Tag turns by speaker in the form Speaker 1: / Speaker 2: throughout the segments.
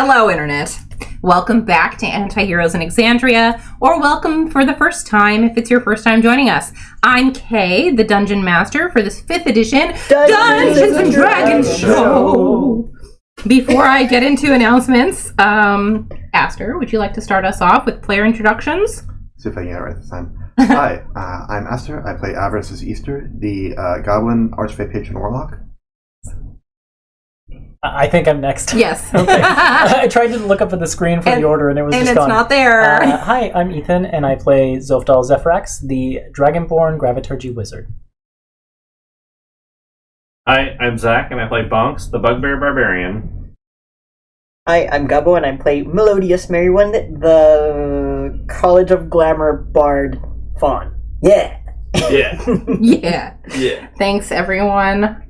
Speaker 1: Hello, Internet. Welcome back to Antiheroes in Exandria, or welcome for the first time if it's your first time joining us. I'm Kay, the Dungeon Master for this 5th edition Dungeons and Dragons show. Before I get into announcements, Aster, would you like to start us off with player introductions?
Speaker 2: See if I can get it right this time. Hi, I'm Aster. I play Avarice as Easter, the Goblin Archfey Patron Warlock.
Speaker 3: I think I'm next.
Speaker 1: Yes.
Speaker 3: Okay. I tried to look up at the screen for the order, and it was just gone.
Speaker 1: And it's not there.
Speaker 3: Hi, I'm Ethan, and I play Zofdal Zephyrax, the Dragonborn Graviturgy Wizard.
Speaker 4: Hi, I'm Zach, and I play Bonks, the Bugbear Barbarian.
Speaker 5: Hi, I'm Gubbo, and I play Melodious Merrywind, the College of Glamour Bard Fawn. Yeah!
Speaker 4: Yeah.
Speaker 1: Yeah. Thanks, everyone.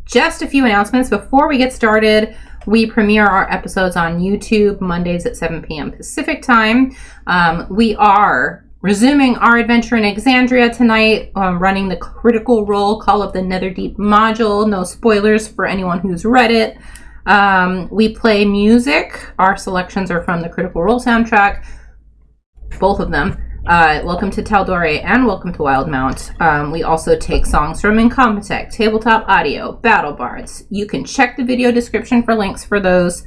Speaker 1: Just a few announcements before we get started. We premiere our episodes on YouTube Mondays at 7 p.m. Pacific time. We are resuming our adventure in Exandria tonight, running the Critical Role Call of the Netherdeep module. No spoilers for anyone who's read it. We play music. Our selections are from the Critical Role soundtrack. Both of them. Welcome to Tal'Dorei and welcome to Wildemount. We also take songs from Incompetech, Tabletop Audio, BattleBards. You can check the video description for links for those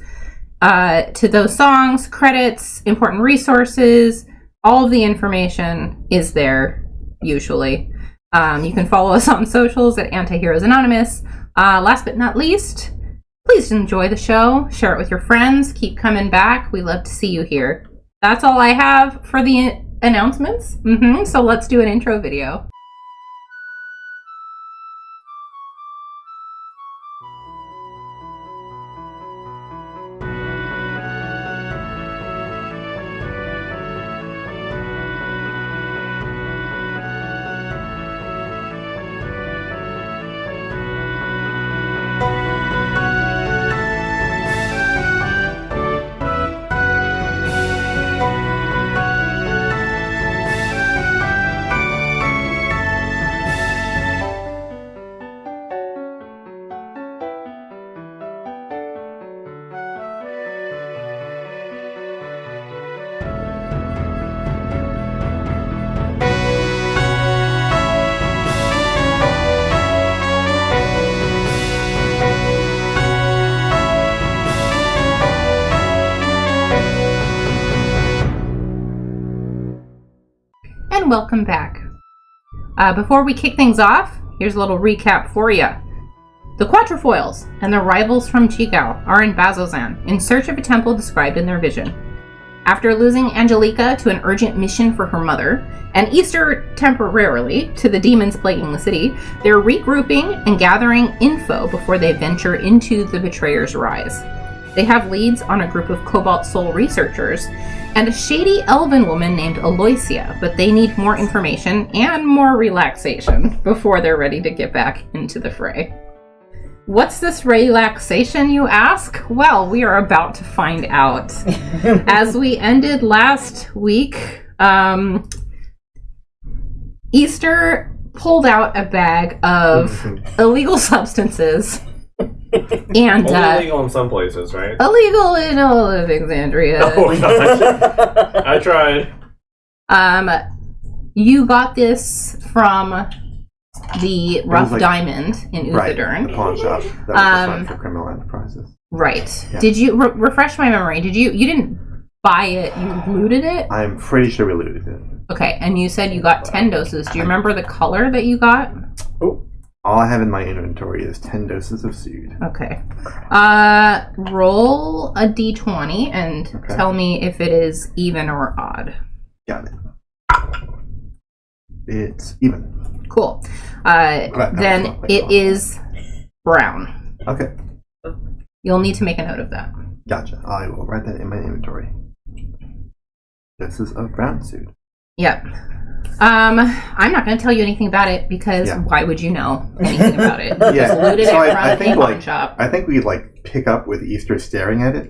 Speaker 1: to those songs, credits, important resources. All of the information is there, usually. You can follow us on socials at Antiheroes Anonymous. Last but not least, please enjoy the show. Share it with your friends. Keep coming back. We love to see you here. That's all I have for the announcements. So let's do an intro video. And welcome back. Before we kick things off, here's a little recap for you. The Quatrefoils and their rivals from Chigao are in Bazzoxan in search of a temple described in their vision. After losing Angelica to an urgent mission for her mother, and Easter temporarily to the demons plaguing the city, they're regrouping and gathering info before they venture into the Betrayer's Rise. They have leads on a group of Cobalt Soul researchers and a shady elven woman named Aloysia, but they need more information and more relaxation before they're ready to get back into the fray. What's this relaxation, you ask? Well, we are about to find out. As we ended last week, Easter pulled out a bag of illegal substances. And
Speaker 4: only illegal in some places, right?
Speaker 1: Illegal in all of Exandria.
Speaker 4: Oh gosh. I tried.
Speaker 1: You got this from the Rough Diamond in Uthadurn.
Speaker 2: Right, the pawn shop that was designed for criminal enterprises.
Speaker 1: Right.
Speaker 2: Yeah.
Speaker 1: Did you refresh my memory? You didn't buy it? You looted it?
Speaker 2: I'm pretty sure we looted it.
Speaker 1: Okay, and you said you got 10 doses. Do you remember the color that you got?
Speaker 2: Oh. All I have in my inventory is 10 doses of Sood.
Speaker 1: Okay. Roll a d20 and tell me if it is even or odd.
Speaker 2: Got it. It's even.
Speaker 1: Cool. Then it is brown.
Speaker 2: Okay.
Speaker 1: You'll need to make a note of that.
Speaker 2: Gotcha. I will write that in my inventory. Doses of brown Sood.
Speaker 1: Yep. I'm not going to tell you anything about it because why would you know anything about it? You just looted it from the pawn shop.
Speaker 2: I think we pick up with Easter staring at it,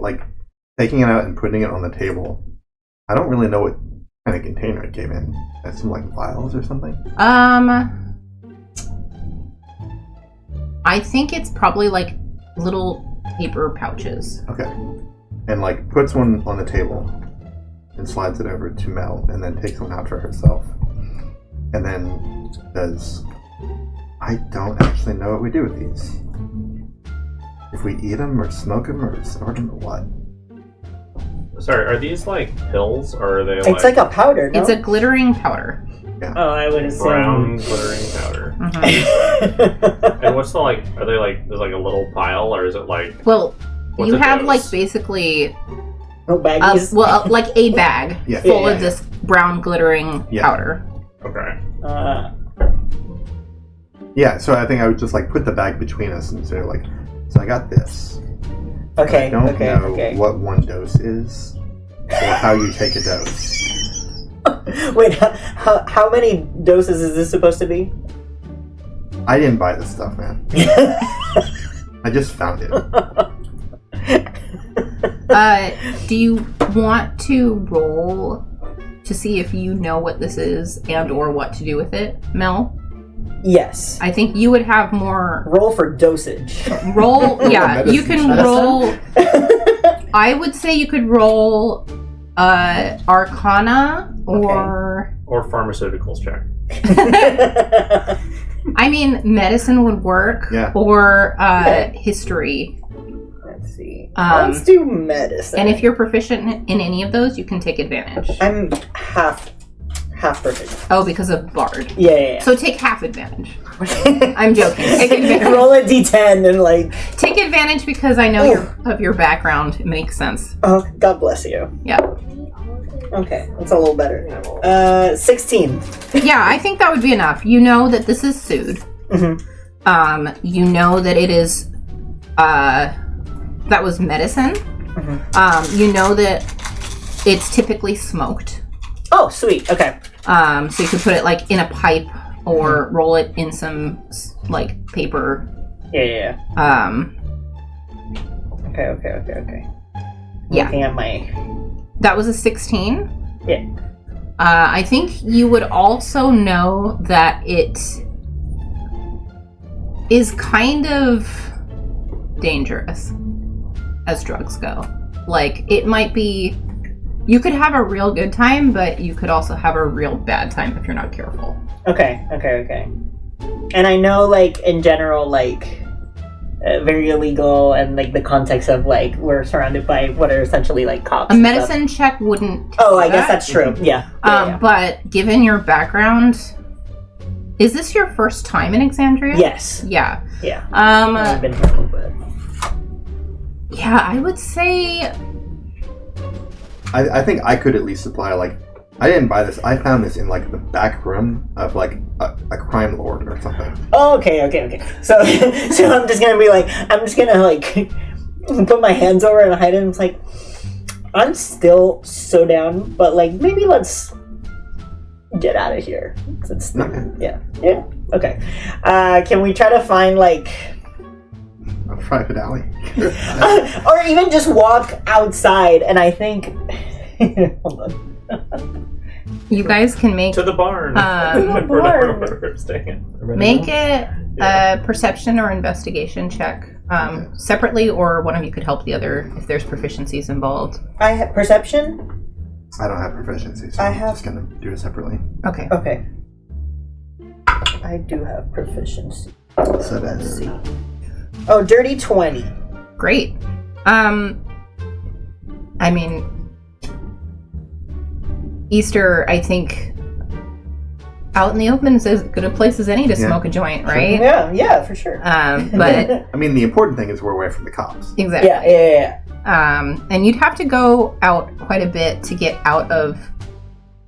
Speaker 2: taking it out and putting it on the table. I don't really know what kind of container it came in. Some vials or something.
Speaker 1: I think it's probably little paper pouches.
Speaker 2: Okay. And like puts one on the table and slides it over to Mel and then takes one out for herself. And then says, I don't actually know what we do with these. If we eat them or smoke them or snort them or what?
Speaker 4: Sorry, are these like pills or are they like...
Speaker 5: It's like a powder, no?
Speaker 1: It's a glittering powder.
Speaker 5: Oh, I would assume.
Speaker 4: brown glittering powder.
Speaker 1: Mhm.
Speaker 4: And what's the like, are they like, there's like a little pile or is it like...
Speaker 1: Well,
Speaker 4: What's
Speaker 1: you
Speaker 4: a
Speaker 1: have
Speaker 4: dose?
Speaker 1: like basically
Speaker 5: No baggies.
Speaker 1: like a bag
Speaker 2: Yeah.
Speaker 1: full
Speaker 5: Yeah,
Speaker 1: of this brown glittering
Speaker 2: Yeah.
Speaker 1: powder.
Speaker 4: Okay.
Speaker 2: Yeah, so I think I would just like put the bag between us and say like, so I got this.
Speaker 5: Okay,
Speaker 2: I don't
Speaker 5: okay,
Speaker 2: know
Speaker 5: okay.
Speaker 2: what one dose is or how you take a dose.
Speaker 5: Wait, how many doses is this supposed to be?
Speaker 2: I didn't buy this stuff, man. I just found it.
Speaker 1: Do you want to roll to see if you know what this is and or what to do with it, Mel?
Speaker 5: Yes.
Speaker 1: I think you would have more
Speaker 5: Roll for dosage.
Speaker 1: roll. Yeah, you can
Speaker 2: Medicine.
Speaker 1: roll. I would say you could roll Arcana or
Speaker 4: Or pharmaceuticals check.
Speaker 1: I mean medicine would work
Speaker 2: Yeah.
Speaker 1: or
Speaker 5: Okay.
Speaker 1: history.
Speaker 5: Let's see.
Speaker 1: Um,
Speaker 5: Let's do medicine.
Speaker 1: And if you're proficient in any of those, you can take advantage.
Speaker 5: I'm half proficient.
Speaker 1: Oh, because of Bard.
Speaker 5: Yeah.
Speaker 1: So take half advantage. I'm joking. Take advantage.
Speaker 5: Roll a d10 and like.
Speaker 1: Take advantage because I know of your background. It makes sense.
Speaker 5: Oh, God bless you.
Speaker 1: Yeah.
Speaker 5: Okay, that's a little better. 16.
Speaker 1: Yeah, I think that would be enough. You know that this is sood.
Speaker 5: Mm-hmm.
Speaker 1: You know that it is that was medicine.
Speaker 5: Mm-hmm.
Speaker 1: You know that it's typically smoked.
Speaker 5: Oh, sweet. Okay.
Speaker 1: So you could put it like in a pipe or roll it in some like paper.
Speaker 5: Yeah. Okay.
Speaker 1: Yeah.
Speaker 5: Looking at my.
Speaker 1: That was a 16.
Speaker 5: Yeah.
Speaker 1: I think you would also know that it is kind of dangerous as drugs go. Like, it might be... You could have a real good time, but you could also have a real bad time if you're not careful.
Speaker 5: Okay. And I know, like, in general, like, very illegal, and, like, the context of, like, we're surrounded by what are essentially, like, cops.
Speaker 1: A
Speaker 5: and
Speaker 1: medicine check wouldn't...
Speaker 5: stuff. Oh, I
Speaker 1: do
Speaker 5: guess
Speaker 1: that.
Speaker 5: that's true. Yeah.
Speaker 1: But given your background... Is this your first time in Exandria?
Speaker 5: Yes.
Speaker 1: Yeah.
Speaker 5: Yeah. I've been here a little bit.
Speaker 1: Yeah, I would say...
Speaker 2: I think I could at least supply, like, I didn't buy this. I found this in, like, the back room of, like, a crime lord or something.
Speaker 5: Oh, okay. So I'm just gonna be like, put my hands over and hide it, and it's like, I'm still so down, but, like, maybe let's get out of here. Since
Speaker 2: Okay.
Speaker 5: Yeah. Okay. Can we try to find, like...
Speaker 2: A private alley.
Speaker 5: or even just walk outside, and I think... Hold on.
Speaker 1: You guys can make...
Speaker 4: To the barn.
Speaker 5: The
Speaker 4: We're
Speaker 5: barn.
Speaker 4: we're staying in.
Speaker 1: Make it a perception or investigation check separately, or one of you could help the other if there's proficiencies involved.
Speaker 5: I have perception?
Speaker 2: I don't have proficiency, so I'm just going to do it separately.
Speaker 1: Okay.
Speaker 5: Okay. I do have proficiency.
Speaker 2: So
Speaker 5: Let's see. Oh, dirty 20.
Speaker 1: Great. I mean, Easter, I think, out in the open is as good a place as any to smoke a joint, right?
Speaker 5: Yeah, for sure.
Speaker 1: But
Speaker 2: I mean, the important thing is we're away from the cops.
Speaker 1: exactly.
Speaker 5: Yeah.
Speaker 1: And you'd have to go out quite a bit to get out of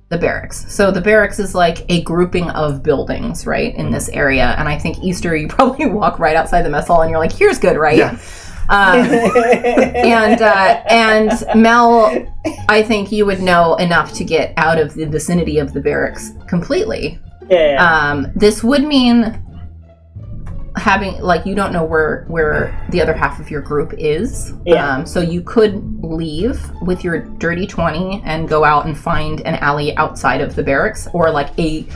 Speaker 1: the barracks. So the barracks is like a grouping of buildings, right, in this area. And I think Easter, you probably walk right outside the mess hall and you're like, here's good, right?
Speaker 2: Yeah.
Speaker 1: And Mel, I think you would know enough to get out of the vicinity of the barracks completely.
Speaker 5: Yeah.
Speaker 1: This would mean having, like, you don't know where the other half of your group is.
Speaker 5: Yeah.
Speaker 1: So you could leave with your dirty 20 and go out and find an alley outside of the barracks, or like a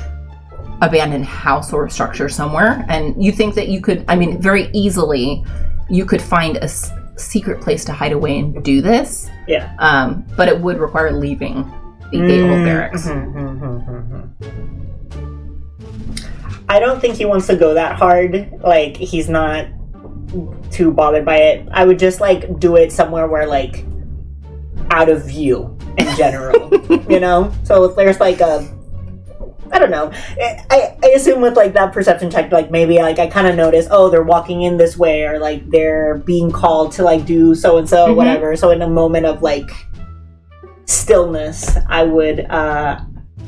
Speaker 1: abandoned house or structure somewhere. And you think that you could, I mean, very easily, you could find a secret place to hide away and do this.
Speaker 5: Yeah.
Speaker 1: But it would require leaving the Gateway Barracks.
Speaker 5: I don't think he wants to go that hard. Like, he's not too bothered by it. I would just, like, do it somewhere where, like, out of view in general. You know? So if there's, like, I don't know. I assume with, like, that perception check, like, maybe, like, I kind of notice, oh, they're walking in this way, or, like, they're being called to, like, do so-and-so, whatever. So in a moment of, like, stillness, I would,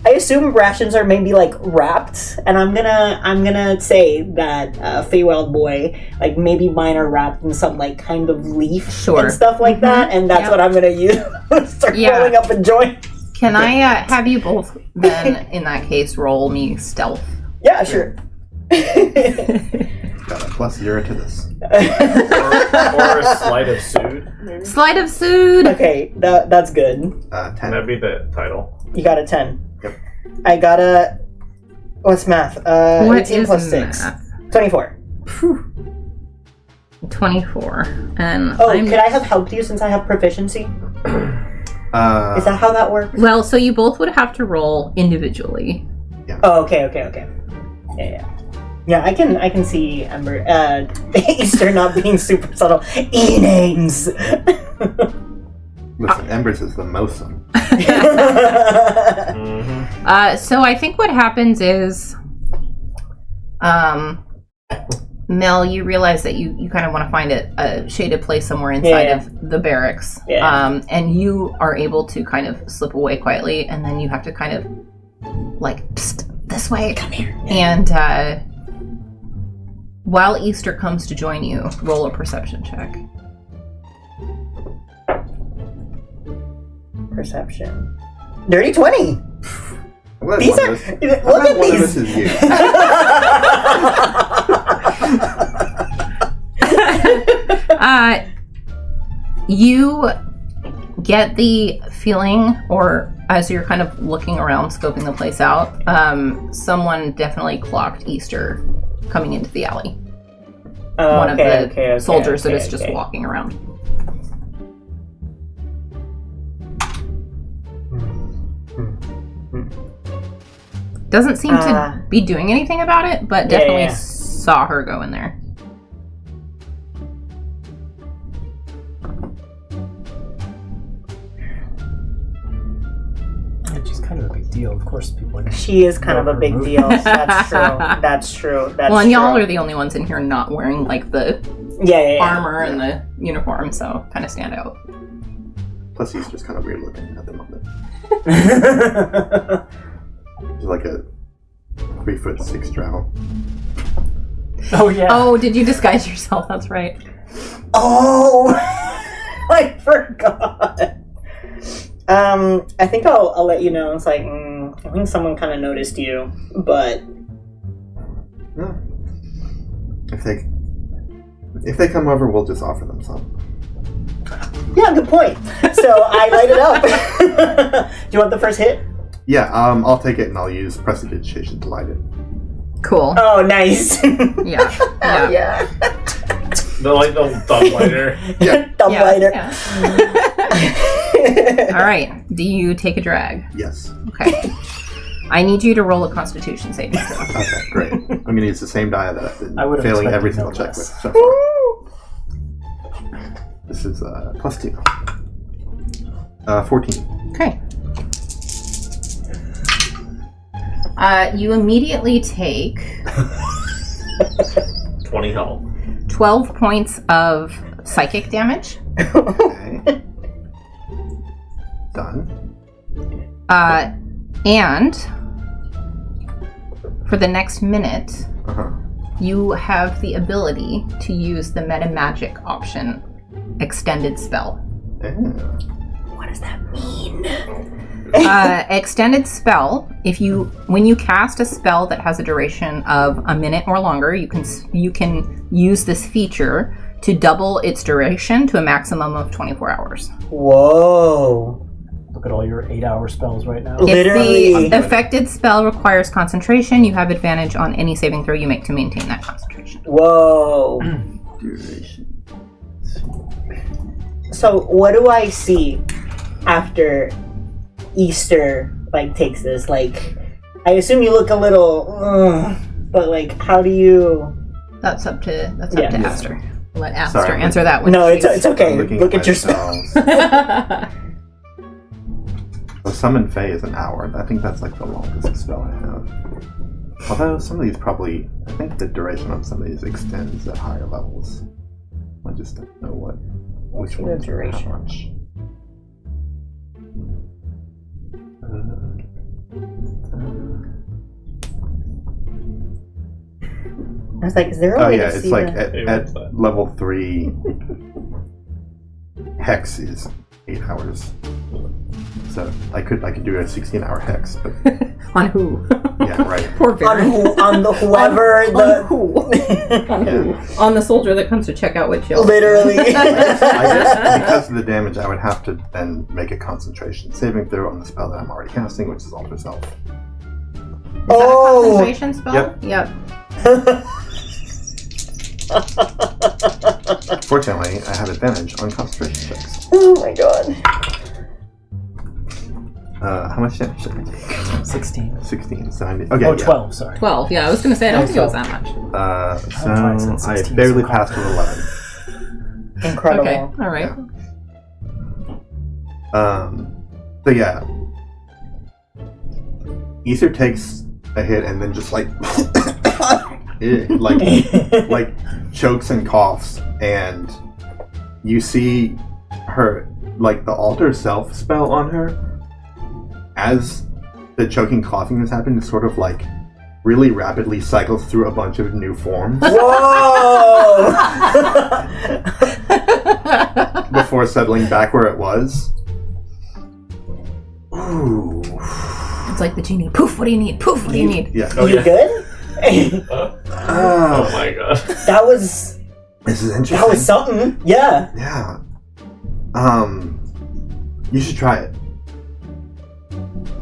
Speaker 5: I assume rations are maybe, like, wrapped, and I'm gonna say that, Feywild boy, like, maybe mine are wrapped in some, like, kind of leaf and stuff like that, and that's what I'm gonna use. Start rolling up a joint.
Speaker 1: Can I have you both then, in that case, roll me stealth?
Speaker 5: Yeah, sure.
Speaker 2: Got a +0 to this.
Speaker 4: or a sleight of soothe.
Speaker 1: Sleight of Sood!
Speaker 5: Okay, that's good.
Speaker 2: 10.
Speaker 4: That'd be the title.
Speaker 5: You got a 10.
Speaker 2: Yep.
Speaker 5: I got a... What's math?
Speaker 1: What
Speaker 5: 18
Speaker 1: is
Speaker 5: plus 6.
Speaker 1: math?
Speaker 5: 24.
Speaker 1: 24. And
Speaker 5: could I have helped you since I have proficiency? Is that how that works?
Speaker 1: Well, so you both would have to roll individually.
Speaker 2: Yeah.
Speaker 5: Oh, okay. Yeah. Yeah, I can see Ember, Easter not being super subtle. E-names!
Speaker 2: Listen, Embers is the most of them.
Speaker 1: So I think what happens is, Mel, you realize that you kind of want to find a shaded place somewhere inside of the barracks.
Speaker 5: Yeah.
Speaker 1: And you are able to kind of slip away quietly, and then you have to kind of, like, psst, this way.
Speaker 5: Come here.
Speaker 1: And while Easter comes to join you, roll a perception check.
Speaker 5: Perception. Dirty 20! These are... Look
Speaker 2: One
Speaker 5: at
Speaker 2: of
Speaker 5: these!
Speaker 2: this is you.
Speaker 1: You get the feeling, or as you're kind of looking around, scoping the place out, someone definitely clocked Easter coming into the alley. One of the soldiers that is just walking around. Doesn't seem to be doing anything about it, but definitely saw her go in there.
Speaker 3: She's kind of a big deal. Of course, people are.
Speaker 5: She is kind of a big deal. That's true.
Speaker 1: Well, and y'all are the only ones in here not wearing, like, the armor and the uniform, so kind of stand out.
Speaker 2: Plus, he's just kind of weird looking at the moment. He's like a 3'6" drow.
Speaker 3: Oh, yeah.
Speaker 1: Oh, did you disguise yourself? That's right.
Speaker 5: Oh! I forgot. I think I'll let you know. It's like, I think someone kind of noticed you, but...
Speaker 2: No. If they come over, we'll just offer them some.
Speaker 5: Yeah, good point. So I light it up. Do you want the first hit?
Speaker 2: Yeah, I'll take it and I'll use Prestidigitation to light it.
Speaker 1: Cool.
Speaker 5: Oh, nice.
Speaker 1: Yeah.
Speaker 4: The thumb lighter.
Speaker 5: Thumb lighter.
Speaker 1: Yeah. All right. Do you take a drag?
Speaker 2: Yes.
Speaker 1: Okay. I need you to roll a Constitution saving throw.
Speaker 2: Okay, great. I'm going to use the same die that I've been
Speaker 3: would've
Speaker 2: failing
Speaker 3: expected
Speaker 2: every
Speaker 3: no
Speaker 2: single check with
Speaker 3: less.
Speaker 2: so far. This is +2. 14.
Speaker 1: Okay. You immediately take
Speaker 4: 20 health.
Speaker 1: 12 points of psychic damage.
Speaker 2: Okay. Done.
Speaker 1: And for the next minute, you have the ability to use the meta magic option, extended spell.
Speaker 5: What does that mean?
Speaker 1: Extended spell. When you cast a spell that has a duration of a minute or longer, you can use this feature to double its duration to a maximum of 24 hours.
Speaker 5: Whoa.
Speaker 3: Look at all your 8-hour spells right now.
Speaker 5: Literally.
Speaker 1: If the affected spell requires concentration, you have advantage on any saving throw you make to maintain that concentration.
Speaker 5: Whoa.
Speaker 2: Duration.
Speaker 5: So what do I see after Easter takes this? I assume you look a little, but how do you?
Speaker 1: That's up to
Speaker 5: Yeah.
Speaker 1: Aster. Let Aster
Speaker 2: Sorry.
Speaker 1: answer that one.
Speaker 5: No, it's okay.
Speaker 2: I'm looking
Speaker 5: Look
Speaker 2: my
Speaker 5: at your spell.
Speaker 2: spells. So Summon Fae is an hour. I think that's the longest spell I have. Although some of these probably, I think the duration of some of these extends at higher levels. I just don't know which
Speaker 5: the
Speaker 2: ones are how
Speaker 5: duration?
Speaker 2: much.
Speaker 5: I was like, is there a
Speaker 2: Oh
Speaker 5: way
Speaker 2: yeah,
Speaker 5: to
Speaker 2: it's
Speaker 5: see that?
Speaker 2: at level 3, Hex is 8 hours. So I could do a 16-hour Hex, but
Speaker 1: On who?
Speaker 2: yeah, right.
Speaker 1: Poor
Speaker 5: On
Speaker 1: Baron.
Speaker 5: on the whoever
Speaker 1: On
Speaker 5: the
Speaker 1: who? On who? On the soldier that comes to check out which hill.
Speaker 5: literally.
Speaker 2: I guess because of the damage, I would have to then make a concentration saving throw on the spell that I'm already casting, which is Alter Self.
Speaker 1: Is that a concentration spell? Yep.
Speaker 2: Fortunately, I have advantage on concentration checks.
Speaker 5: Oh my god.
Speaker 2: How much damage did I take?
Speaker 3: 16.
Speaker 2: 16. So I need, okay.
Speaker 3: Oh,
Speaker 2: yeah.
Speaker 3: 12, sorry.
Speaker 1: 12. Yeah, I was going to say, I don't think it was that much.
Speaker 2: So
Speaker 3: I said
Speaker 2: I
Speaker 3: 16,
Speaker 2: barely
Speaker 3: so
Speaker 2: passed to 11.
Speaker 5: Incredible.
Speaker 1: Okay, all right.
Speaker 2: So yeah, Ether takes a hit and then just it, chokes and coughs, and you see her the Alter Self spell on her as the choking coughing has happened, sort of really rapidly cycles through a bunch of new forms
Speaker 5: Whoa!
Speaker 2: before settling back where it was. Ooh.
Speaker 1: It's like the genie. Poof, what do you need? Poof, what do you need?
Speaker 2: Yeah.
Speaker 4: Oh,
Speaker 5: You
Speaker 4: yeah.
Speaker 5: good?
Speaker 4: Oh my god.
Speaker 2: This is interesting.
Speaker 5: That was something. Yeah.
Speaker 2: Yeah. You should try it.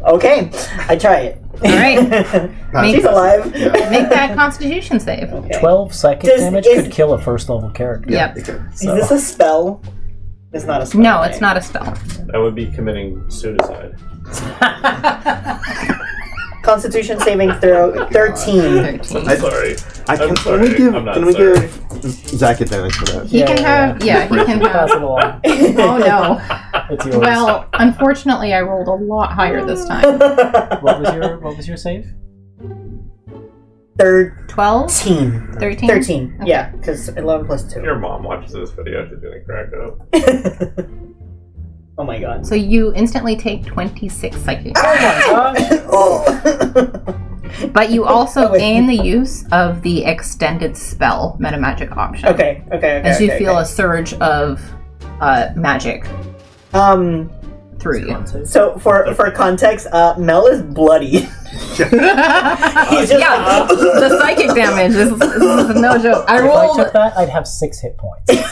Speaker 5: Okay, I try it.
Speaker 1: All right.
Speaker 5: She's alive.
Speaker 2: Yeah.
Speaker 1: Make that Constitution save.
Speaker 5: Okay.
Speaker 3: 12 psychic
Speaker 5: Does-
Speaker 3: damage
Speaker 5: is-
Speaker 3: could kill a first level character.
Speaker 1: Yep.
Speaker 2: Okay.
Speaker 5: Is this a spell? It's not a spell.
Speaker 1: No,
Speaker 5: right?
Speaker 1: it's not a spell.
Speaker 4: That would be committing suicide.
Speaker 5: Constitution saving throw 13.
Speaker 1: 13.
Speaker 4: Sorry.
Speaker 2: Can
Speaker 4: sorry.
Speaker 2: we give,
Speaker 4: I'm not
Speaker 2: can we
Speaker 4: sorry.
Speaker 2: give Zach advantage for that?
Speaker 1: He can have, he can
Speaker 3: Pass
Speaker 1: have.
Speaker 3: it along.
Speaker 1: Oh no.
Speaker 3: It's yours.
Speaker 1: Well, unfortunately, I rolled a lot higher this time.
Speaker 3: What was your save?
Speaker 5: 13.
Speaker 1: 12? 13?
Speaker 5: 13.
Speaker 1: Okay.
Speaker 5: Yeah, because 11 plus 2.
Speaker 4: Your mom watches this video, she's gonna crack up.
Speaker 5: Oh my god.
Speaker 1: So you instantly take 26 psychic.
Speaker 3: Oh my gosh!
Speaker 5: Oh.
Speaker 1: But you also
Speaker 5: Oh, wait.
Speaker 1: gain the use of the extended spell metamagic option.
Speaker 5: Okay.
Speaker 1: As you feel a surge of magic through you.
Speaker 5: So for context, Mel is bloody. He's just
Speaker 1: Yeah, the psychic damage is no joke.
Speaker 3: If I took that, I'd have 6 hit points.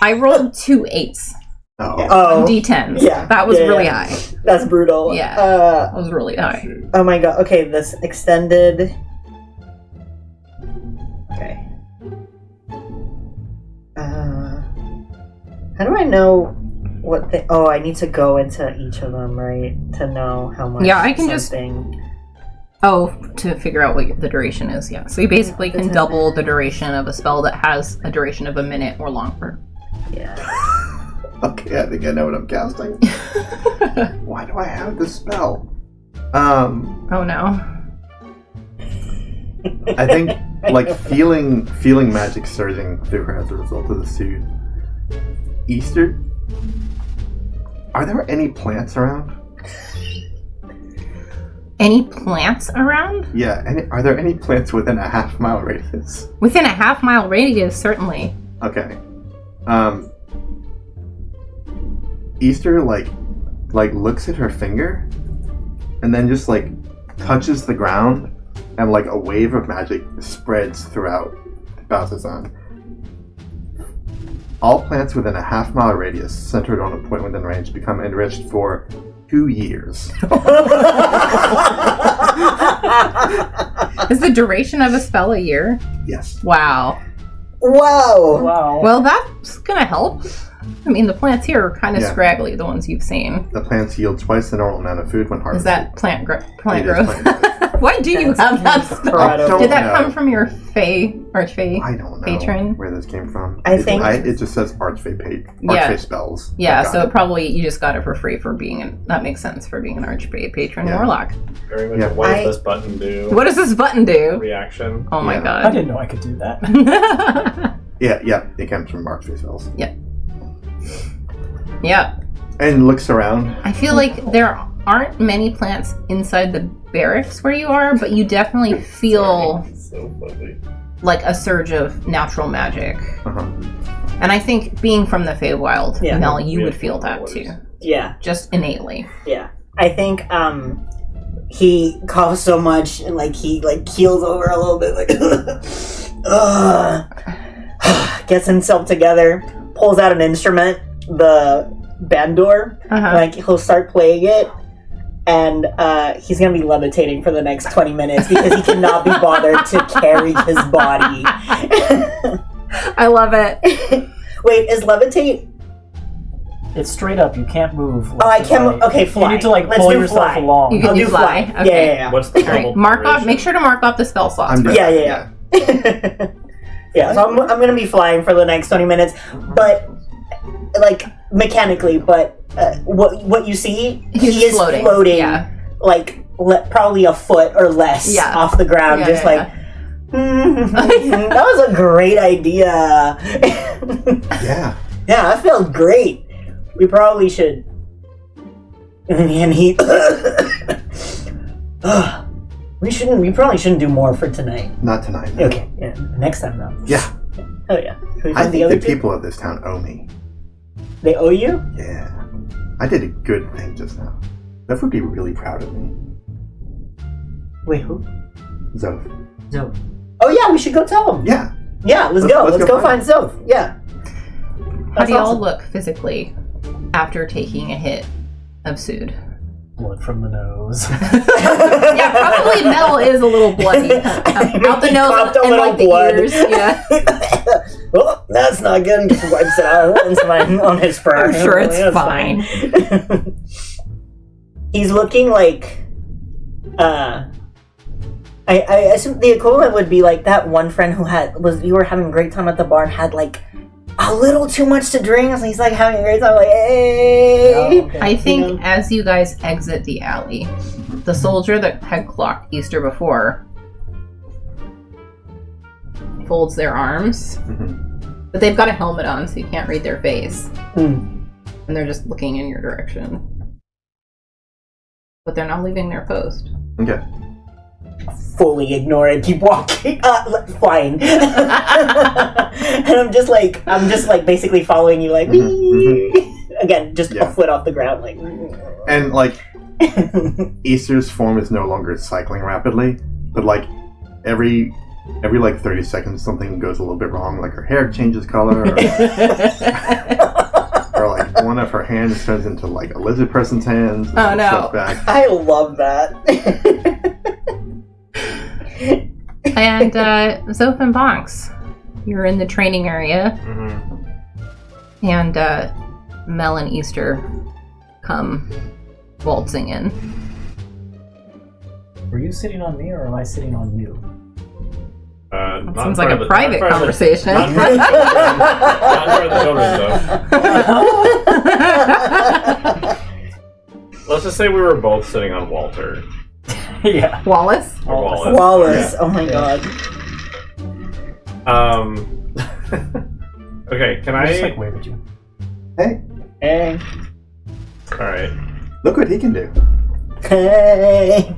Speaker 1: I rolled 2 8s
Speaker 2: Oh.
Speaker 5: Oh,
Speaker 1: on D10s.
Speaker 5: yeah,
Speaker 1: That was
Speaker 5: yeah,
Speaker 1: really
Speaker 5: yeah.
Speaker 1: high.
Speaker 5: that's brutal.
Speaker 1: Yeah. That was really high.
Speaker 5: Oh my god. Okay, this extended. Okay. How do I know what they? Oh, I need to go into each of them, right, to know how much.
Speaker 1: Yeah, I can just-
Speaker 5: something...
Speaker 1: Oh, to figure out what the duration is, yeah. So you basically can double the duration of a spell that has a duration of a minute or longer.
Speaker 5: Yeah.
Speaker 2: Okay, I think I know what I'm casting. Why do I have this spell?
Speaker 1: Oh no.
Speaker 2: I think feeling magic surging through her as a result of the suit. Easter, are there any plants around?
Speaker 1: Any plants around?
Speaker 2: Yeah, are there any plants within a half-mile radius?
Speaker 1: Within a half-mile radius, certainly.
Speaker 2: Okay. Easter looks at her finger and then just touches the ground, and a wave of magic spreads throughout Balthazar. All plants within a half-mile radius centered on a point within range become enriched for 2 years.
Speaker 1: Is the duration of a spell a year?
Speaker 2: Yes.
Speaker 1: Wow.
Speaker 5: Wow.
Speaker 3: Wow.
Speaker 1: Well, that's gonna help. I mean, the plants here are kind of
Speaker 2: Yeah.
Speaker 1: scraggly, the ones you've seen.
Speaker 2: The plants yield twice the normal amount of food when
Speaker 1: Is
Speaker 2: harvested.
Speaker 1: that plant
Speaker 2: It is
Speaker 1: growth?
Speaker 2: plant
Speaker 1: Why do you have that spell?
Speaker 2: I don't
Speaker 1: Did that
Speaker 2: know.
Speaker 1: come from your Archfey?
Speaker 2: I don't know
Speaker 1: patron?
Speaker 2: where this came from.
Speaker 5: I think-
Speaker 2: it just says Archfey spells.
Speaker 1: Yeah,
Speaker 2: I got
Speaker 1: so
Speaker 2: it.
Speaker 1: probably you just got it for free for being that makes sense for being an Archfey patron
Speaker 2: Yeah.
Speaker 1: warlock.
Speaker 4: Very much.
Speaker 2: Yeah.
Speaker 4: What does this button do?
Speaker 1: What does this button do?
Speaker 4: Reaction.
Speaker 1: Oh my
Speaker 2: Yeah.
Speaker 3: I
Speaker 1: god.
Speaker 3: didn't know I could do that.
Speaker 2: Yeah, it comes from Archfey spells.
Speaker 1: Yeah.
Speaker 2: And looks around.
Speaker 1: I feel like there aren't many plants inside the barracks where you are, but you definitely feel
Speaker 4: So funny.
Speaker 1: like a surge of natural magic.
Speaker 2: Uh-huh.
Speaker 1: And I think being from the Feywild,
Speaker 5: Yeah.
Speaker 1: Mel, you
Speaker 4: Yeah.
Speaker 1: would feel that too.
Speaker 5: Yeah,
Speaker 1: Just innately.
Speaker 5: yeah. I think he coughs so much and like he like keels over a little bit, like gets himself together, pulls out an instrument, the bandor,
Speaker 1: Uh-huh.
Speaker 5: like he'll start playing it, and he's gonna be levitating for the next 20 minutes because he cannot be bothered to carry his body.
Speaker 1: I love it.
Speaker 5: Wait, is levitate?
Speaker 3: It's straight up. You can't move.
Speaker 5: Oh, I
Speaker 3: left or
Speaker 5: can't.
Speaker 3: right.
Speaker 5: Okay, fly.
Speaker 3: You need to like
Speaker 5: Let's
Speaker 3: pull
Speaker 5: do
Speaker 3: yourself
Speaker 5: fly.
Speaker 3: along.
Speaker 1: You can
Speaker 5: I'll
Speaker 1: do
Speaker 5: do
Speaker 1: fly.
Speaker 5: fly.
Speaker 1: Okay.
Speaker 5: Yeah.
Speaker 4: What's the
Speaker 1: All right.
Speaker 4: double
Speaker 1: Mark off.
Speaker 4: duration?
Speaker 1: Make sure to mark off the spell slots.
Speaker 2: I'm done.
Speaker 5: Yeah. Yeah, so I'm gonna be flying for the next 20 minutes, but like mechanically. But what you see,
Speaker 1: He's
Speaker 5: he is floating,
Speaker 1: Yeah.
Speaker 5: like probably a foot or less
Speaker 1: Yeah.
Speaker 5: off the ground,
Speaker 1: Yeah,
Speaker 5: just
Speaker 1: yeah,
Speaker 5: like. That was a great idea.
Speaker 2: Yeah.
Speaker 5: Yeah, that felt great. We probably should. And he. We probably shouldn't do more for tonight.
Speaker 2: Not tonight.
Speaker 5: Okay, yeah, next time though.
Speaker 2: Yeah.
Speaker 5: Oh yeah. Can we
Speaker 2: I
Speaker 5: find the
Speaker 2: think
Speaker 5: other
Speaker 2: the
Speaker 5: two?
Speaker 2: people of this town owe me.
Speaker 5: They owe you?
Speaker 2: Yeah. I did a good thing just now. Zeph would be really proud of me.
Speaker 5: Wait, who?
Speaker 2: Zoph.
Speaker 5: Zoe. Oh yeah, we should go tell him.
Speaker 2: Yeah.
Speaker 5: Yeah, let's go. Let's go find Zoe. Yeah.
Speaker 1: How do y'all
Speaker 5: awesome.
Speaker 1: look physically after taking a hit of Sood?
Speaker 3: Blood from the nose.
Speaker 1: Yeah, probably Mel is a little bloody. Out the nose
Speaker 5: Popped a
Speaker 1: and
Speaker 5: little
Speaker 1: like the
Speaker 5: blood.
Speaker 1: ears. Yeah.
Speaker 5: Oh, that's not good. And just wipes it out on his fur.
Speaker 1: I'm sure it's
Speaker 5: That's
Speaker 1: fine.
Speaker 5: He's looking like. I assume the equivalent would be like that one friend who you were having a great time at the bar and had like a little too much to drink, so he's like having a great time, like hey.
Speaker 3: Oh, okay.
Speaker 1: I think
Speaker 5: You know?
Speaker 1: as you guys exit the alley, the soldier that had clocked Easter before folds their arms,
Speaker 2: Mhm.
Speaker 1: but they've got a helmet on, so you can't read their face,
Speaker 5: Hmm.
Speaker 1: and they're just looking in your direction. But they're not leaving their post.
Speaker 2: Okay.
Speaker 5: Fully ignore it, keep walking, flying. And I'm just like basically following you, like wee. Again, just
Speaker 2: Yeah.
Speaker 5: a foot off the ground, like.
Speaker 2: And like Easter's form is no longer cycling rapidly, but like every like 30 seconds something goes a little bit wrong, like her hair changes color, or like one of her hands turns into like a lizard person's hands. and
Speaker 1: Oh, no.
Speaker 2: slips back.
Speaker 5: I love that.
Speaker 1: And Zoph and Bonks, you're in the training area,
Speaker 4: Mm-hmm.
Speaker 1: and Mel and Easter come waltzing in.
Speaker 3: Were you sitting on me or am I sitting on you?
Speaker 1: That seems like a private conversation.
Speaker 4: Not in front of the children. Not in front of the children, though. Let's just say we were both sitting on Walter.
Speaker 3: Yeah.
Speaker 1: Wallace?
Speaker 4: Or Wallace.
Speaker 5: Wallace, oh my god.
Speaker 4: Okay, can
Speaker 3: I just
Speaker 4: I?
Speaker 3: like wave at you.
Speaker 2: Hey,
Speaker 5: Hey.
Speaker 4: Alright.
Speaker 2: look what he can do.
Speaker 5: Hey.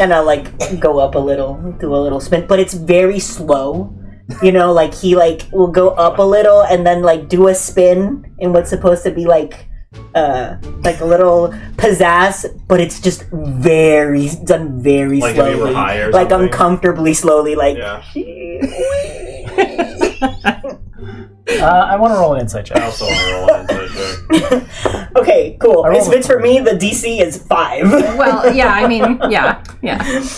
Speaker 5: And I'll like go up a little, do a little spin, but it's very slow. You know, like he like will go up a little and then like do a spin in what's supposed to be like a little pizzazz, but it's just done very
Speaker 4: Like if you were
Speaker 5: slowly,
Speaker 4: high or
Speaker 5: like
Speaker 4: something.
Speaker 5: uncomfortably slowly, like.
Speaker 4: Yeah.
Speaker 3: I want to roll an insight
Speaker 4: I
Speaker 3: check.
Speaker 4: also want to roll an insight check.
Speaker 5: Okay, cool.
Speaker 3: I rolled
Speaker 5: If it's
Speaker 3: a
Speaker 5: for me, the DC is 5.
Speaker 1: Well, yeah, I mean, yeah.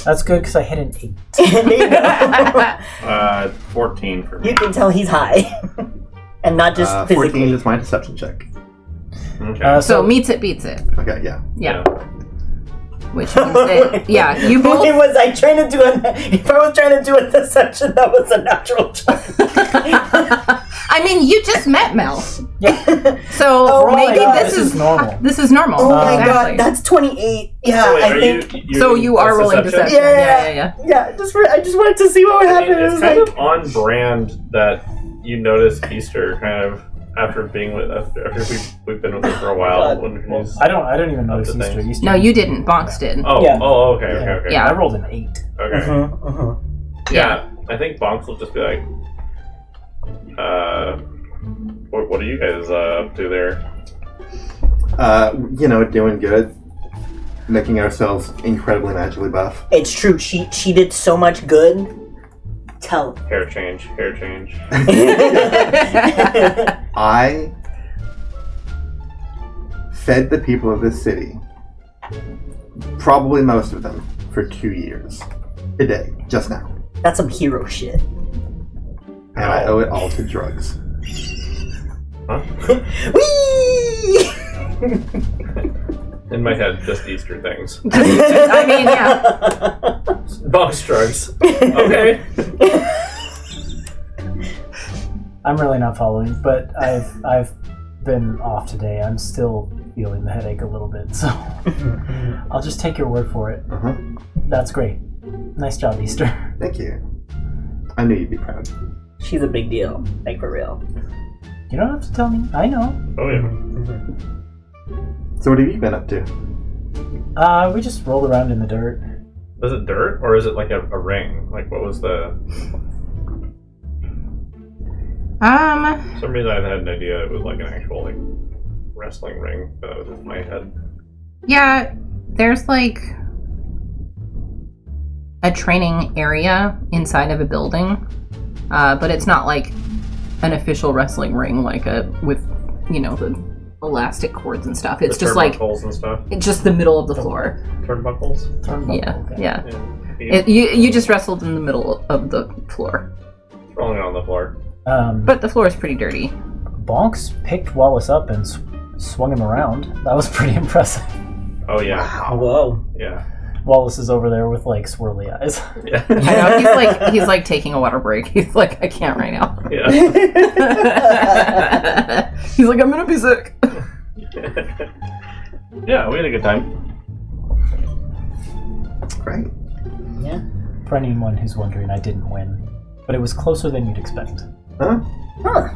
Speaker 3: That's good because I hit an 8.
Speaker 5: There you go.
Speaker 4: 14 for me.
Speaker 5: You can tell he's high. and not just
Speaker 2: 14
Speaker 5: physically.
Speaker 2: is my deception check.
Speaker 4: Okay.
Speaker 1: So meets it, beats it.
Speaker 2: Okay, yeah.
Speaker 1: Yeah. Which means that, yeah, you both.
Speaker 5: If I was trying to do a deception, that was a natural check.
Speaker 1: I mean, you just met Mel.
Speaker 3: Yeah.
Speaker 1: So
Speaker 5: Oh my
Speaker 1: maybe
Speaker 5: God.
Speaker 1: this is
Speaker 3: normal.
Speaker 1: This is normal.
Speaker 5: Oh my
Speaker 1: Exactly.
Speaker 5: god, that's 28. Yeah,
Speaker 4: So wait,
Speaker 5: I
Speaker 4: are
Speaker 5: think.
Speaker 1: So you are rolling deception.
Speaker 5: Yeah. I just wanted to see what would happen. It
Speaker 4: It's
Speaker 5: was
Speaker 4: kind
Speaker 5: like,
Speaker 4: of on brand that you notice Easter kind of after being with after we've been with her for a while.
Speaker 5: God.
Speaker 4: When
Speaker 3: Well,
Speaker 4: she's
Speaker 3: I don't even notice
Speaker 4: the
Speaker 3: Easter.
Speaker 4: things.
Speaker 3: Easter.
Speaker 1: No, you didn't. Bonks did.
Speaker 4: oh
Speaker 5: Yeah.
Speaker 4: oh okay okay
Speaker 1: Yeah.
Speaker 3: I rolled an 8.
Speaker 4: okay yeah. I think Bonks will just be like, what are you guys up to there?
Speaker 2: Doing good. Making ourselves incredibly magically buff.
Speaker 5: it's true. She did so much good. Tell.
Speaker 4: Hair change.
Speaker 2: I fed the people of this city, probably most of them, for 2 years. Today, just now.
Speaker 5: That's some hero shit.
Speaker 2: And I owe it all to drugs.
Speaker 4: Huh?
Speaker 5: Whee!
Speaker 4: In my head, just Easter things.
Speaker 1: I mean, yeah.
Speaker 4: Bonks drugs. Okay.
Speaker 3: I'm really not following, but I've been off today. I'm still feeling the headache a little bit, so I'll just take your word for it.
Speaker 2: Uh-huh.
Speaker 3: That's great. Nice job, Easter.
Speaker 2: Thank you. I knew you'd be proud.
Speaker 5: She's a big deal. Like, for real.
Speaker 3: You don't have to tell me. I know.
Speaker 4: Oh yeah.
Speaker 2: So what have you been up to?
Speaker 3: We just rolled around in the dirt.
Speaker 4: Was it dirt or is it like a ring? Like what was the? For some reason I had an idea it was like an actual like wrestling ring, but that was in my head.
Speaker 1: Yeah, there's like a training area inside of a building, but it's not like an official wrestling ring, like with the elastic cords and stuff. It's
Speaker 4: The
Speaker 1: just like
Speaker 4: turnbuckles and stuff.
Speaker 1: it's just the middle of the floor.
Speaker 4: Turnbuckles.
Speaker 1: Yeah.
Speaker 4: Yeah.
Speaker 1: You just wrestled in the middle of the floor,
Speaker 4: Rolling it on the floor.
Speaker 1: but the floor is pretty dirty.
Speaker 3: Bonks picked Wallace up and swung him around. That was pretty impressive.
Speaker 4: Oh yeah.
Speaker 5: Whoa.
Speaker 4: Yeah.
Speaker 3: Wallace is over there with like swirly eyes.
Speaker 4: Yeah.
Speaker 1: I know he's like taking a water break. He's like, I can't right now.
Speaker 4: Yeah.
Speaker 1: He's like, I'm gonna be sick.
Speaker 4: Yeah, we had a good time.
Speaker 2: Great.
Speaker 5: Yeah.
Speaker 3: For anyone who's wondering, I didn't win, but it was closer than you'd expect.
Speaker 2: Huh?
Speaker 5: Huh.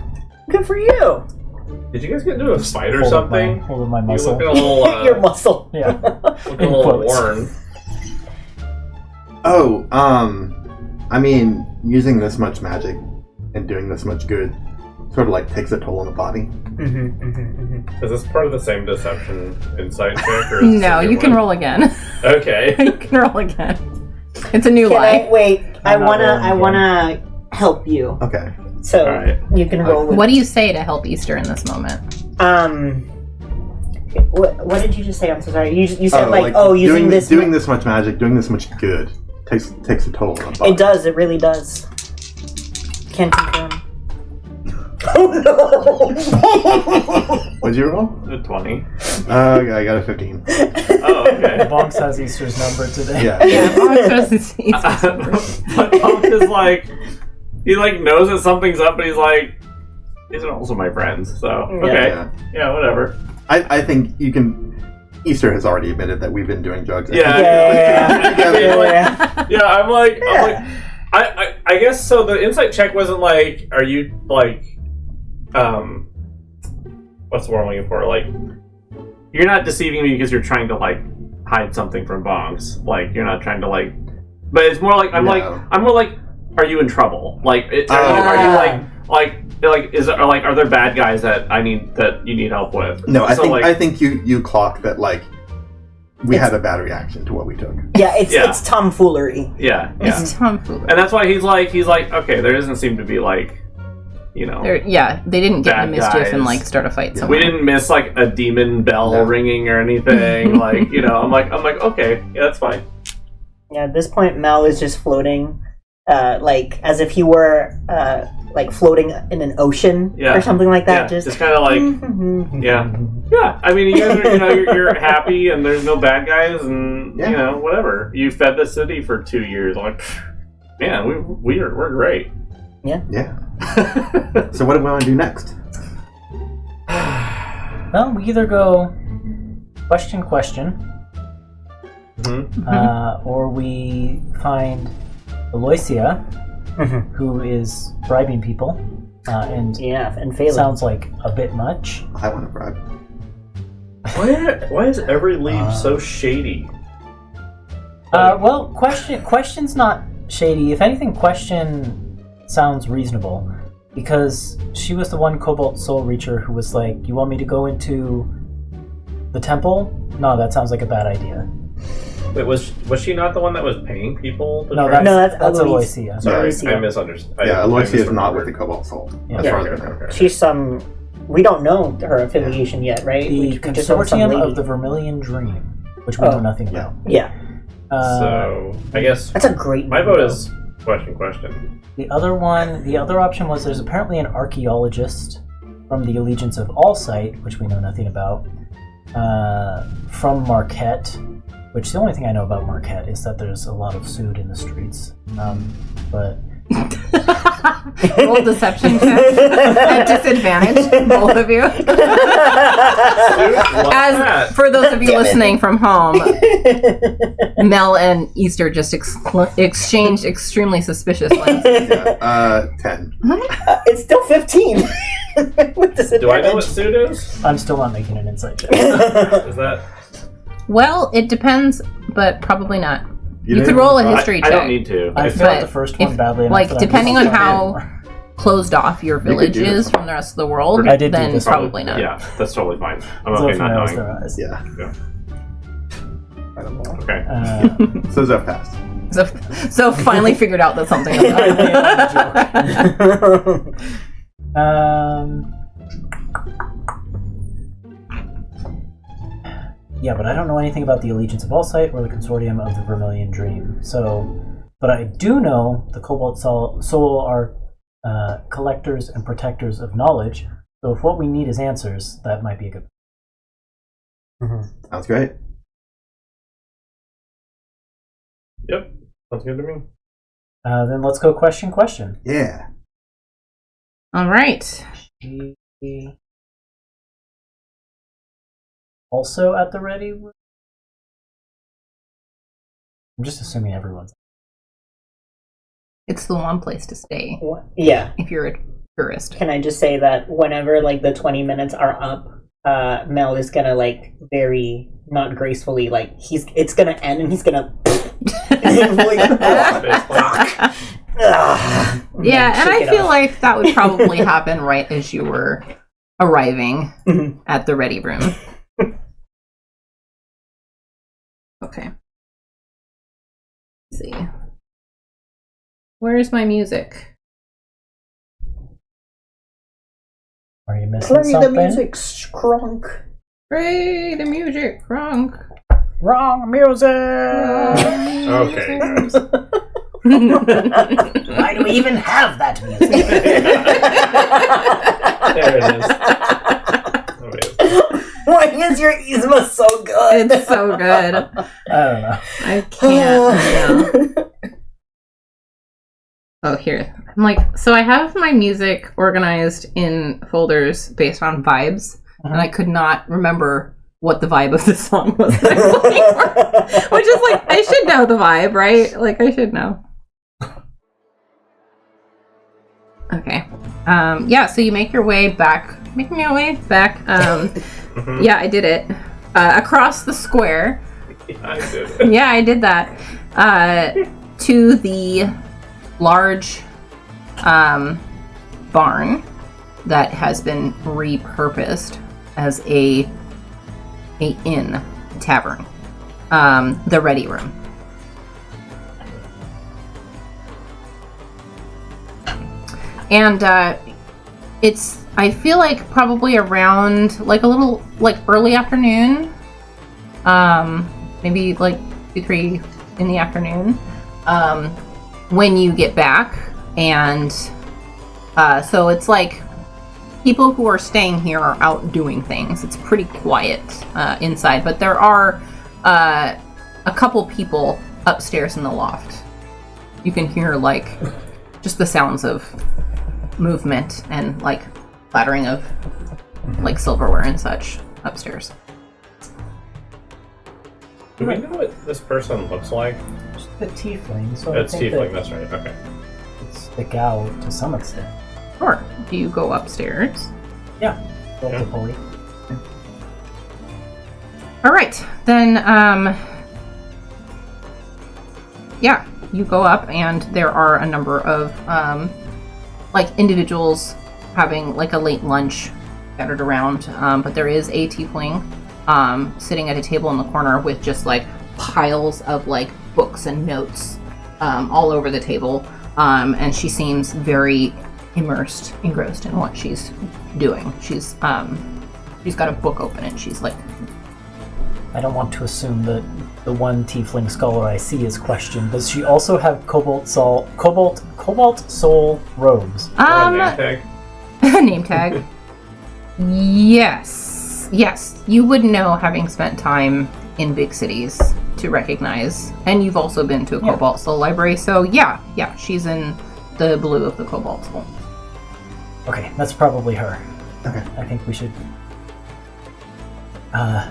Speaker 5: Good for you.
Speaker 4: Did you guys get into a fight or
Speaker 3: Hold up
Speaker 4: something?
Speaker 3: my
Speaker 4: You
Speaker 3: muscle.
Speaker 4: looking a little
Speaker 5: Your muscle.
Speaker 3: Yeah.
Speaker 4: looking a little worn.
Speaker 2: Oh, I mean, using this much magic and doing this much good sort of like takes a toll on the body.
Speaker 4: Is this part of the same deception insight check? Or is this
Speaker 1: No,
Speaker 4: a new
Speaker 1: you can
Speaker 4: one?
Speaker 1: roll again.
Speaker 4: Okay.
Speaker 1: You can roll again. It's a new lie.
Speaker 5: I
Speaker 3: I'm not rolling
Speaker 5: wanna help you.
Speaker 2: Okay.
Speaker 5: So
Speaker 4: Alright.
Speaker 5: you can roll with
Speaker 1: What do you say to help Easter in this moment?
Speaker 5: What did you just say? I'm so sorry. You said
Speaker 2: doing
Speaker 5: this.
Speaker 2: doing this much magic, doing this much good takes a toll on the body.
Speaker 5: It does. It really does. Can't confirm. Oh no!
Speaker 2: What'd you roll?
Speaker 4: A 20.
Speaker 2: I got a 15.
Speaker 4: Oh, okay.
Speaker 3: Bonks has Easter's number today.
Speaker 2: Yeah.
Speaker 1: Yeah, Bonks doesn't see
Speaker 4: But Bonk is like, he like knows that something's up, but he's like, these are also my friends, so okay, yeah, whatever.
Speaker 2: I think you can. Easter has already admitted that we've been doing drugs.
Speaker 4: Yeah, I'm like, I guess so. The insight check wasn't like, are you like, what's the word I'm looking for? Like, you're not deceiving me because you're trying to like hide something from Bonks. Like, you're not trying to like, but it's more like I'm more like, are you in trouble? Like, are you are there bad guys that you need help with?
Speaker 2: No,
Speaker 4: So,
Speaker 2: I think you clocked that like we had a bad reaction to what we took.
Speaker 5: Yeah, it's tomfoolery.
Speaker 4: Yeah.
Speaker 1: It's tomfoolery.
Speaker 4: And that's why he's like, okay, there doesn't seem to be like,
Speaker 1: they didn't get
Speaker 4: bad
Speaker 1: into mischief
Speaker 4: guys.
Speaker 1: and like start a fight somewhere.
Speaker 4: we didn't miss like a demon bell ringing or anything. Like, I'm like, okay, yeah, that's fine.
Speaker 5: Yeah, at this point, Mel is just floating, like as if he were like floating in an ocean or something like that.
Speaker 4: Yeah, just kind of like, yeah. I mean, you guys are, you're happy, and there's no bad guys, and whatever. You fed the city for 2 years. I'm like, man, we're great.
Speaker 5: Yeah.
Speaker 2: So what do we want to do next?
Speaker 3: Well, we either go question, or we find Aloysia, who is bribing people, and
Speaker 5: failing.
Speaker 3: Sounds like a bit much.
Speaker 2: I want to bribe.
Speaker 4: Why is every leaf so shady?
Speaker 3: Well, question's not shady. If anything, question sounds reasonable, because she was the one Cobalt Soul Reacher who was like, "You want me to go into the temple? No, that sounds like a bad idea."
Speaker 4: Wait, was she not the one that was paying people?
Speaker 3: No, that's Aloysia.
Speaker 4: Sorry, I misunderstood.
Speaker 2: Aloysia is not with the Cobalt Soul. As far as I know.
Speaker 5: She's some. We don't know her affiliation yet, right?
Speaker 3: The Consortium of the Vermilion Dream, which we know nothing about.
Speaker 5: Yeah.
Speaker 4: So I guess
Speaker 5: that's a great.
Speaker 4: My vote is question.
Speaker 3: The other option was there's apparently an archaeologist from the Allegiance of Allsight, which we know nothing about, from Marquette, which the only thing I know about Marquette is that there's a lot of food in the streets. But
Speaker 1: roll deception check at disadvantage, both of you. As for those of you listening from home, Mel and Easter just exchanged extremely suspicious glances.
Speaker 2: 10.
Speaker 5: It's still 15.
Speaker 4: Do I know what suit is?
Speaker 3: I'm still not making an insight check.
Speaker 4: Is that?
Speaker 1: Well, it depends, but probably not. You could roll a history check.
Speaker 4: I don't need to.
Speaker 3: I failed the first one badly enough.
Speaker 1: Like, depending on how closed off your village is from the rest of the world, then probably not.
Speaker 4: Yeah, that's totally fine. I'm okay not knowing.
Speaker 2: Yeah. I don't know.
Speaker 4: Okay.
Speaker 2: So Zeph passed.
Speaker 1: So finally figured out that something was
Speaker 3: Yeah, but I don't know anything about the Allegiance of Allsight or the Consortium of the Vermilion Dream. But I do know the Cobalt Soul are collectors and protectors of knowledge. So if what we need is answers, that might be a good.
Speaker 2: Sounds great.
Speaker 4: Yep, sounds good to me.
Speaker 3: Then let's go question.
Speaker 2: Yeah.
Speaker 1: All right.
Speaker 3: Also at the ready? I'm just assuming everyone's.
Speaker 1: It's the one place to stay.
Speaker 5: Yeah.
Speaker 1: If you're a tourist.
Speaker 5: Can I just say that whenever the 20 minutes are up, Mel is gonna very not gracefully it's gonna end and he's gonna.
Speaker 1: Yeah, and I feel like that would probably happen right as you were arriving at the ready room. Okay. Let's see. Where's my music?
Speaker 3: Are you missing something?
Speaker 5: Play the music, Skrunk.
Speaker 1: Play the music, Skrunk.
Speaker 3: Wrong music!
Speaker 4: Okay.
Speaker 3: Why do we even have that music?
Speaker 4: There it is.
Speaker 5: Why is your Yzma so good?
Speaker 1: It's so good.
Speaker 3: I don't know.
Speaker 1: I can't. Oh, here. So I have my music organized in folders based on vibes, and I could not remember what the vibe of the song was that I was looking for. Which is I should know the vibe, right? I should know. Okay. So you make your way back. Making your way back. Yeah, I did it. Across the square.
Speaker 4: Yeah, I did it.
Speaker 1: Yeah, I did that. To the large barn that has been repurposed as a inn, tavern. The ready room. And it's, I feel probably around a little early afternoon, maybe 2-3 in the afternoon, when you get back, and So it's like people who are staying here are out doing things. It's pretty quiet inside, but there are a couple people upstairs in the loft. You can hear like just the sounds of movement and like clattering of like silverware and such upstairs.
Speaker 4: Do we know what this person looks like?
Speaker 3: It's the tiefling. So
Speaker 4: It's
Speaker 3: I think
Speaker 4: tiefling,
Speaker 3: that
Speaker 4: that's right. Okay.
Speaker 3: it's stick out to some extent.
Speaker 1: Sure. Do you go upstairs?
Speaker 3: Yeah.
Speaker 4: Okay.
Speaker 3: Multiply.
Speaker 1: All right, then. Yeah, you go up, and there are a number of like individuals having like a late lunch scattered around. But there is a tiefling sitting at a table in the corner with just like piles of like books and notes all over the table, and she seems very engrossed in what she's doing. She's got a book open and she's like,
Speaker 3: I don't want to assume that the one tiefling scholar I see is questioned. Does she also have cobalt soul robes?
Speaker 4: Name tag?
Speaker 1: Name tag. Yes, you would know, having spent time in big cities, to recognize, and you've also been to a Cobalt Soul library, so yeah, she's in the blue of the Cobalt Soul.
Speaker 3: Okay, that's probably her.
Speaker 2: Okay.
Speaker 3: I think we should... what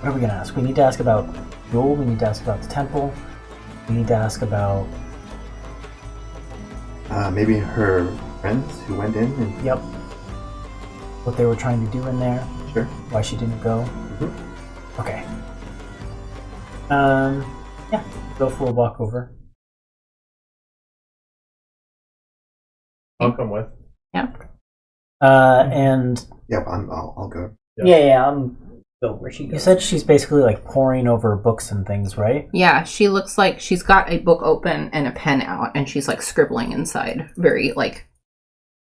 Speaker 3: are we gonna ask? We need to ask about Joel, we need to ask about the temple, we need to ask about...
Speaker 2: Maybe her friends who went in and...
Speaker 3: Yep. What they were trying to do in there.
Speaker 2: Sure.
Speaker 3: Why she didn't go.
Speaker 2: Mm-hmm.
Speaker 3: Okay. Yeah, go for a walk over.
Speaker 4: I'll come with.
Speaker 3: And
Speaker 2: Yep, I'll go.
Speaker 5: Yeah, I'm go where she goes.
Speaker 3: you said she's basically like poring over books and things, right?
Speaker 1: Yeah, she looks like she's got a book open and a pen out, and she's like scribbling inside very like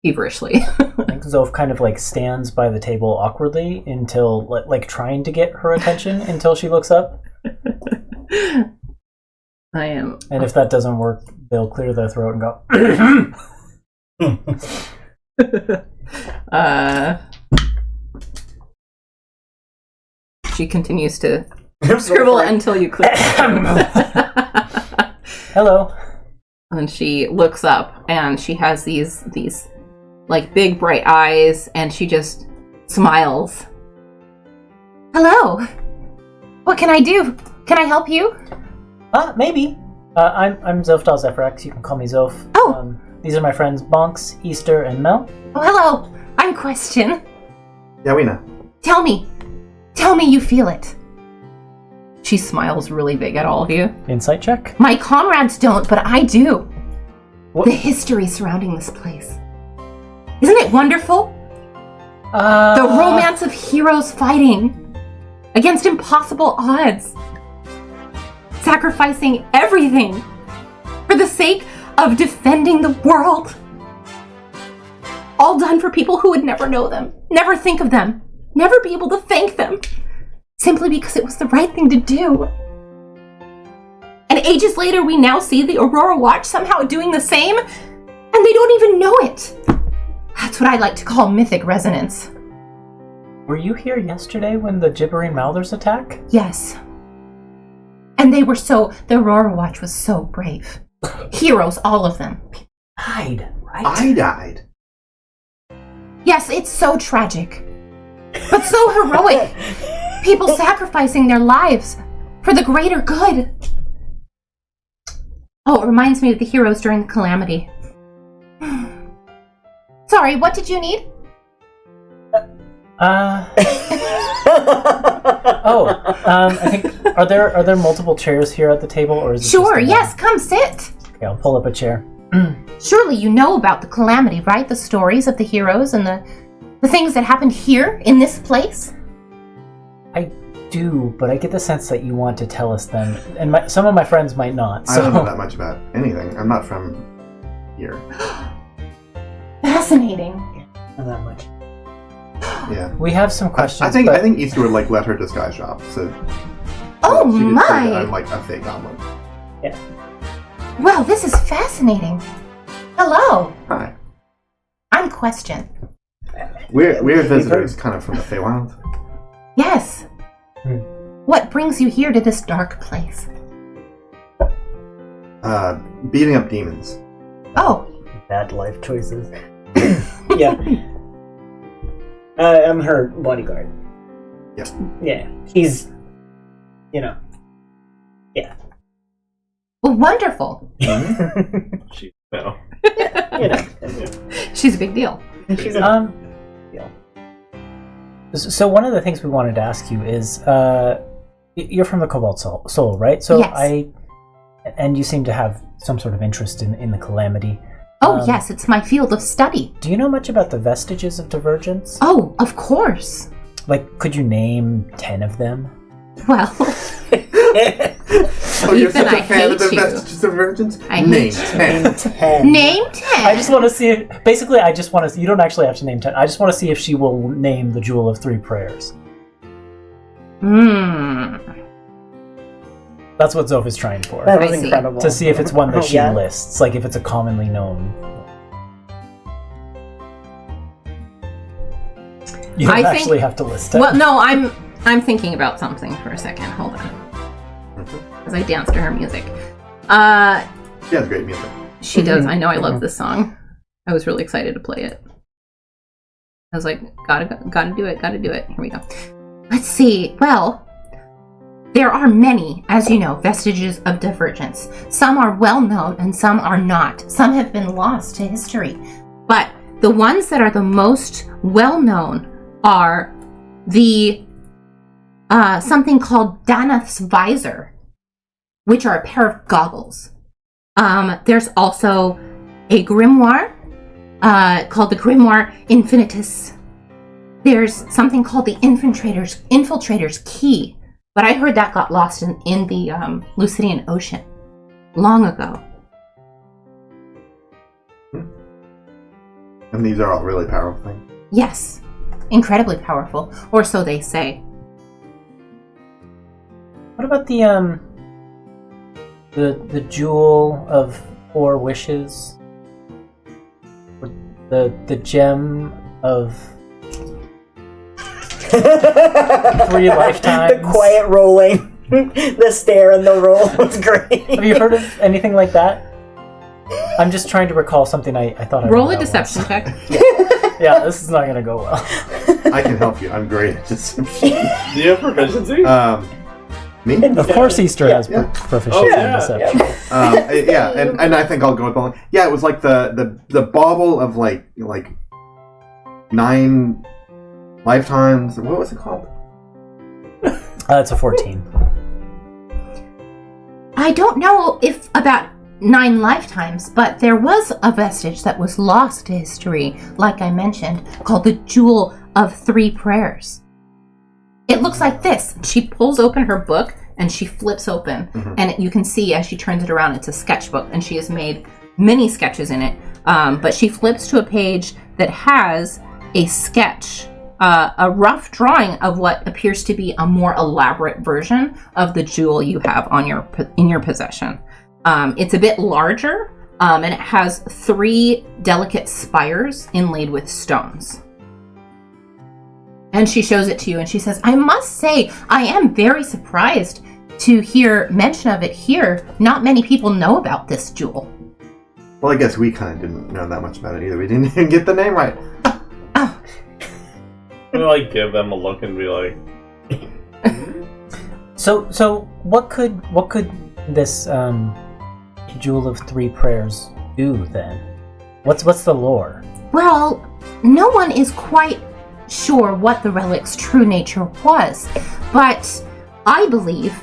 Speaker 1: feverishly.
Speaker 3: I think Zoph kind of like stands by the table awkwardly until like trying to get her attention until she looks up.
Speaker 1: I am.
Speaker 3: And if that doesn't work, they'll clear their throat and go.
Speaker 1: She continues to scribble until you click.
Speaker 3: Hello.
Speaker 1: And she looks up, and she has these like big bright eyes, and she just smiles. Hello. What can I do? Can I help you?
Speaker 3: Maybe. I'm Zophdal Zephyrax. You can call me Zoph.
Speaker 1: Oh.
Speaker 3: These are my friends Bonks, Easter, and Mel.
Speaker 1: Oh, hello. I'm Question.
Speaker 2: Yeah, we know.
Speaker 1: Tell me you feel it. She smiles really big at all of you.
Speaker 3: Insight check.
Speaker 1: My comrades don't, but I do.
Speaker 3: What?
Speaker 1: The history surrounding this place. Isn't it wonderful?
Speaker 3: The
Speaker 1: The romance of heroes fighting against impossible odds. Sacrificing everything for the sake of defending the world. All done for people who would never know them, never think of them, never be able to thank them, simply because it was the right thing to do. And ages later, we now see the Aurora Watch somehow doing the same, and they don't even know it. That's what I like to call mythic resonance.
Speaker 3: Were you here yesterday when the gibbering mouthers attack?
Speaker 1: Yes. And the Aurora Watch was so brave. Heroes, all of them.
Speaker 3: Died, right?
Speaker 2: I died.
Speaker 1: Yes, it's so tragic, but so heroic. People sacrificing their lives for the greater good. Oh, it reminds me of the heroes during the calamity. Sorry, what did you need?
Speaker 3: I think are there multiple chairs here at the table, or is it
Speaker 1: Sure,
Speaker 3: just
Speaker 1: yes, come sit.
Speaker 3: Okay, I'll pull up a chair.
Speaker 1: Surely you know about the calamity, right? The stories of the heroes and the things that happened here in this place?
Speaker 3: I do, but I get the sense that you want to tell us them, and some of my friends might not.
Speaker 2: I don't know that much about anything. I'm not from here.
Speaker 1: Fascinating.
Speaker 5: Not that much.
Speaker 2: Yeah.
Speaker 3: We have some questions.
Speaker 2: I think Easter would like let her disguise shop, so
Speaker 1: Oh
Speaker 2: she could say that
Speaker 1: my!
Speaker 2: I'm like a fake goblin.
Speaker 1: Well, this is fascinating. Hello.
Speaker 2: Hi.
Speaker 1: I'm Question.
Speaker 2: We're visitors, kind of from the Feywild.
Speaker 1: Yes. What brings you here to this dark place?
Speaker 2: Beating up demons.
Speaker 1: Oh.
Speaker 5: Bad life choices. Yeah. I'm her bodyguard.
Speaker 2: Yep.
Speaker 5: Yeah. She's, Yeah.
Speaker 1: Well, wonderful.
Speaker 4: She, no.
Speaker 1: She's a big deal.
Speaker 5: She's a...
Speaker 3: So one of the things we wanted to ask you is, you're from the Cobalt Soul, right? So
Speaker 1: Yes.
Speaker 3: and you seem to have some sort of interest in the Calamity.
Speaker 1: Oh, yes, it's my field of study.
Speaker 3: Do you know much about the vestiges of divergence?
Speaker 1: Oh, of course.
Speaker 3: Like, could you name 10 of them?
Speaker 1: Well,
Speaker 2: Oh, you're
Speaker 1: Ethan,
Speaker 2: such a
Speaker 1: I
Speaker 2: fan of the
Speaker 1: hate you.
Speaker 2: Vestiges of Virgins?
Speaker 1: I
Speaker 2: Name
Speaker 1: hate
Speaker 2: 10.
Speaker 1: name 10.
Speaker 3: I just want to see if... Basically, I just want to... You don't actually have to name 10. I just want to see if she will name the Jewel of Three Prayers. That's what Zoph is trying for.
Speaker 5: That
Speaker 1: I
Speaker 5: was
Speaker 1: see.
Speaker 5: incredible.
Speaker 3: To see if it's one that she
Speaker 5: Yeah.
Speaker 3: lists. Like, if it's a commonly known... You don't
Speaker 1: I think-
Speaker 3: actually have to list it.
Speaker 1: Well, no, I'm thinking about something for a second. Hold on. As I dance to her music.
Speaker 2: She has great music.
Speaker 1: She does. I know I love this song. I was really excited to play it. I was like, gotta do it. Here we go. Let's see. Well, there are many, as you know, vestiges of divergence. Some are well known and some are not. Some have been lost to history. But the ones that are the most well known are the something called Danath's Visor, which are a pair of goggles. There's also a grimoire called the Grimoire Infinitus. There's something called the Infiltrator's Key, but I heard that got lost in the Lucidian Ocean long ago.
Speaker 2: And these are all really powerful things.
Speaker 1: Yes, incredibly powerful, or so they say.
Speaker 3: What about the Jewel of Four Wishes? The Gem of Three Lifetimes?
Speaker 5: The quiet rolling. The stare and the roll was great.
Speaker 3: Have you heard of anything like that? I'm just trying to recall something I thought I
Speaker 1: Roll
Speaker 3: read
Speaker 1: a
Speaker 3: that
Speaker 1: deception
Speaker 3: once.
Speaker 1: check.
Speaker 3: Yeah, this is not going to go well.
Speaker 2: I can help you. I'm great at deception.
Speaker 4: Do you have proficiency?
Speaker 2: Me?
Speaker 3: Of course Easter has
Speaker 2: Yeah.
Speaker 3: proficiency in deception.
Speaker 2: Yeah, and I think I'll go with the... Yeah, it was like the bauble of like 9 lifetimes. What was it called?
Speaker 3: It's a 14.
Speaker 1: I don't know if about 9 lifetimes, but there was a vestige that was lost to history, like I mentioned, called the Jewel of Three Prayers. It looks like this. She pulls open her book and she flips open, and you can see as she turns it around, it's a sketchbook, and she has made many sketches in it. But she flips to a page that has a sketch, a rough drawing of what appears to be a more elaborate version of the jewel you have in your possession. It's a bit larger, and it has 3 delicate spires inlaid with stones. And she shows it to you and she says, I must say, I am very surprised to hear mention of it here. Not many people know about this jewel.
Speaker 2: Well, I guess we kind of didn't know that much about it either. We didn't even get the name right.
Speaker 1: Oh,
Speaker 4: I'm gonna give them a look and be like,
Speaker 3: So what could this Jewel of Three Prayers do then? What's the lore?
Speaker 1: well, no one is quite sure what the relic's true nature was, but I believe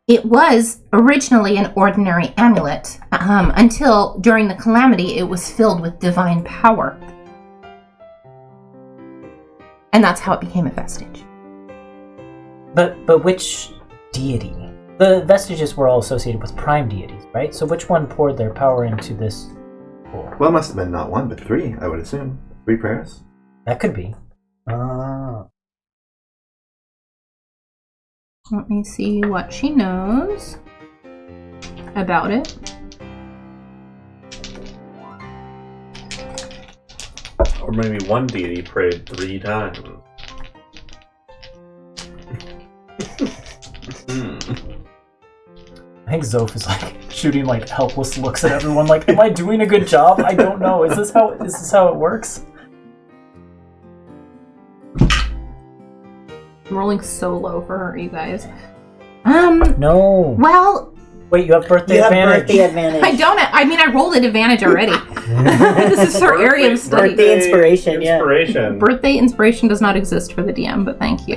Speaker 1: it was originally an ordinary amulet until during the Calamity it was filled with divine power. And that's how it became a vestige.
Speaker 3: But which deity? The vestiges were all associated with prime deities, right? So which one poured their power into this lore?
Speaker 2: Well, it must have been not 1, but 3, I would assume. 3 prayers?
Speaker 3: That could be.
Speaker 1: Let me see what she knows about it.
Speaker 4: Or maybe one deity prayed 3 times.
Speaker 3: I think Zoph is like shooting like helpless looks at everyone. Like, am I doing a good job? I don't know. Is this how it works?
Speaker 1: I'm rolling so low for her, you guys.
Speaker 3: No.
Speaker 1: Well,
Speaker 3: Wait, you have birthday advantage.
Speaker 1: I don't. I mean, I rolled an advantage already. This is her area of study.
Speaker 5: Birthday inspiration.
Speaker 1: Birthday inspiration does not exist for the DM, but thank you.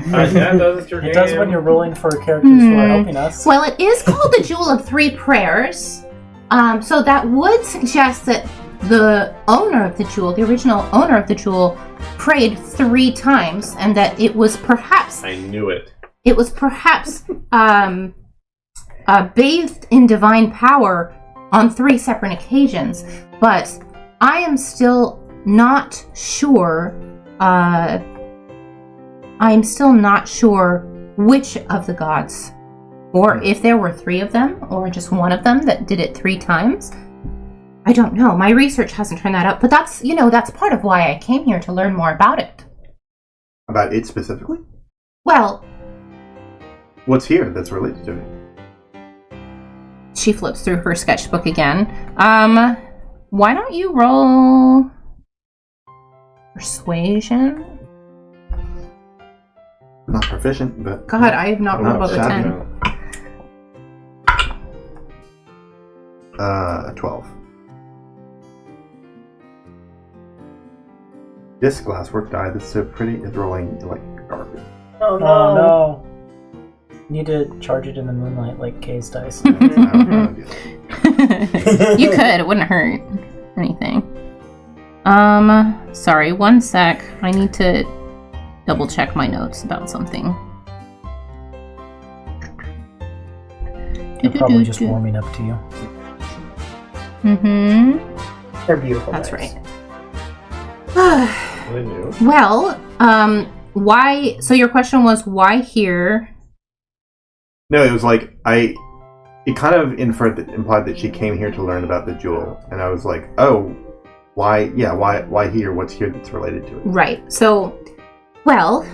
Speaker 4: Yeah,
Speaker 3: it does when you're rolling for characters who are helping us.
Speaker 1: Well, it is called the Jewel of 3 Prayers. So that would suggest that the owner of the jewel, the original owner of the jewel, prayed 3 times, and that it was perhaps...
Speaker 4: I knew it.
Speaker 1: It was perhaps bathed in divine power on 3 separate occasions, but I am still not sure. I'm still not sure which of the gods, or if there were 3 of them, or just one of them that did it 3 times. I don't know. My research hasn't turned that up, but that's part of why I came here to learn more about it.
Speaker 2: About it specifically?
Speaker 1: Well,
Speaker 2: what's here that's related to it?
Speaker 1: She flips through her sketchbook again. Why don't you roll persuasion?
Speaker 2: Not proficient, but...
Speaker 1: God, I have not rolled above a 10.
Speaker 2: 12. This glasswork die that's so pretty is rolling like garbage.
Speaker 5: Oh no.
Speaker 3: Oh no. You need to charge it in the moonlight like Kay's dice.
Speaker 1: You could. It wouldn't hurt anything. Sorry, 1 sec. I need to double check my notes about something.
Speaker 3: They're probably just warming up to you.
Speaker 1: Mm-hmm.
Speaker 5: They're beautiful.
Speaker 1: That's
Speaker 5: dice.
Speaker 1: right. Well, why? So your question was why here?
Speaker 2: No, it was like it kind of implied that she came here to learn about the jewel, and I was like, oh, why? Yeah, why here? What's here that's related to it?
Speaker 1: Right. So, well,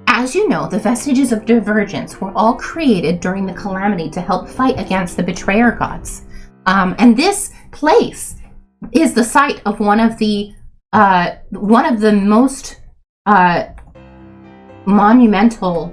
Speaker 1: as you know, the vestiges of divergence were all created during the calamity to help fight against the betrayer gods, and this place is the site of one of the most monumental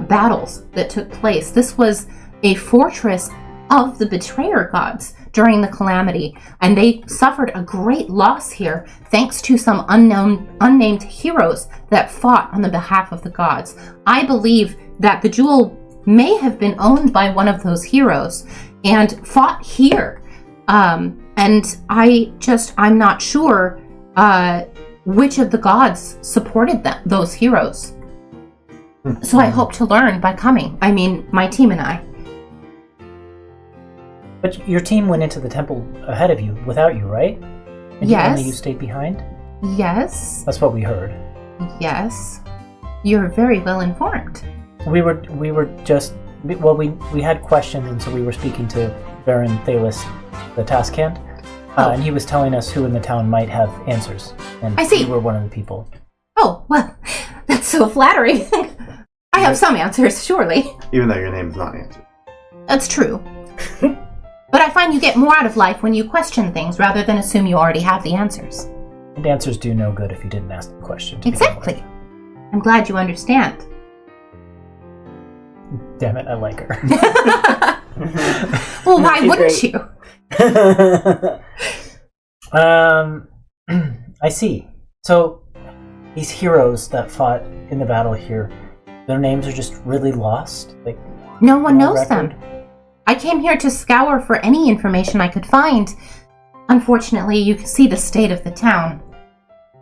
Speaker 1: battles that took place. This was a fortress of the betrayer gods during the calamity, and they suffered a great loss here thanks to some unnamed heroes that fought on the behalf of the gods. I believe that the jewel may have been owned by one of those heroes and fought here. And I'm not sure which of the gods supported those heroes. So I hope to learn by coming. I mean, my team and I.
Speaker 3: But your team went into the temple ahead of you, without you, right? And
Speaker 1: Yes.
Speaker 3: Only you stayed behind?
Speaker 1: Yes.
Speaker 3: That's what we heard.
Speaker 1: Yes. You're very well informed.
Speaker 3: We were just... Well, we had questions, and so we were speaking to Baron Thalis, the task hand. And he was telling us who in the town might have answers. And
Speaker 1: I see.
Speaker 3: You were one of the people.
Speaker 1: Oh, well, that's so flattering. I have some answers, surely.
Speaker 2: Even though your name's not answered.
Speaker 1: That's true. But I find you get more out of life when you question things rather than assume you already have the answers.
Speaker 3: And answers do no good if you didn't ask the question.
Speaker 1: Exactly. I'm glad you understand.
Speaker 3: Damn it, I like her.
Speaker 1: Well, why wouldn't you?
Speaker 3: I see. So, these heroes that fought in the battle here, their names are just really lost? Like,
Speaker 1: No one knows
Speaker 3: record?
Speaker 1: them. I came here to scour for any information I could find. Unfortunately, you can see the state of the town.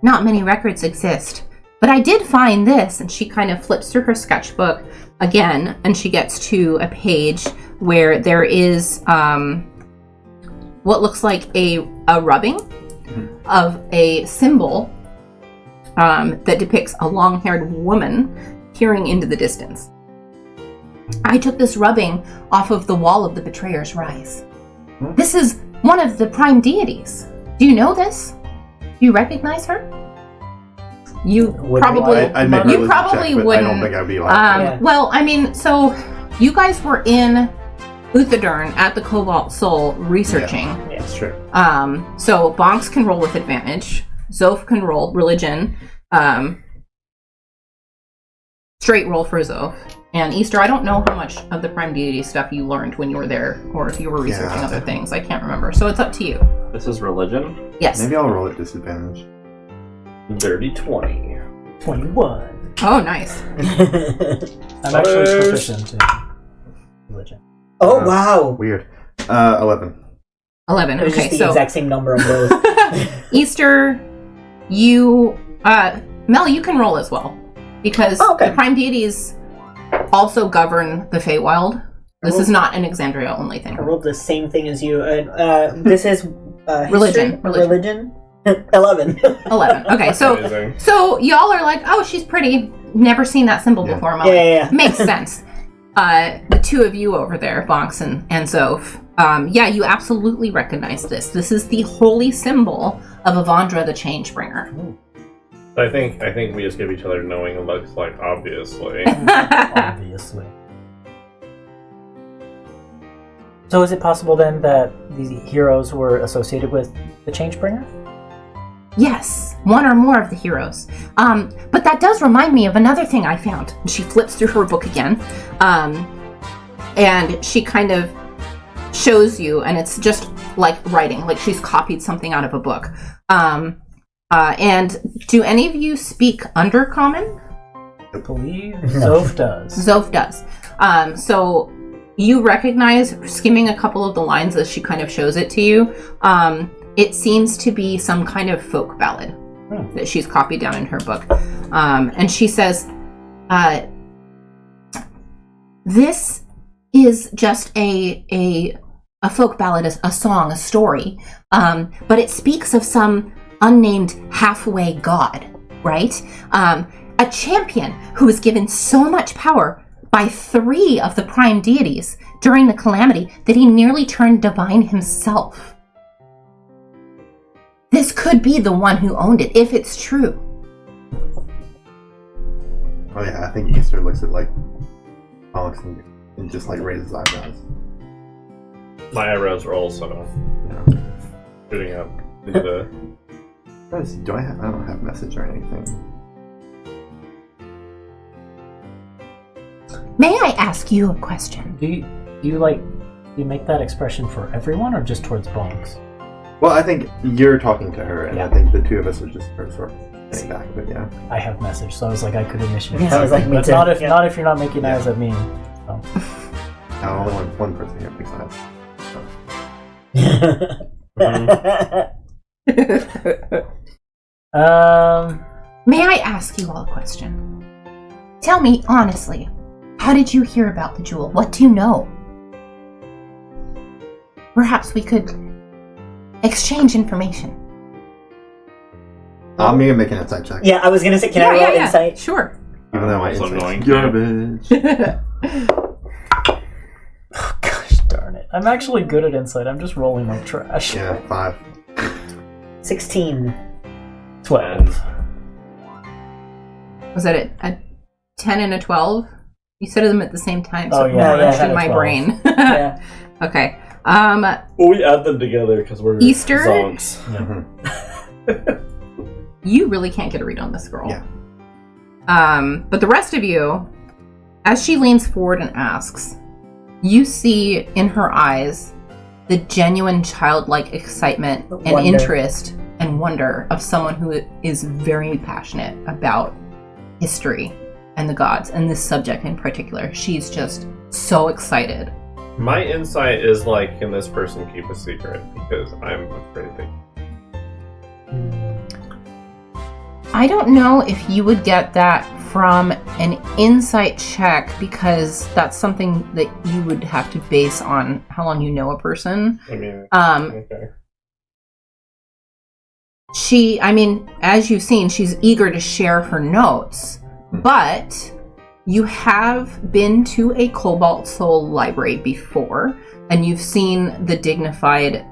Speaker 1: Not many records exist. But I did find this, and she kind of flips through her sketchbook again, and she gets to a page where there is what looks like a rubbing of a symbol that depicts a long-haired woman peering into the distance. I took this rubbing off of the wall of the Betrayer's Rise. This is one of the prime deities. Do you know this? you recognize her? You
Speaker 5: Would
Speaker 1: probably
Speaker 2: I'd make a
Speaker 1: you
Speaker 2: religion
Speaker 1: probably
Speaker 2: check, but
Speaker 1: wouldn't.
Speaker 2: I don't think I'd be like.
Speaker 5: Yeah.
Speaker 1: Well, I mean, so you guys were in Uthadurn at the Cobalt Soul researching.
Speaker 5: Yeah.
Speaker 2: That's true.
Speaker 1: So Bonks can roll with advantage. Zoph can roll religion. Straight roll for Zoph. And Easter, I don't know how much of the Prime Deity stuff you learned when you were there, or if you were researching other things. I can't remember. So it's up to you.
Speaker 4: This is religion.
Speaker 1: Yes.
Speaker 2: Maybe I'll roll at disadvantage.
Speaker 4: Dirty 20.
Speaker 3: 21.
Speaker 1: Oh, nice.
Speaker 3: I'm actually proficient in religion.
Speaker 5: Oh, wow.
Speaker 2: Weird. 11.
Speaker 1: 11.
Speaker 5: It was
Speaker 1: Okay,
Speaker 5: just the
Speaker 1: so
Speaker 5: exact same number on both.
Speaker 1: Easter, you, Mel, you can roll as well, because
Speaker 5: okay.
Speaker 1: the Prime Deities also govern the Feywild. This is not an Exandria only thing.
Speaker 5: I rolled the same thing as you. This is
Speaker 1: Religion.
Speaker 5: Religion. 11.
Speaker 1: 11. Okay,
Speaker 4: Amazing.
Speaker 1: so y'all are like, oh, she's pretty. Never seen that symbol before, Mel.
Speaker 5: Yeah.
Speaker 1: Makes sense. The two of you over there, Bonks and Zoph, you absolutely recognize this. This is the holy symbol of Avandra the Changebringer.
Speaker 4: I think we just give each other knowing looks, like, obviously.
Speaker 3: Obviously. So is it possible then that these heroes were associated with the Changebringer?
Speaker 1: Yes, one or more of the heroes. But that does remind me of another thing I found. She flips through her book again, and she kind of shows you, and it's just like writing, like she's copied something out of a book. And do any of you speak Undercommon?
Speaker 3: I believe Zoph does.
Speaker 1: Zoph does. So you recognize, skimming a couple of the lines as she kind of shows it to you, it seems to be some kind of folk ballad that she's copied down in her book. And she says, this is just a folk ballad, a song, a story, but it speaks of some unnamed halfway god, right? A champion who was given so much power by 3 of the prime deities during the calamity that he nearly turned divine himself. This could be the one who owned it, if it's true.
Speaker 2: Oh yeah, I think Easter looks at like Alex and just like raises eyebrows.
Speaker 4: My eyebrows are also shooting up into the...
Speaker 2: Do I have? I don't have message or anything.
Speaker 1: May I ask you a question?
Speaker 3: Do you make that expression for everyone or just towards Bonks?
Speaker 2: Well, I think you're talking to her, and I think the two of us are just sort of getting back. But yeah,
Speaker 3: I have message, so I was like, I could initiate.
Speaker 5: Yeah, I was like, me
Speaker 3: but
Speaker 5: too.
Speaker 3: not if you're not making eyes at me. So.
Speaker 2: no, only one person here makes eyes.
Speaker 1: May I ask you all a question? Tell me honestly, how did you hear about the jewel? What do you know? Perhaps we could exchange information.
Speaker 2: I'm gonna make an insight check.
Speaker 5: Yeah, I was gonna say, can I roll insight?
Speaker 1: Sure.
Speaker 2: Even though my
Speaker 4: Also
Speaker 2: insight's
Speaker 4: knowing
Speaker 2: garbage.
Speaker 3: Oh, gosh darn it! I'm actually good at insight. I'm just rolling like trash.
Speaker 2: Yeah, 5.
Speaker 5: 16.
Speaker 3: 12.
Speaker 1: Was that a 10 and a 12? You said them at the same time, so
Speaker 3: Oh, yeah,
Speaker 1: it merged
Speaker 3: yeah,
Speaker 1: in my
Speaker 3: 12.
Speaker 1: brain.
Speaker 5: Yeah.
Speaker 1: Okay.
Speaker 4: Well, we add them together because we're
Speaker 1: Easter?
Speaker 4: zonks.
Speaker 1: You really can't get a read on this girl.
Speaker 2: Yeah.
Speaker 1: But the rest of you, as she leans forward and asks, you see in her eyes the genuine childlike excitement and
Speaker 5: Wonder.
Speaker 1: interest and wonder of someone who is very passionate about history and the gods and this subject in particular. She's just so excited.
Speaker 4: My insight is like, can this person keep a secret? Because I'm afraid they...
Speaker 1: I don't know if you would get that from an insight check, because that's something that you would have to base on how long you know a person.
Speaker 4: I mean, okay.
Speaker 1: As you've seen, she's eager to share her notes, but you have been to a Cobalt Soul library before, and you've seen the dignified,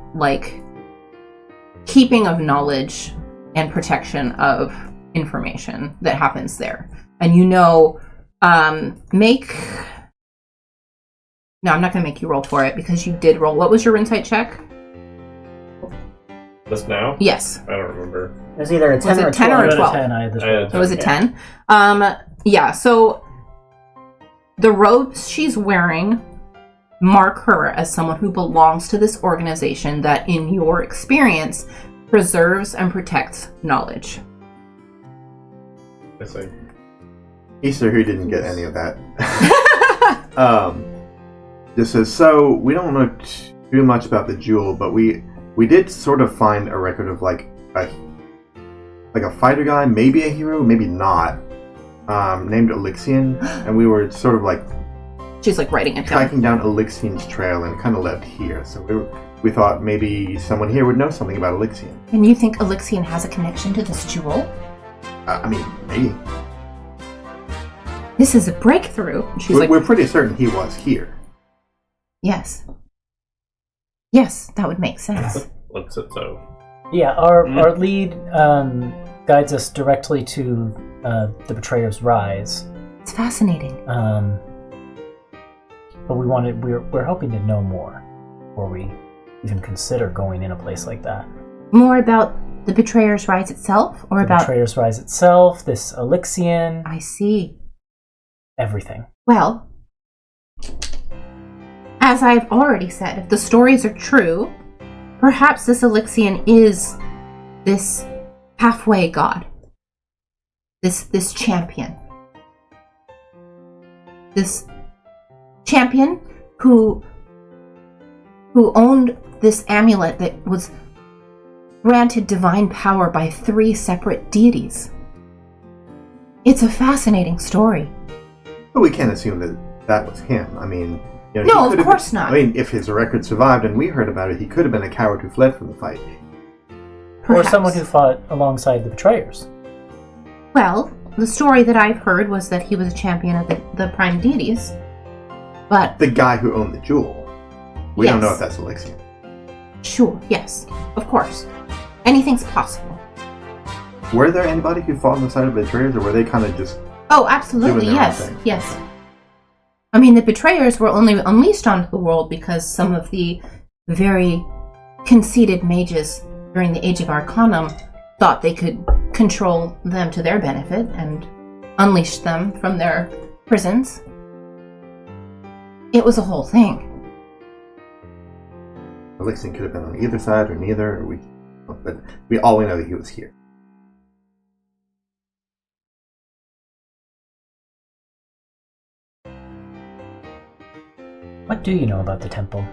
Speaker 1: keeping of knowledge and protection of information that happens there. And you know, No, I'm not going to make you roll for it because you did roll. What was your insight check?
Speaker 4: Just now?
Speaker 1: Yes.
Speaker 4: I don't remember.
Speaker 5: It was either a 10
Speaker 1: Was
Speaker 5: or
Speaker 1: it 10 or 12?
Speaker 3: 10, I had this roll.
Speaker 1: So was it 10? Yeah, so the robes she's wearing mark her as someone who belongs to this organization that, in your experience, preserves and protects knowledge.
Speaker 4: I see.
Speaker 2: Easter, who didn't get any of that, just says, so we don't know too much about the jewel, but we did sort of find a record of like a fighter guy, maybe a hero, maybe not, named Elixian, and we were sort of like
Speaker 1: She's like writing it down.
Speaker 2: tracking down Elixian's trail and kind of left here. So we thought maybe someone here would know something about Elixian.
Speaker 1: And you think Elixian has a connection to this jewel?
Speaker 2: I mean, maybe.
Speaker 1: This is a breakthrough. She's like,
Speaker 2: We're pretty certain he was here.
Speaker 1: yes. Yes, that would make sense.
Speaker 4: Looks it so.
Speaker 3: Yeah, our lead guides us directly to the Betrayer's Rise.
Speaker 1: It's fascinating.
Speaker 3: But we're hoping to know more before we even consider going in a place like that.
Speaker 1: More about the Betrayer's Rise itself, or
Speaker 3: The
Speaker 1: about...
Speaker 3: Betrayer's Rise itself, this Elixian,
Speaker 1: I see.
Speaker 3: everything.
Speaker 1: Well, as I've already said, if the stories are true, perhaps this Elixian is this halfway god. This champion. This champion who owned this amulet that was granted divine power by 3 separate deities. It's a fascinating story.
Speaker 2: But we can't assume that was him. I mean, you know,
Speaker 1: No,
Speaker 2: he
Speaker 1: of
Speaker 2: could have
Speaker 1: course
Speaker 2: been,
Speaker 1: not.
Speaker 2: I mean, if his record survived and we heard about it, he could have been a coward who fled from the fight.
Speaker 1: Perhaps.
Speaker 3: Or someone who fought alongside the Betrayers.
Speaker 1: Well, the story that I've heard was that he was a champion of the prime deities. But,
Speaker 2: The guy who owned the jewel. We don't know
Speaker 1: Yes.
Speaker 2: if that's Elixian.
Speaker 1: sure, yes, of course. Anything's possible.
Speaker 2: Were there anybody who fought on the side of the betrayers, or were they kind of just...
Speaker 1: Oh, absolutely,
Speaker 2: Doing their own
Speaker 1: yes,
Speaker 2: thing.
Speaker 1: yes. I mean, the betrayers were only unleashed onto the world because some of the very conceited mages during the Age of Arcanum thought they could control them to their benefit and unleash them from their prisons. It was a whole thing.
Speaker 2: Elixian could have been on either side or neither, or but we know that he was here.
Speaker 3: What do you know about the temple?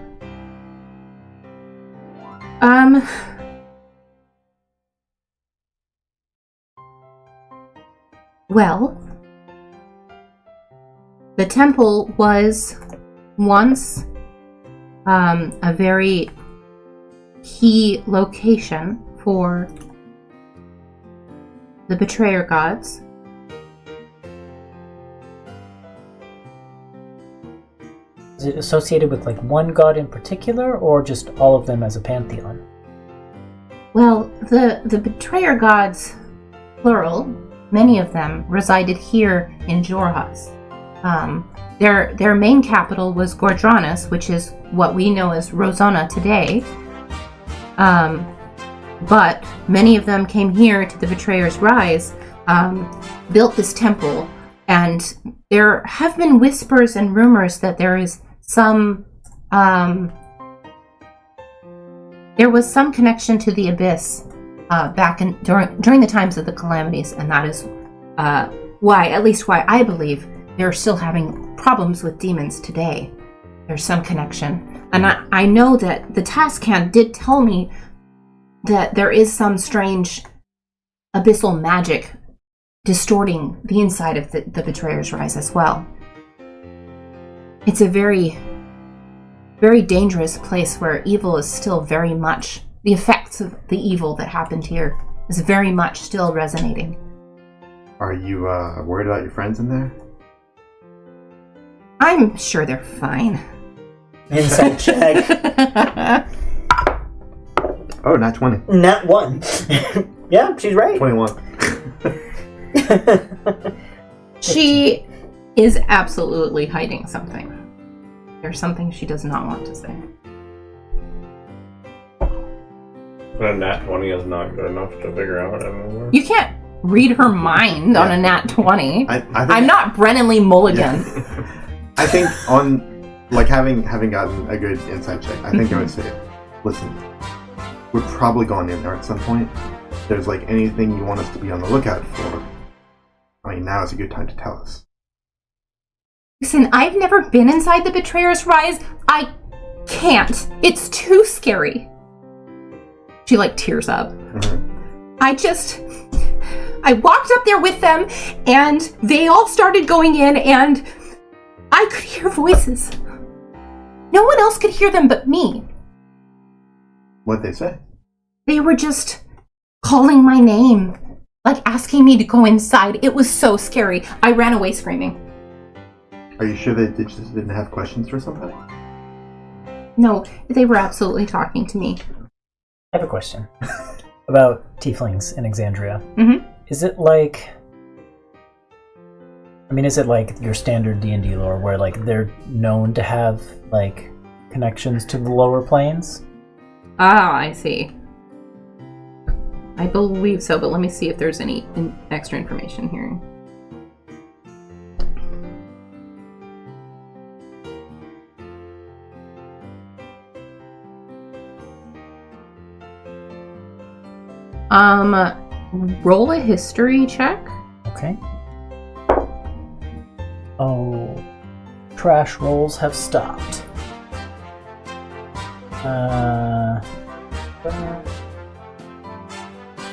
Speaker 1: Well, the temple was once a very key location for the betrayer gods.
Speaker 3: Is it associated with like one god in particular, or just all of them as a pantheon?
Speaker 1: Well, the betrayer gods, plural, many of them resided here in Jorhas. Their main capital was Gordranus, which is what we know as Rosona today. But many of them came here to the Betrayer's Rise, built this temple, and there have been whispers and rumors that there is there was some connection to the Abyss during the times of the calamities, and that is why I believe they're still having problems with demons today. There's some connection. And I know that the Tascan did tell me that there is some strange abyssal magic distorting the inside of the Betrayer's Rise as well. It's a very, very dangerous place where evil is still very much, the effects of the evil that happened here is very much still resonating.
Speaker 2: Are you worried about your friends in there?
Speaker 1: I'm sure they're fine.
Speaker 5: Insight check.
Speaker 2: Oh, not 20.
Speaker 5: Not one. Yeah, she's right.
Speaker 2: 21.
Speaker 1: She is absolutely hiding something. There's something she does not want to say.
Speaker 4: But a nat 20 is not good enough to figure out.
Speaker 1: You can't read her mind on a nat 20.
Speaker 2: I'm
Speaker 1: not Brennan Lee Mulligan.
Speaker 2: I think on like having gotten a good insight check, I think I would say, listen, we're probably going in there at some point. If there's like anything you want us to be on the lookout for, I mean, now is a good time to tell us.
Speaker 1: Listen, I've never been inside the Betrayer's Rise. I can't. It's too scary. She like tears up.
Speaker 2: Mm-hmm.
Speaker 1: I walked up there with them and they all started going in and I could hear voices. No one else could hear them but me.
Speaker 2: What'd they say?
Speaker 1: They were just calling my name, like asking me to go inside. It was so scary. I ran away screaming.
Speaker 2: Are you sure they just didn't have questions for somebody?
Speaker 1: No, they were absolutely talking to me.
Speaker 3: I have a question about tieflings in Exandria.
Speaker 1: Mm-hmm.
Speaker 3: Is it like... I mean, is it like your standard D&D lore where like they're known to have like connections to the lower planes?
Speaker 1: Ah, I see. I believe so, but let me see if there's any extra information here. Roll a history check.
Speaker 3: Okay. Oh, trash rolls have stopped.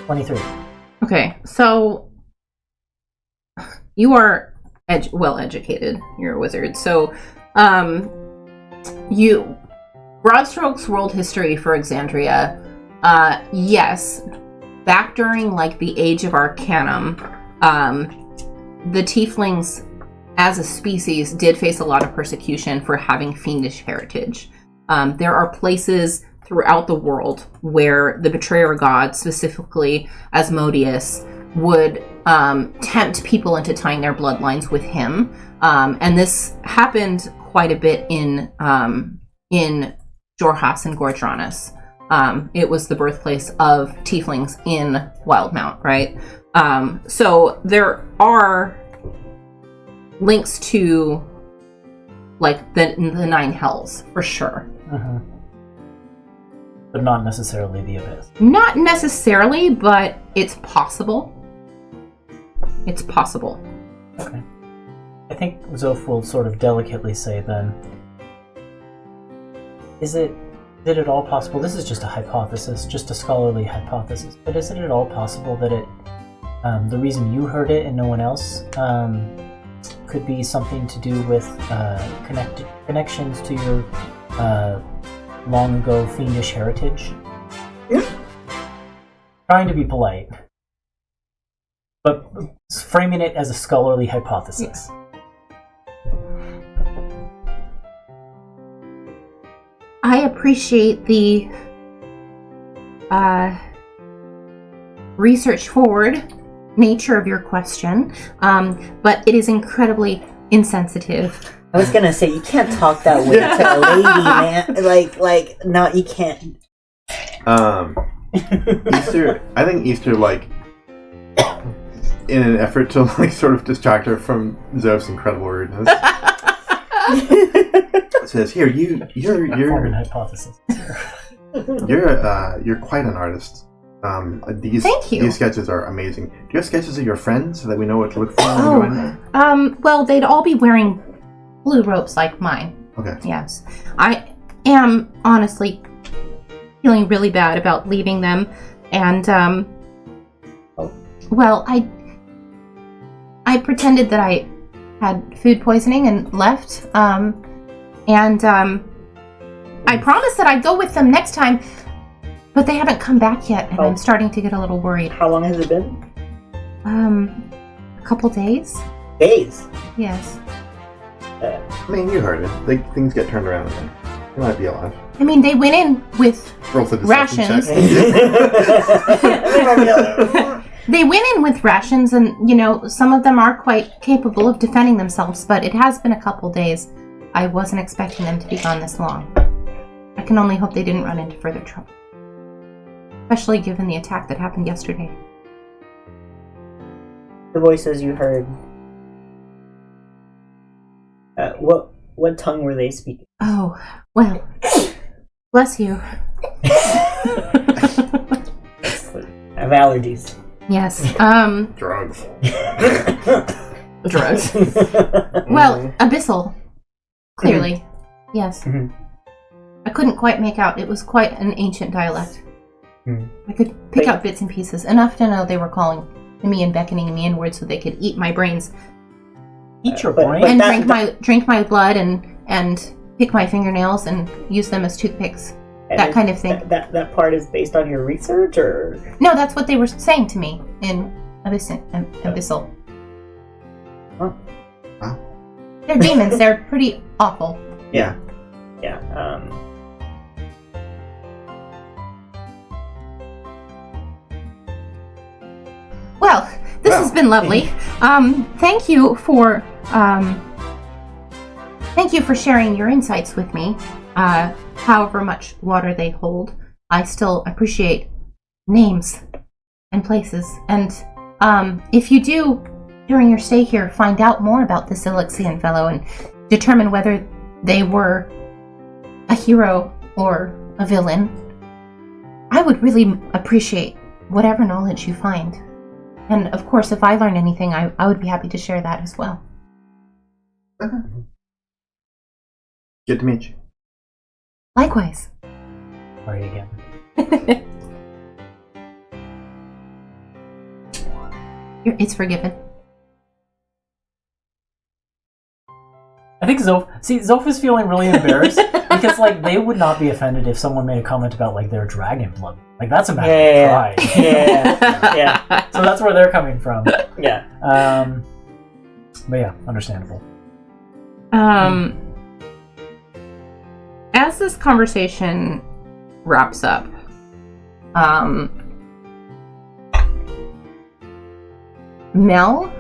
Speaker 3: 23.
Speaker 1: Okay, so you are well educated. You're a wizard. So, you broad strokes world history for Exandria. Yes, back during like the Age of Arcanum, the tieflings as a species did face a lot of persecution for having fiendish heritage. There are places throughout the world where the betrayer god, specifically Asmodeus, would tempt people into tying their bloodlines with him. And this happened quite a bit in Jorhas and Gordranus. It was the birthplace of tieflings in Wildemount, right? So there are links to like the Nine Hells for sure.
Speaker 3: Mm-hmm. But not necessarily the Abyss.
Speaker 1: Not necessarily, but it's possible. It's possible.
Speaker 3: Okay. I think Zoph will sort of delicately say then, is it at all possible, this is just a hypothesis, just a scholarly hypothesis, but is it at all possible that it, the reason you heard it and no one else, could be something to do with connections to your long ago fiendish heritage?
Speaker 5: Yeah.
Speaker 3: Trying to be polite, but framing it as a scholarly hypothesis.
Speaker 1: I appreciate the research forward nature of your question, but it is incredibly insensitive.
Speaker 5: I was gonna say, you can't talk that way to a lady, man. Like, no, you can't.
Speaker 2: Easter, I think Easter, like, in an effort to, like, sort of distract her from Zoph's incredible rudeness, says, "Here, you're
Speaker 3: hypothesis.
Speaker 2: you're quite an artist.
Speaker 1: Thank you.
Speaker 2: These sketches are amazing. Do you have sketches of your friends so that we know what to look for when we go in there?"
Speaker 1: Well, they'd all be wearing blue robes like mine.
Speaker 2: Okay.
Speaker 1: Yes. I am honestly feeling really bad about leaving them, and well, I pretended that I had food poisoning and left, and I promised that I'd go with them next time, but they haven't come back yet, and I'm starting to get a little worried.
Speaker 5: How long has it been?
Speaker 1: A couple days.
Speaker 5: Days?
Speaker 1: Yes.
Speaker 2: I mean, you heard it. Things get turned around again. You might be alive.
Speaker 1: I mean, they went in with
Speaker 2: Roll for deception
Speaker 1: rations.
Speaker 2: check.
Speaker 1: They went in with rations, and, some of them are quite capable of defending themselves, but it has been a couple days. I wasn't expecting them to be gone this long. I can only hope they didn't run into further trouble. Especially given the attack that happened yesterday.
Speaker 5: The voices you heard. What tongue were they speaking?
Speaker 1: Oh, well. Bless you.
Speaker 5: I have allergies.
Speaker 1: Yes.
Speaker 2: Drugs.
Speaker 1: Drugs. Well, abyssal. Clearly. Yes.
Speaker 5: Mhm.
Speaker 1: I couldn't quite make out. It was quite an ancient dialect.
Speaker 5: Mhm.
Speaker 1: I could pick out bits and pieces, enough to know they were calling me and beckoning me inward so they could eat my brains.
Speaker 3: Eat your
Speaker 5: but-
Speaker 3: brain?
Speaker 5: but-
Speaker 1: And
Speaker 5: that-
Speaker 1: drink my blood and pick my fingernails and use them as toothpicks. That kind of thing.
Speaker 5: That part is based on your research, or
Speaker 1: No, that's what they were saying to me in Abyssal.
Speaker 5: Huh.
Speaker 2: Wow.
Speaker 1: They're demons. They're pretty awful.
Speaker 5: yeah.
Speaker 1: Well, this has been lovely. Thank you for sharing your insights with me. However much water they hold, I still appreciate names and places. And if you do, during your stay here, find out more about this Elixian fellow and determine whether they were a hero or a villain, I would really appreciate whatever knowledge you find. And of course, if I learn anything, I would be happy to share that as well.
Speaker 2: Okay. Good to meet you.
Speaker 1: Likewise.
Speaker 3: Sorry again.
Speaker 1: It's forgiven.
Speaker 3: I think Zoph is feeling really embarrassed because, they would not be offended if someone made a comment about, their dragon blood. That's a matter of pride.
Speaker 5: Yeah.
Speaker 3: So that's where they're coming from.
Speaker 5: Yeah.
Speaker 3: But yeah, understandable.
Speaker 1: As this conversation wraps up, Mel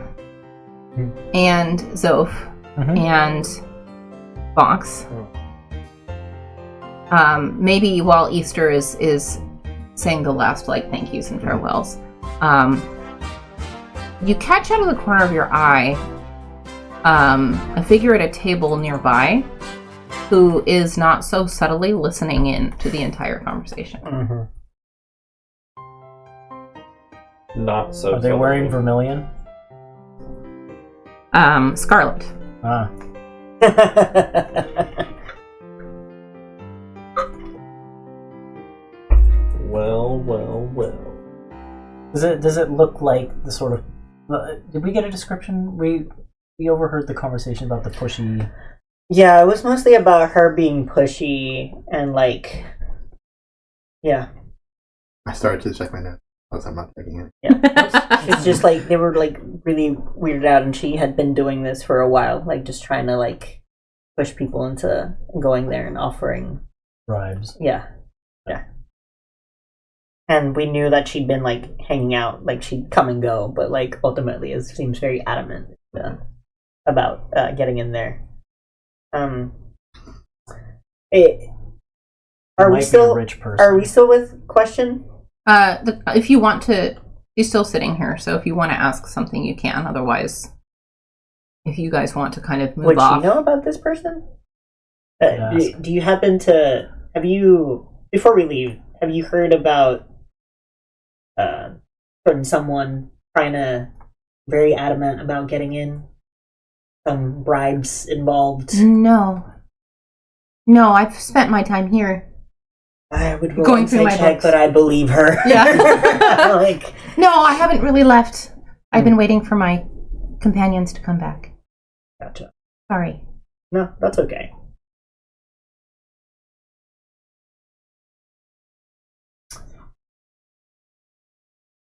Speaker 1: and Zoph and Fox, maybe while Easter is saying the last thank yous and farewells, you catch out of the corner of your eye a figure at a table nearby who is not so subtly listening in to the entire conversation.
Speaker 5: Mm-hmm.
Speaker 4: Not so.
Speaker 3: Are they wearing vermilion?
Speaker 1: Scarlet.
Speaker 3: Ah.
Speaker 4: Well.
Speaker 3: Does it look like the sort of? Did we get a description? We overheard the conversation about the pushy.
Speaker 5: Yeah, it was mostly about her being pushy and yeah.
Speaker 2: I started to check my notes. I'm not checking it.
Speaker 5: Yeah. It's just they were really weirded out, and she had been doing this for a while, just trying to push people into going there and offering
Speaker 3: Bribes.
Speaker 5: Yeah. And we knew that she'd been hanging out, she'd come and go, but ultimately it seems very adamant about getting in there. Are we still
Speaker 3: a rich person.
Speaker 5: Are we still with question?
Speaker 1: If you want to, he's still sitting here, so if you want to ask something, you can. Otherwise, if you guys want to kind of move off.
Speaker 5: Would you know about this person?
Speaker 3: Yes.
Speaker 5: Do you happen to before we leave, have you heard about from someone trying to very adamant about getting in? Some bribes involved?
Speaker 1: No, I've spent my time here.
Speaker 5: I would roll
Speaker 1: Going through my
Speaker 5: insight check,
Speaker 1: books.
Speaker 5: but I believe her.
Speaker 1: Yeah. No, I haven't really left. I've been waiting for my companions to come back.
Speaker 5: Gotcha.
Speaker 1: Sorry.
Speaker 5: No, that's okay.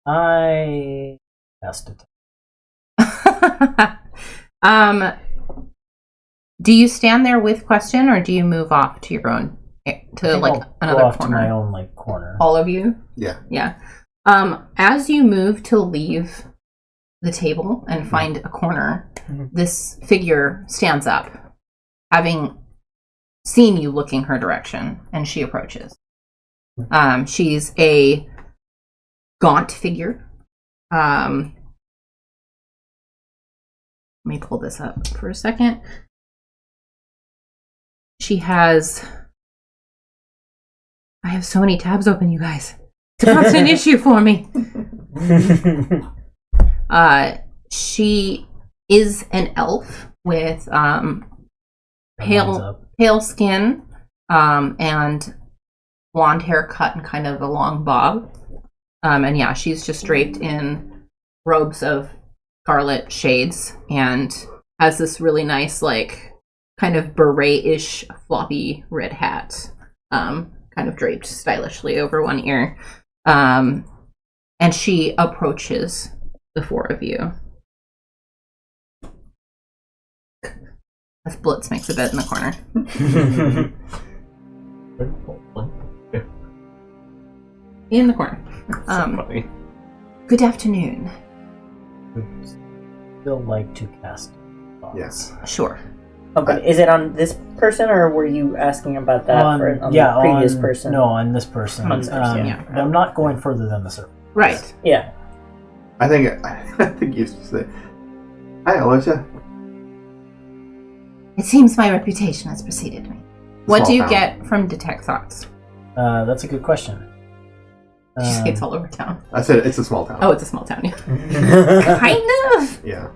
Speaker 3: I asked it.
Speaker 1: Do you stand there with question, or do you move off to your own to like
Speaker 3: I'll
Speaker 1: another
Speaker 3: go off
Speaker 1: corner.
Speaker 3: to my own like corner.
Speaker 1: All of you?
Speaker 2: Yeah.
Speaker 1: Yeah. As you move to leave the table and find a corner, this figure stands up, having seen you looking her direction, and she approaches. She's a gaunt figure. Let me pull this up for a second. She has... I have so many tabs open, you guys. It's a constant issue for me. She is an elf with pale skin and blonde hair cut and kind of a long bob. And yeah, she's just draped in robes of scarlet shades and has this really nice, like, kind of beret-ish floppy red hat, kind of draped stylishly over one ear. And she approaches the four of you. As Blitz makes a bed in the corner. In the corner.
Speaker 4: So funny.
Speaker 1: Good afternoon.
Speaker 3: Would still like to cast thoughts.
Speaker 2: Yes.
Speaker 1: Sure.
Speaker 5: Okay, is it on this person, or were you asking about that on the previous person?
Speaker 3: No, on this person.
Speaker 5: On this person,
Speaker 1: yeah.
Speaker 3: But I'm not going further than the circle.
Speaker 1: Right.
Speaker 5: Yeah.
Speaker 2: I think you should say, "Hi, Alicia."
Speaker 1: It seems my reputation has preceded me. What
Speaker 2: Small
Speaker 1: do you
Speaker 2: town.
Speaker 1: get from Detect Thoughts?
Speaker 3: That's a good question.
Speaker 1: She skates all over town.
Speaker 2: I said it's a small town.
Speaker 1: Oh, it's a small town, yeah. Kind of!
Speaker 2: Yeah.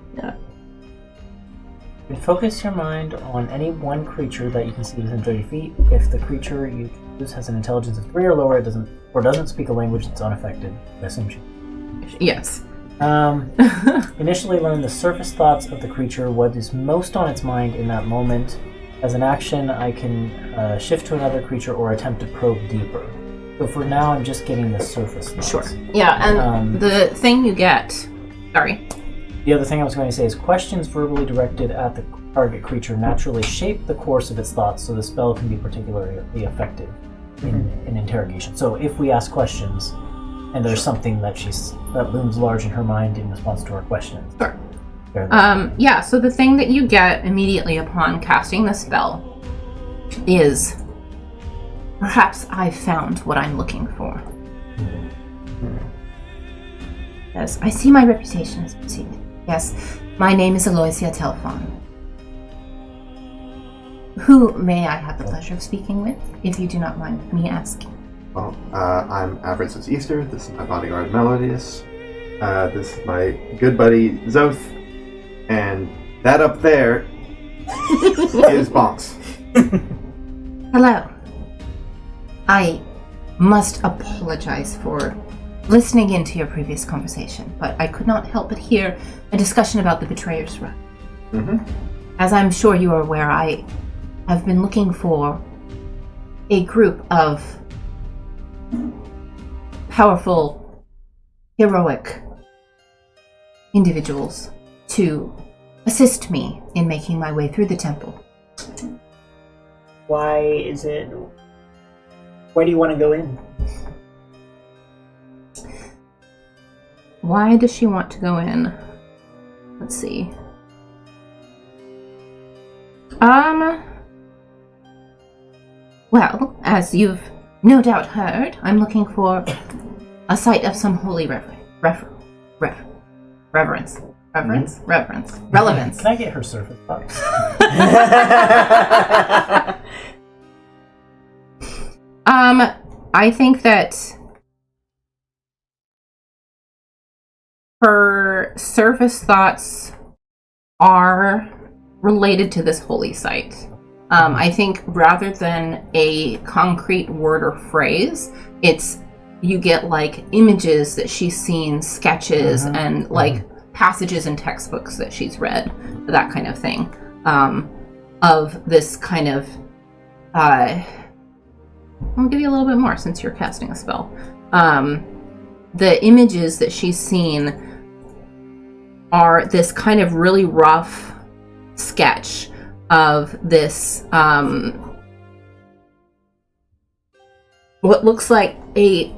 Speaker 3: You focus your mind on any one creature that you can see within 30 feet. If the creature you choose has an intelligence of 3 or lower, it doesn't speak a language that's unaffected. I assume she.
Speaker 1: Yes.
Speaker 3: Initially learn the surface thoughts of the creature, what is most on its mind in that moment. As an action, I can shift to another creature or attempt to probe deeper. So for now, I'm just getting the surface thoughts.
Speaker 1: Sure. Yeah, and the thing you get... Sorry.
Speaker 3: The other thing I was going to say is questions verbally directed at the target creature naturally shape the course of its thoughts, so the spell can be particularly effective in interrogation. So if we ask questions, and there's something that looms large in her mind in response to our questions.
Speaker 1: Sure. Yeah, so the thing that you get immediately upon casting the spell is... Perhaps I've found what I'm looking for. Yes, I see my reputation has preceded. Yes, my name is Aloysia Telfon. Who may I have the pleasure of speaking with, if you do not mind me asking?
Speaker 2: Well, I'm Avarice's Easter. This is my bodyguard Melodius. This is my good buddy Zoth. And that up there is Bonks.
Speaker 1: Hello. I must apologize for listening into your previous conversation, but I could not help but hear a discussion about the Betrayer's Run. As I'm sure you are aware, I have been looking for a group of powerful, heroic individuals to assist me in making my way through the temple.
Speaker 5: Why is it... Where do you want to go in?
Speaker 1: Why does she want to go in? Let's see. Well, as you've no doubt heard, I'm looking for a site of some holy relevance.
Speaker 3: Can I get her surface thoughts?
Speaker 1: I think that her surface thoughts are related to this holy site. I think rather than a concrete word or phrase, you get like images that she's seen, sketches, and like passages in textbooks that she's read, that kind of thing, of this kind of I'll give you a little bit more since you're casting a spell. The images that she's seen are this kind of really rough sketch of this what looks like a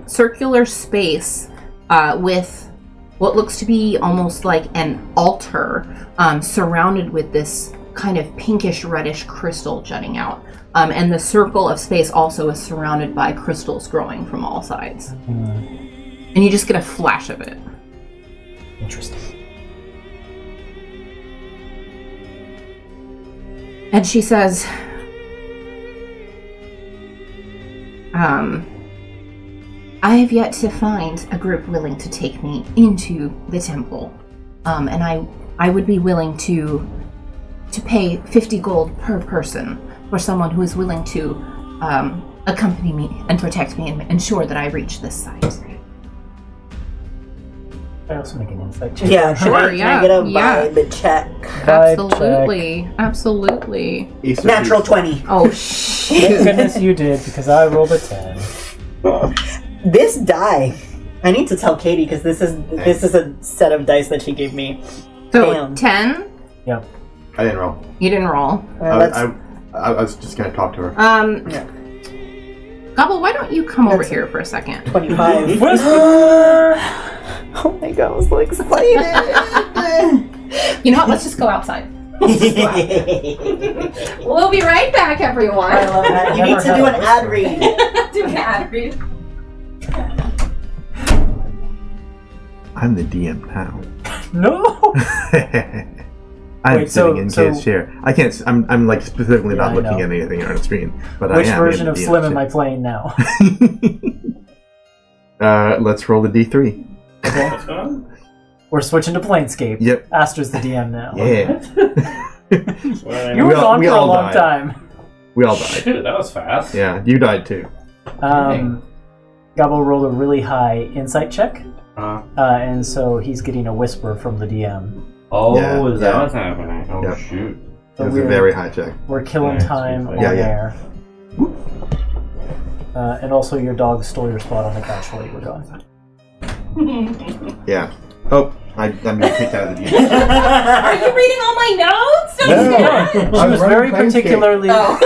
Speaker 1: circular space with what looks to be almost like an altar surrounded with this kind of pinkish reddish crystal jutting out. And the circle of space also is surrounded by crystals growing from all sides. And you just get a flash of it.
Speaker 3: Interesting.
Speaker 1: And she says, I have yet to find a group willing to take me into the temple. And I would be willing to pay 50 gold per person for someone who is willing to accompany me and protect me and ensure that I reach this site.
Speaker 3: I also make an insight check.
Speaker 5: Yeah,
Speaker 1: Sure,
Speaker 5: can I get a
Speaker 1: yeah.
Speaker 5: vibe check?
Speaker 1: Absolutely.
Speaker 2: Easter
Speaker 5: Natural
Speaker 2: Feast.
Speaker 5: 20.
Speaker 1: Oh,
Speaker 3: Thank
Speaker 1: shoot.
Speaker 3: goodness you did, because I rolled a 10.
Speaker 5: This die. I need to tell Katie because this is a set of dice that she gave me.
Speaker 1: So,
Speaker 5: Damn.
Speaker 1: 10?
Speaker 3: Yep.
Speaker 2: I didn't roll.
Speaker 1: You didn't roll.
Speaker 2: I was just gonna talk to her.
Speaker 5: Yeah.
Speaker 1: Gobble, why don't you come over
Speaker 5: That's-
Speaker 1: here for a second?
Speaker 5: 25. Oh my god, I was so excited.
Speaker 1: You know what? Let's just go outside. We'll be right back, everyone.
Speaker 5: I love that. You need to do an ad read.
Speaker 1: Do an ad read.
Speaker 2: I'm the DM now.
Speaker 3: No!
Speaker 2: I'm
Speaker 3: Wait,
Speaker 2: sitting in
Speaker 3: so-
Speaker 2: Kate's chair. I can't. I'm like specifically
Speaker 3: Yeah,
Speaker 2: not
Speaker 3: I
Speaker 2: looking
Speaker 3: know.
Speaker 2: at anything on the screen. But
Speaker 3: Which
Speaker 2: I am
Speaker 3: version
Speaker 2: in
Speaker 3: of
Speaker 2: the DM
Speaker 3: Slim am
Speaker 2: chair.
Speaker 3: I playing now?
Speaker 2: Let's roll the D3.
Speaker 6: What's going on?
Speaker 3: We're switching to Planescape.
Speaker 2: Yep.
Speaker 3: Astra's the DM now.
Speaker 2: Yeah.
Speaker 3: You were
Speaker 2: We all-
Speaker 3: gone
Speaker 2: we
Speaker 3: for a
Speaker 2: all
Speaker 3: long
Speaker 2: died.
Speaker 3: time.
Speaker 2: We all died.
Speaker 6: Shit, that was fast.
Speaker 2: Yeah, you died too.
Speaker 3: Gabo rolled a really high insight check,
Speaker 6: Uh,
Speaker 3: and so he's getting a whisper from the DM.
Speaker 6: oh,
Speaker 2: Yeah,
Speaker 6: is that
Speaker 2: yeah.
Speaker 6: what's happening? Oh,
Speaker 2: Yeah.
Speaker 6: shoot.
Speaker 3: So
Speaker 2: It was a very high check.
Speaker 3: we're killing
Speaker 6: Nice,
Speaker 3: time
Speaker 6: sweet.
Speaker 3: on
Speaker 2: Yeah, yeah.
Speaker 3: air. And also your dog stole your spot on the couch while you were gone.
Speaker 2: Yeah. Oh, I'm being kicked out of the DM.
Speaker 1: Are you reading all my notes?
Speaker 3: She was very particularly
Speaker 1: Oh.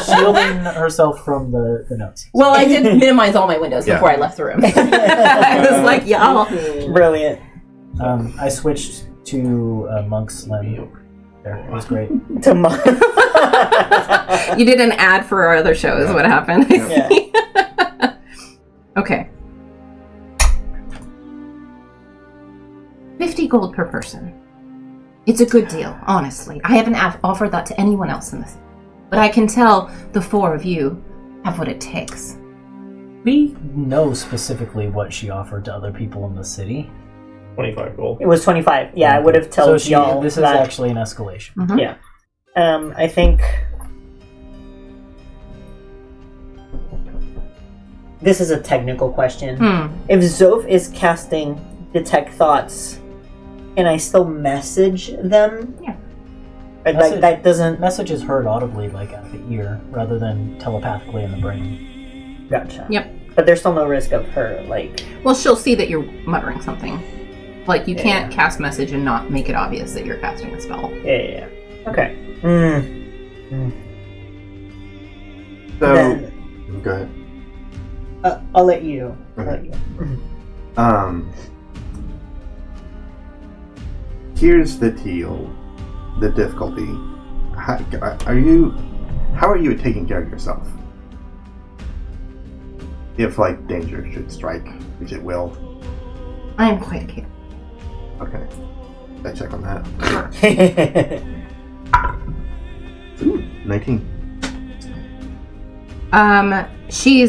Speaker 3: shielding herself from the notes.
Speaker 1: Well, I did minimize all my windows
Speaker 2: Yeah.
Speaker 1: before I left the room. I was like, y'all.
Speaker 5: Brilliant.
Speaker 3: I switched to Monk Slim. There, it was great.
Speaker 5: To my
Speaker 1: You did an ad for our other show, is what happened.
Speaker 5: Yeah.
Speaker 1: Okay. 50 gold per person. It's a good deal, honestly. I haven't offered that to anyone else in this. But I can tell the four of you have what it takes.
Speaker 3: We know specifically what she offered to other people in the city.
Speaker 4: 25 gold.
Speaker 5: It was 25. Yeah, I would have told
Speaker 3: so
Speaker 5: y'all
Speaker 3: this is
Speaker 5: that.
Speaker 3: actually an escalation.
Speaker 1: Mhm.
Speaker 5: Yeah. I think this is a technical question. If Zoph is casting Detect Thoughts and I still message them,
Speaker 1: Yeah.
Speaker 5: like that doesn't.
Speaker 3: Message is heard audibly, like at the ear, rather than telepathically in the brain.
Speaker 5: Gotcha.
Speaker 1: Yep.
Speaker 5: But there's still no risk of her, like.
Speaker 1: Well, she'll see that you're muttering something. Like, you can't cast message and not make it obvious that you're casting a spell.
Speaker 5: Yeah. Okay.
Speaker 2: So,
Speaker 5: Then
Speaker 2: go ahead.
Speaker 5: I'll let you.
Speaker 2: Okay. Here's the deal. The difficulty. How are you at taking care of yourself? If, like, danger should strike, which it will.
Speaker 1: I am quite capable.
Speaker 2: Okay. I check on that.
Speaker 5: Sure.
Speaker 2: Ooh, 19.
Speaker 1: She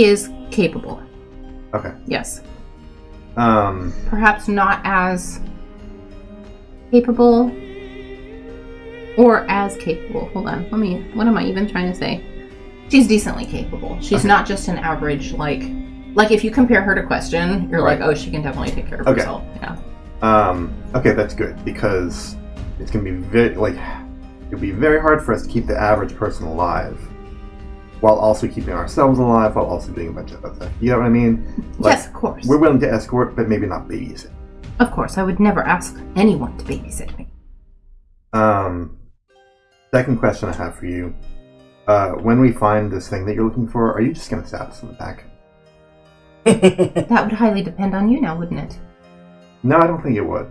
Speaker 1: is capable.
Speaker 2: Okay.
Speaker 1: Yes.
Speaker 2: Um,
Speaker 1: Perhaps not as capable or as capable. Hold on. What am I even trying to say? She's decently capable. She's
Speaker 2: Okay.
Speaker 1: not just an average, like if you compare her to Question, you're
Speaker 2: Right.
Speaker 1: like, oh, she can definitely take care of
Speaker 2: Okay.
Speaker 1: herself. Yeah.
Speaker 2: okay, that's good, because it's gonna be it'll be very hard for us to keep the average person alive, while also keeping ourselves alive, while also doing a bunch of other stuff. You know what I mean?
Speaker 1: Yes, of course.
Speaker 2: We're willing to escort, but maybe not babysit.
Speaker 1: Of course, I would never ask anyone to babysit me.
Speaker 2: Second question I have for you. when we find this thing that you're looking for, are you just going to stab us in the back?
Speaker 1: That would highly depend on you now, wouldn't it?
Speaker 2: No, I don't think it would.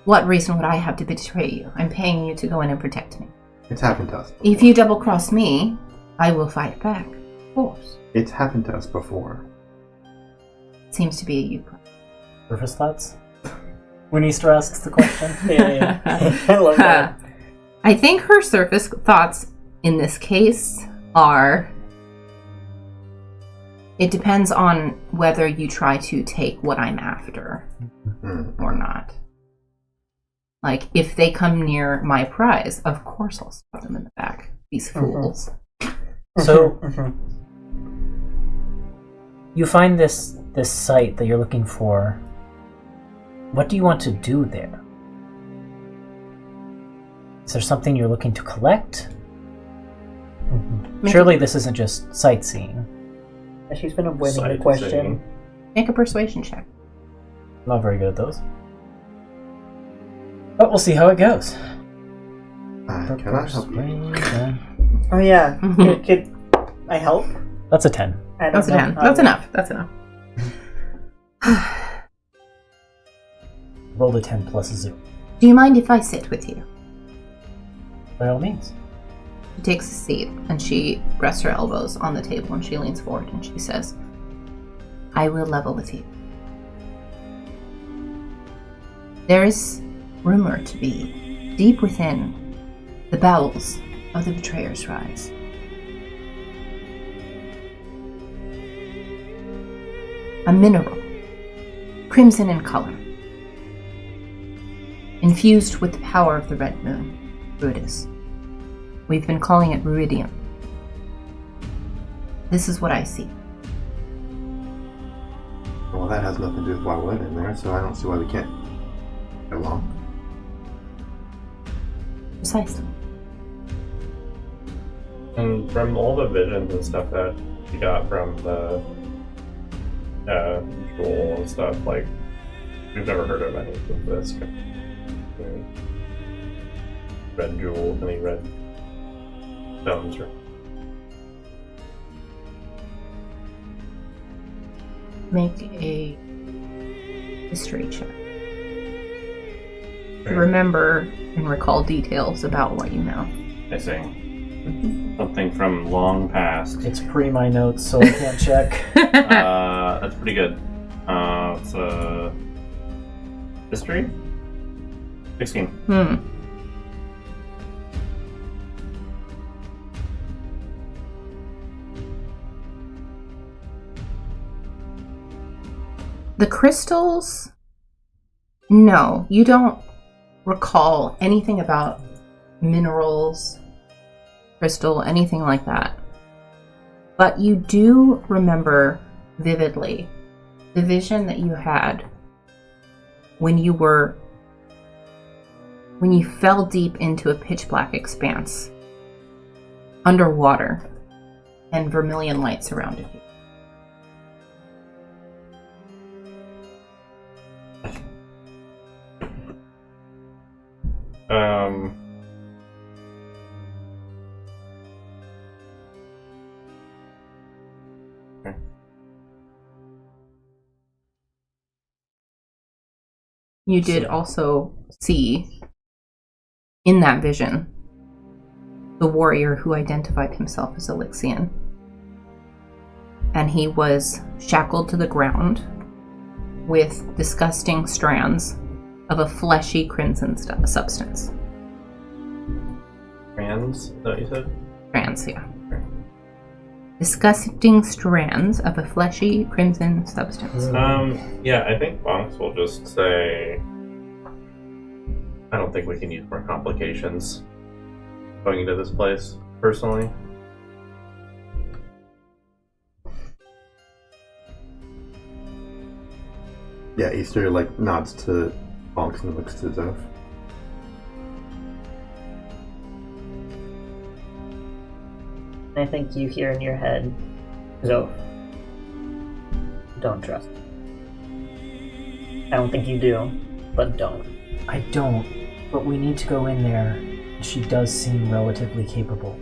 Speaker 1: What reason would I have to betray you? I'm paying you to go in and protect me.
Speaker 2: It's happened to us before.
Speaker 1: If you double-cross me, I will fight back. Of course.
Speaker 2: It's happened to us before.
Speaker 1: Seems to be a you problem.
Speaker 3: Surface thoughts? When Easter asks the question.
Speaker 5: Yeah. I love that.
Speaker 1: I think her surface thoughts in this case are... It depends on whether you try to take what I'm after or not. Like, if they come near my prize, of course I'll stab them in the back. These fools.
Speaker 3: So, you find this site that you're looking for. What do you want to do there? Is there something you're looking to collect? Surely this isn't just sightseeing.
Speaker 5: She's been avoiding the question.
Speaker 1: Make a persuasion check.
Speaker 3: Not very good at those. But we'll see how it goes.
Speaker 2: Can I help you?
Speaker 5: Oh yeah. Could I help?
Speaker 3: That's a 10.
Speaker 1: That's a 10. That's enough. That's enough.
Speaker 3: Rolled a 10 plus a 0.
Speaker 1: Do you mind if I sit with you?
Speaker 3: By all means.
Speaker 1: She takes a seat and she rests her elbows on the table and she leans forward and she says, I will level with you. There is rumor to be deep within the bowels of the Betrayer's Rise. A mineral, crimson in color, infused with the power of the red moon, Rudis. We've been calling it Ruidium. This is what I see.
Speaker 2: Well, that has nothing to do with why we're in there, so I don't see why we can't get along.
Speaker 1: Precisely.
Speaker 4: And from all the visions and stuff that you got from the jewel and stuff, like, we've never heard of any of this. Red jewels, any red stones, or...
Speaker 1: Make a history check. To remember and recall details about what you know.
Speaker 4: I see. Something from long past.
Speaker 3: It's pre my notes, so I can't check.
Speaker 4: That's pretty good. It's history? 16.
Speaker 1: The crystals? No, you don't recall anything about minerals, crystal, anything like that. But you do remember vividly the vision that you had when you fell deep into a pitch black expanse underwater and vermilion light surrounded you.
Speaker 4: Okay.
Speaker 1: You did also see in that vision the warrior who identified himself as Elixian. And he was shackled to the ground with disgusting strands of a fleshy crimson substance.
Speaker 4: Strands, is that what you said?
Speaker 1: Strands, yeah. Disgusting strands of a fleshy crimson substance.
Speaker 4: Yeah, I think Bonks will just say, I don't think we can use more complications going into this place, personally.
Speaker 2: Yeah, Easter nods to Bonks and looks to Zoph.
Speaker 5: I think you hear in your head, Zoph, don't trust. I don't think you do, but don't.
Speaker 3: I don't, but we need to go in there. She does seem relatively capable.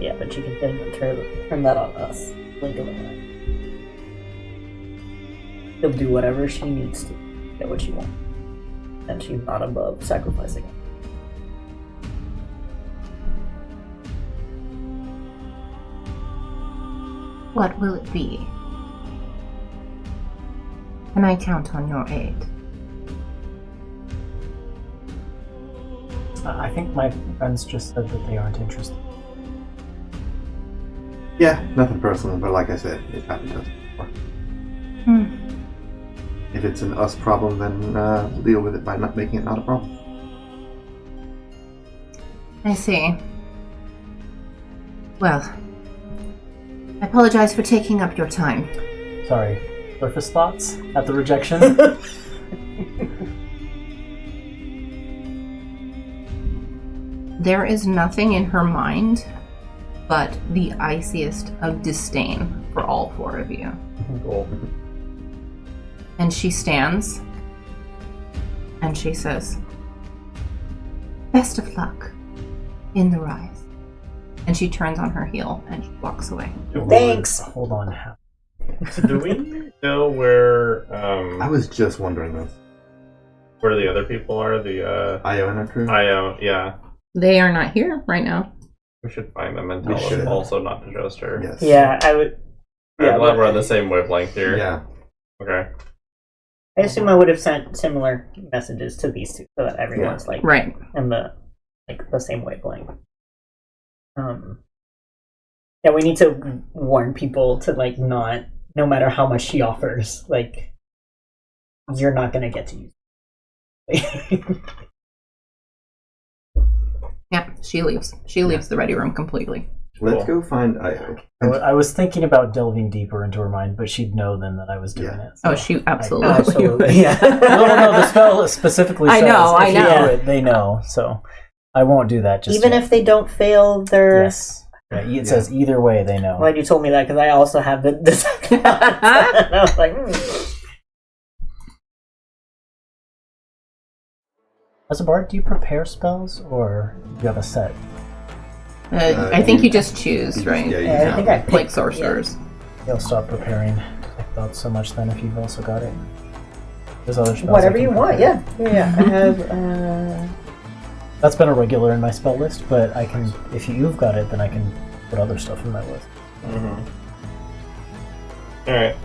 Speaker 5: Yeah, but she can turn that on us. Blink of an eye. She'll do whatever she needs to get what she wants. And she's not above sacrificing it.
Speaker 1: What will it be? Can I count on your aid?
Speaker 3: I think my friends just said that they aren't interested.
Speaker 2: Yeah, nothing personal, but like I said, it happened to us before. If it's an us problem, then we'll deal with it by not making it not a problem.
Speaker 1: I see. Well, I apologize for taking up your time.
Speaker 3: Sorry. Surface thoughts at the rejection?
Speaker 1: There is nothing in her mind but the iciest of disdain for all four of you.
Speaker 4: Cool.
Speaker 1: And she stands and she says, "Best of luck in the rise." And she turns on her heel and she walks away.
Speaker 5: Thanks!
Speaker 3: Hold on.
Speaker 4: Do we know where
Speaker 2: I was just wondering this.
Speaker 4: where the other people are? The
Speaker 2: Io and our crew?
Speaker 4: yeah.
Speaker 1: They are not here right now.
Speaker 4: We should find them and tell
Speaker 2: We should.
Speaker 4: them also not to trust her.
Speaker 2: Yes.
Speaker 5: Yeah, I would. Yeah,
Speaker 4: I'm glad we're on the same wavelength here.
Speaker 2: Yeah.
Speaker 4: Okay.
Speaker 5: I assume I would have sent similar messages to these two so that everyone's like
Speaker 1: Right.
Speaker 5: in the same wavelength. Yeah, we need to warn people to like not, no matter how much she offers, like you're not gonna get to use it.
Speaker 1: Yeah, she leaves. She leaves the ready room completely.
Speaker 2: Let's go find Io.
Speaker 3: I was thinking about delving deeper into her mind, but she'd know then that I was doing it. So
Speaker 1: Oh, she absolutely.
Speaker 5: Absolutely, yeah.
Speaker 3: No, the spell specifically
Speaker 1: I
Speaker 3: says
Speaker 1: know,
Speaker 3: if
Speaker 1: I
Speaker 3: you
Speaker 1: know.
Speaker 3: do it, they know, so I won't do that just
Speaker 5: Even
Speaker 3: yet.
Speaker 5: if they don't fail their.
Speaker 3: Yes. Yeah, it says either way they know.
Speaker 5: Glad you told me that because I also have this. And I was like,
Speaker 3: As a bard, do you prepare spells, or do you have a set?
Speaker 1: I think you just choose, right?
Speaker 2: Yeah, you
Speaker 5: Yeah, I
Speaker 2: can.
Speaker 5: think I picked,
Speaker 1: Like sorcerers.
Speaker 3: You'll stop preparing. I thought so much then if you've also got it. There's other spells.
Speaker 5: whatever
Speaker 3: I
Speaker 5: you
Speaker 3: can
Speaker 5: want.
Speaker 3: prepare.
Speaker 5: Yeah. I have.
Speaker 3: That's been a regular in my spell list, but I can, if you've got it, then I can put other stuff in my list.
Speaker 4: Alright.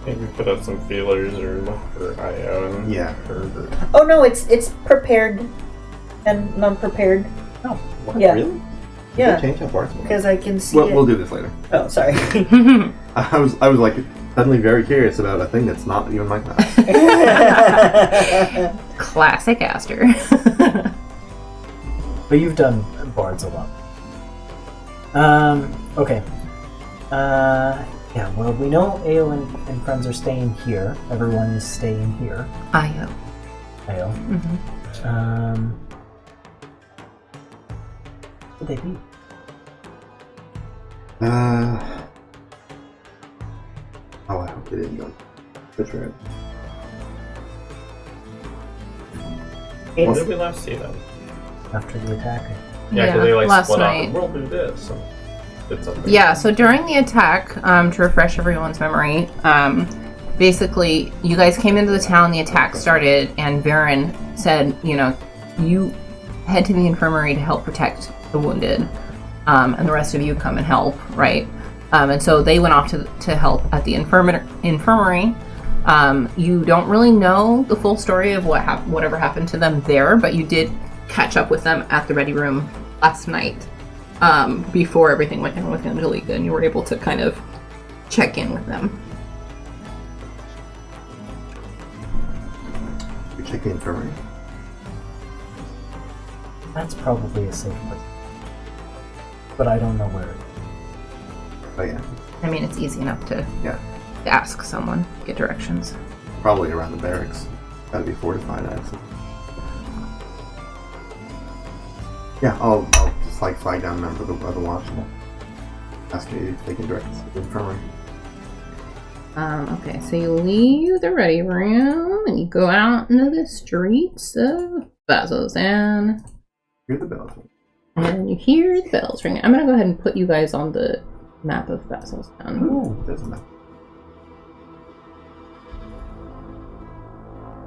Speaker 4: Maybe put out some feelers or look for IO and
Speaker 2: Yeah.
Speaker 5: Oh no, it's prepared and non-prepared.
Speaker 3: Oh,
Speaker 5: Yeah.
Speaker 2: Really?
Speaker 5: Yeah,
Speaker 2: Change how parts work.
Speaker 5: because I can see
Speaker 2: We'll
Speaker 5: it.
Speaker 2: do this later.
Speaker 5: Oh, sorry.
Speaker 2: I was like suddenly very curious about a thing that's not even my class.
Speaker 1: Classic Aster.
Speaker 3: but you've done bards a lot. Okay. Yeah, well, we know Ao and friends are staying here. Everyone is staying here.
Speaker 1: Io.
Speaker 3: Ao.
Speaker 1: Mm-hmm.
Speaker 3: What would they be?
Speaker 2: Oh, I hope they didn't go. That's right.
Speaker 4: When
Speaker 5: It's,
Speaker 4: did we last see them?
Speaker 3: After the attack?
Speaker 4: Yeah, because they like
Speaker 1: last
Speaker 4: split
Speaker 1: night.
Speaker 4: off and we'll do this and did something.
Speaker 1: Yeah, so during the attack, to refresh everyone's memory, basically, you guys came into the town, the attack started, and Varen said, you head to the infirmary to help protect the wounded, and the rest of you come and help, right? And so they went off to help at the infirmary. You don't really know the full story of whatever happened to them there, but you did catch up with them at the ready room last night. Before everything went down with Angelica, and you were able to kind of check in with them.
Speaker 2: You check the infirmary.
Speaker 3: That's probably a safe place. But I don't know where it is.
Speaker 2: Oh yeah.
Speaker 1: I mean, it's easy enough to ask someone, get directions.
Speaker 2: Probably around the barracks. Gotta be fortified, I assume. Yeah, I'll just like flag down a member of the watch and ask you if they can direct us to the infirmary.
Speaker 1: Okay, so you leave the ready room and you go out into the streets of Bazzoxan.
Speaker 2: Hear the bells.
Speaker 1: And you hear the bells ringing. I'm going to go ahead and put you guys on the map of Basilstown.
Speaker 2: Ooh, there's a map.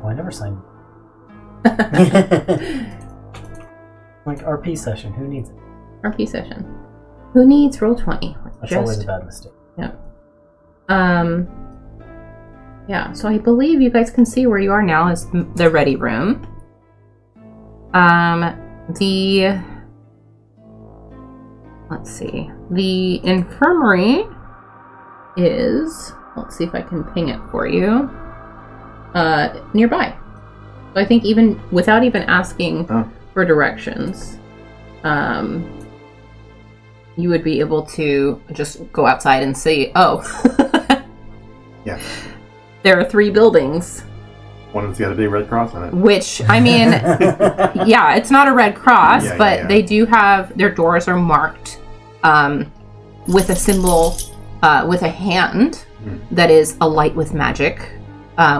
Speaker 3: Oh, I never signed. Like RP session, who needs it?
Speaker 1: RP session. Who needs Roll20?
Speaker 3: That's always a bad mistake.
Speaker 1: Yeah. Yeah, so I believe you guys can see where you are now is the ready room. Let's see. The infirmary is, let's see if I can ping it for you, nearby. So I think even without even asking for directions, you would be able to just go outside and see, oh,
Speaker 2: Yeah.
Speaker 1: there are 3 buildings.
Speaker 2: One of them's got a big red cross on it.
Speaker 1: Which, I mean, yeah, it's not a red cross, but they do have, their doors are marked with a symbol, with a hand that is alight with magic,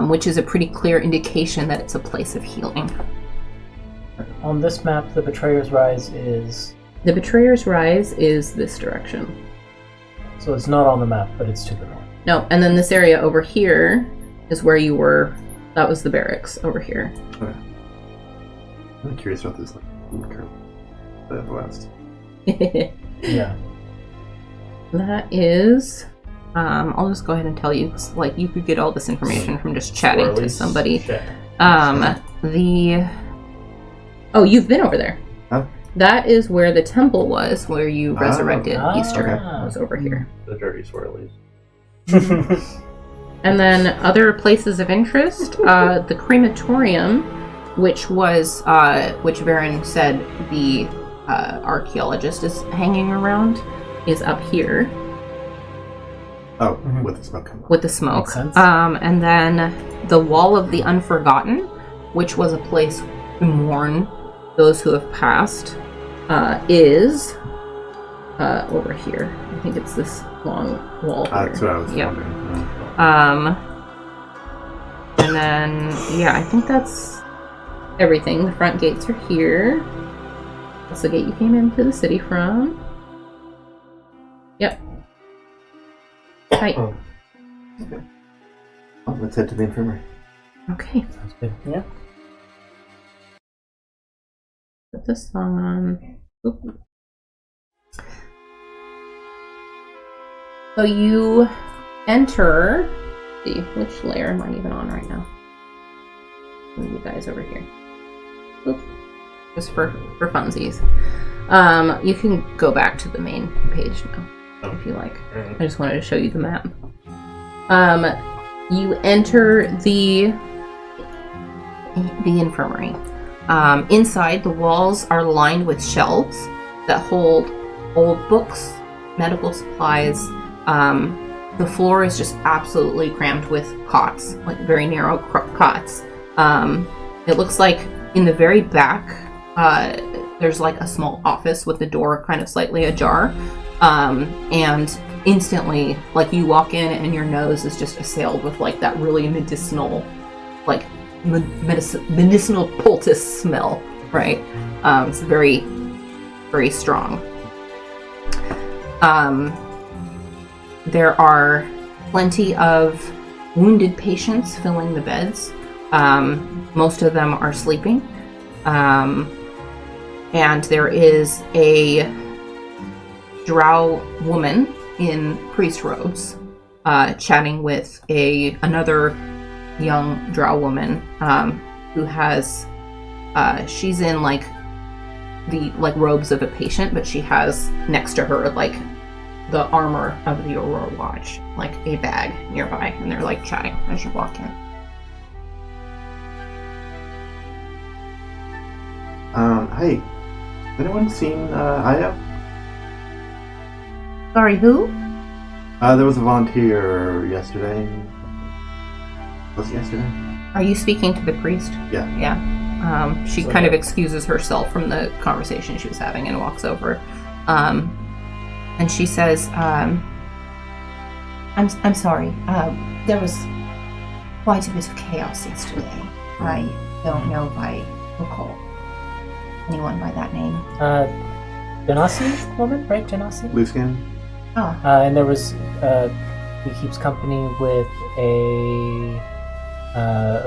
Speaker 1: which is a pretty clear indication that it's a place of healing.
Speaker 3: On this map, the Betrayer's Rise is...
Speaker 1: The Betrayer's Rise is this direction.
Speaker 3: So it's not on the map, but it's to the north.
Speaker 1: No, and then this area over here is where you were. That was the barracks over here.
Speaker 2: Okay. I'm curious about this curve. The west.
Speaker 3: Yeah.
Speaker 1: That is... I'll just go ahead and tell you, 'cause, like, you could get all this information from just chatting to somebody. Oh, you've been over there.
Speaker 2: Huh?
Speaker 1: That is where the temple was, where you resurrected Easter.
Speaker 3: Okay.
Speaker 1: Was over here.
Speaker 6: The dirty swirlies.
Speaker 1: And then other places of interest, the crematorium, which was, which Varen said the archaeologist is hanging around, is up here.
Speaker 2: Oh, with the smoke coming.
Speaker 1: With the smoke.
Speaker 3: Makes sense.
Speaker 1: And then the Wall of the Unforgotten, which was a place to mourn those who have passed, is over here. I think it's this long wall here.
Speaker 2: That's what I was
Speaker 1: Yep.
Speaker 2: wondering.
Speaker 1: And then, yeah, I think that's everything. The front gates are here. That's the gate you came into the city from. Yep. Hi.
Speaker 2: Oh. Okay. Well, let's head to the infirmary.
Speaker 1: Okay.
Speaker 3: Sounds good.
Speaker 5: Yeah.
Speaker 1: Put this on. Oop. So you enter. Let's see, which layer am I even on right now? Move you guys over here. Oop. Just for funsies. You can go back to the main page now, if you like. I just wanted to show you the map. You enter the infirmary. Inside, the walls are lined with shelves that hold old books, medical supplies. The floor is just absolutely crammed with cots, like very narrow cots. It looks like in the very back, there's like a small office with the door kind of slightly ajar. And instantly, like, you walk in and your nose is just assailed with like that really medicinal, like medicinal poultice smell, right? It's very, very strong. There are plenty of wounded patients filling the beds. Most of them are sleeping. And there is a drow woman in priest robes chatting with another young drow woman who has she's in like the robes of a patient, but she has next to her like the armor of the Aurora Watch, like a bag nearby, and they're like chatting as you walk in.
Speaker 2: Hey, anyone seen Aya?
Speaker 1: Sorry, who?
Speaker 2: There was a volunteer yesterday. Was it yesterday?
Speaker 1: Are you speaking to the priest?
Speaker 2: Yeah.
Speaker 1: Yeah. She
Speaker 3: So
Speaker 1: kind of
Speaker 3: yeah.
Speaker 1: excuses herself from the conversation she was having and walks over. And she says, I'm sorry. There was quite a bit of chaos yesterday. I don't know if I recall anyone by that name.
Speaker 3: Genasi woman, right? Genasi.
Speaker 2: Blue skin.
Speaker 1: Oh.
Speaker 3: And there was he keeps company with a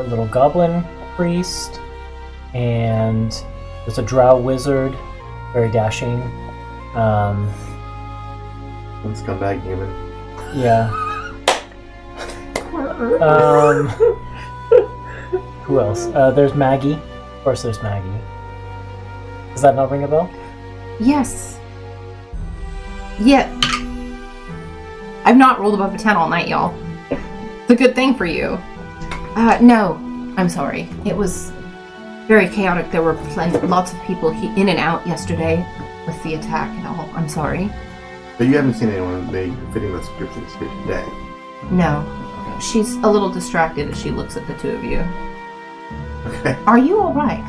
Speaker 3: little goblin priest, and there's a drow wizard, very dashing.
Speaker 2: One scumbag human.
Speaker 3: Yeah. Who else? There's Maggie. Of course, there's Maggie. Does that not ring a bell?
Speaker 1: Yes. Yeah. I've not rolled above a 10 all night, y'all. It's a good thing for you. No. I'm sorry. It was very chaotic. There were lots of people in and out yesterday with the attack and all. I'm sorry.
Speaker 2: But you haven't seen anyone fitting the description today.
Speaker 1: No. She's a little distracted as she looks at the two of you.
Speaker 2: Okay.
Speaker 1: Are you alright?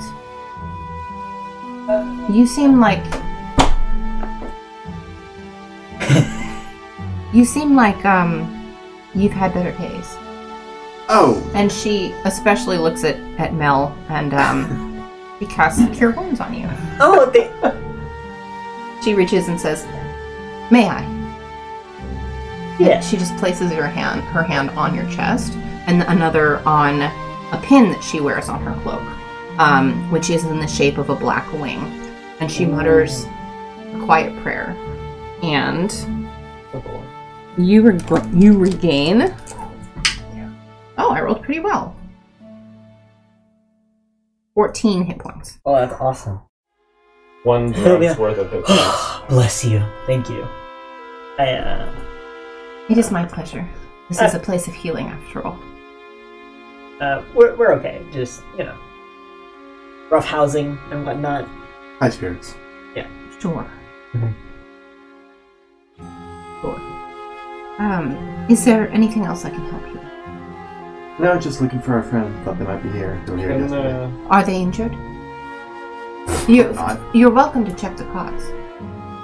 Speaker 1: You seem like... you seem like, you've had better days.
Speaker 2: Oh!
Speaker 1: And she especially looks at Mel and, she casts Cure Wounds on you.
Speaker 5: Oh,
Speaker 1: She reaches and says, "May I?"
Speaker 5: Yeah.
Speaker 1: She just places her hand on your chest, and another on a pin that she wears on her cloak, which is in the shape of a black wing. And she mutters a quiet prayer, and you regain. Oh, I rolled pretty well. 14 hit points.
Speaker 5: Oh, that's awesome.
Speaker 4: 1 drug's worth of hit points.
Speaker 5: Bless you. Thank you.
Speaker 1: It is my pleasure. This is a place of healing, after all.
Speaker 5: We're okay. Just, rough housing and whatnot.
Speaker 2: High spirits.
Speaker 1: Sure.
Speaker 5: Mhm.
Speaker 1: Sure. Is there anything else I can help you with?
Speaker 2: No, just looking for our friend. Thought they might be here. They were here yesterday.
Speaker 1: Are they injured?
Speaker 2: Not.
Speaker 1: You're welcome to check the cause.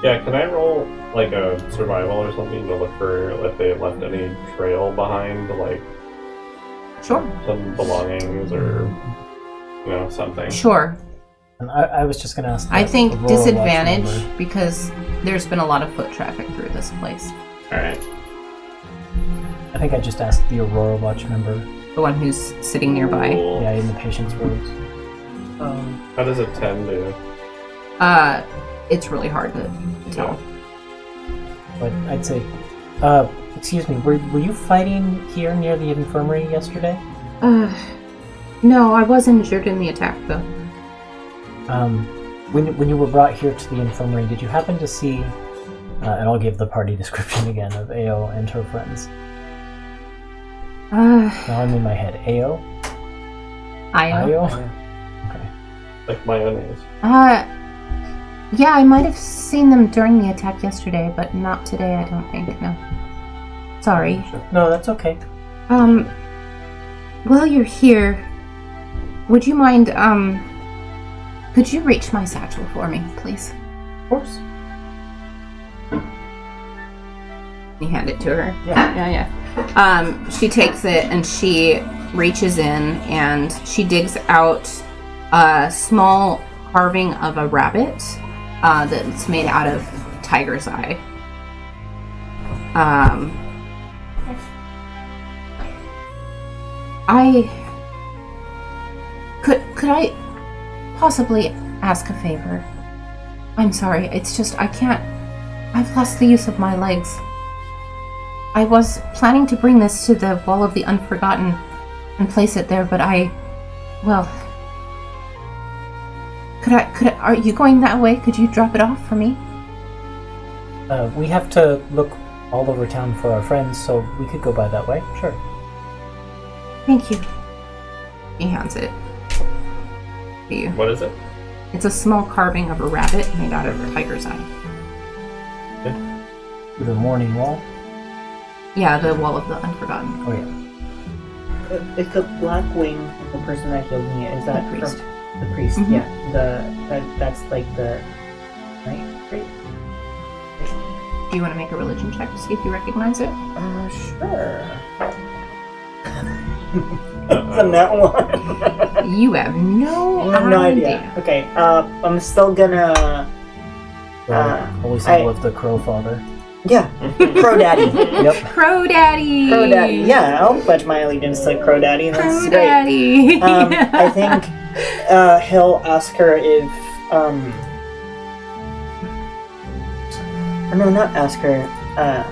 Speaker 4: Yeah, can I roll like a survival or something to look for if they left any trail behind, like
Speaker 1: Sure.
Speaker 4: some belongings or something?
Speaker 1: Sure.
Speaker 3: And I was just gonna ask.
Speaker 1: I
Speaker 3: that
Speaker 1: think
Speaker 3: Aurora watch
Speaker 1: disadvantage
Speaker 3: member.
Speaker 1: because there's been a lot of foot traffic through this place.
Speaker 4: All right.
Speaker 3: I think I just asked the Aurora Watch member.
Speaker 1: The one who's sitting nearby.
Speaker 4: Cool.
Speaker 3: Yeah, in the patient's robes.
Speaker 4: How does a 10 do?
Speaker 1: It's really hard to tell.
Speaker 3: But I'd say, excuse me, were you fighting here near the infirmary yesterday?
Speaker 1: No, I was injured in the attack though.
Speaker 3: When you were brought here to the infirmary, did you happen to see, and I'll give the party description again of Ao and her friends. Now I'm in my head. Ao?
Speaker 1: Io?
Speaker 3: Okay.
Speaker 4: Like mayonnaise.
Speaker 1: Yeah, I might have seen them during the attack yesterday, but not today, I don't think, no. Sorry.
Speaker 3: No, that's okay.
Speaker 1: While you're here, would you mind, could you reach my satchel for me, please?
Speaker 3: Of course.
Speaker 1: You hand it to her.
Speaker 3: Yeah.
Speaker 1: She takes it and she reaches in and she digs out a small carving of a rabbit that's made out of tiger's eye. Could I possibly ask a favor? I'm sorry, it's just I've lost the use of my legs. I was planning to bring this to the Wall of the Unforgotten and place it there, but are you going that way? Could you drop it off for me?
Speaker 3: We have to look all over town for our friends, so we could go by that way. Sure.
Speaker 1: Thank you. He hands it to you.
Speaker 4: What is it?
Speaker 1: It's a small carving of a rabbit made out of a tiger's eye.
Speaker 3: The Morning Wall.
Speaker 1: Yeah, the Wall of the Unforgotten.
Speaker 3: Oh yeah.
Speaker 5: It's the black wing of the person that killed me. Is that
Speaker 1: The priest.
Speaker 5: The priest,
Speaker 1: Mhm.
Speaker 5: yeah. That's like the right? Great.
Speaker 1: Do you want to make a religion check to see if you recognize it?
Speaker 5: Sure. It's a net one.
Speaker 1: You have no
Speaker 5: I have no idea. Okay, I'm still gonna
Speaker 3: Holy symbol of the Crow Father.
Speaker 5: Yeah, Crow Daddy.
Speaker 3: Yep.
Speaker 1: Crow Daddy.
Speaker 5: Crow Daddy. Yeah, I'll pledge my allegiance to Crow Daddy. That's
Speaker 1: Crow
Speaker 5: great.
Speaker 1: Daddy.
Speaker 5: I think he'll ask her if or no, not ask her. I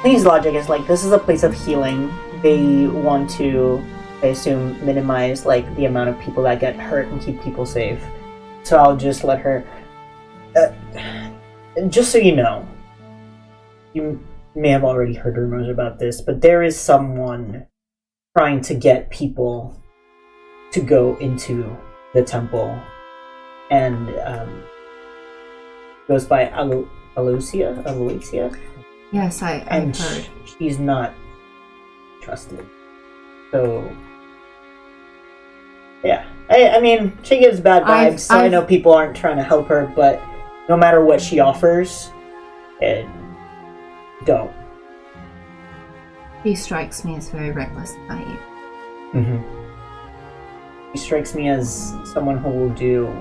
Speaker 5: think his logic is like, this is a place of healing. They want to, I assume, minimize like the amount of people that get hurt and keep people safe. So I'll just let her. Just so you know, you may have already heard rumors about this, but there is someone trying to get people to go into the temple, and goes by Aloysia?
Speaker 1: Yes, I've heard.
Speaker 5: She's not trusted. So, yeah. I mean, she gives bad vibes, so I know people aren't trying to help her, but no matter what she offers, don't.
Speaker 1: She strikes me as very reckless and naive.
Speaker 5: Mm-hmm. She strikes me as someone who will do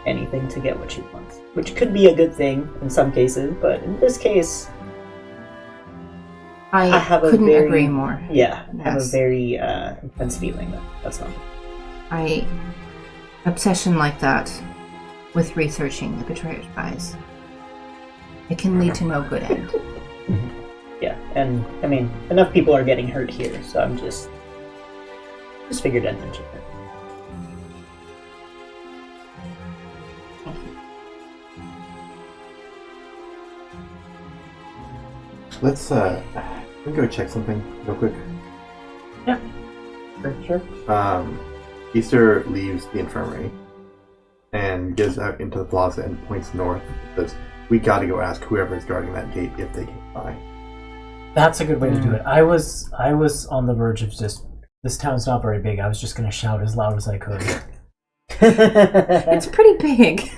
Speaker 5: anything to get what she wants, which could be a good thing in some cases, but in this case,
Speaker 1: I couldn't agree more.
Speaker 5: Yeah,
Speaker 1: yes.
Speaker 5: I have a very intense feeling that that's not.
Speaker 1: Obsession like that with researching the Betrayer's Rise, it can lead to no good end.
Speaker 5: Mm-hmm. Yeah, and I mean, enough people are getting hurt here, so I'm just figured I'd mention it.
Speaker 2: Let's we go check something real quick.
Speaker 5: Yeah, sure.
Speaker 2: Easter leaves the infirmary and goes out into the plaza and points north. Says, "We got to go ask whoever's guarding that gate if they can by."
Speaker 3: That's a good way to do it. I was on the verge of just, this town's not very big. I was just going to shout as loud as I could.
Speaker 1: It's pretty big.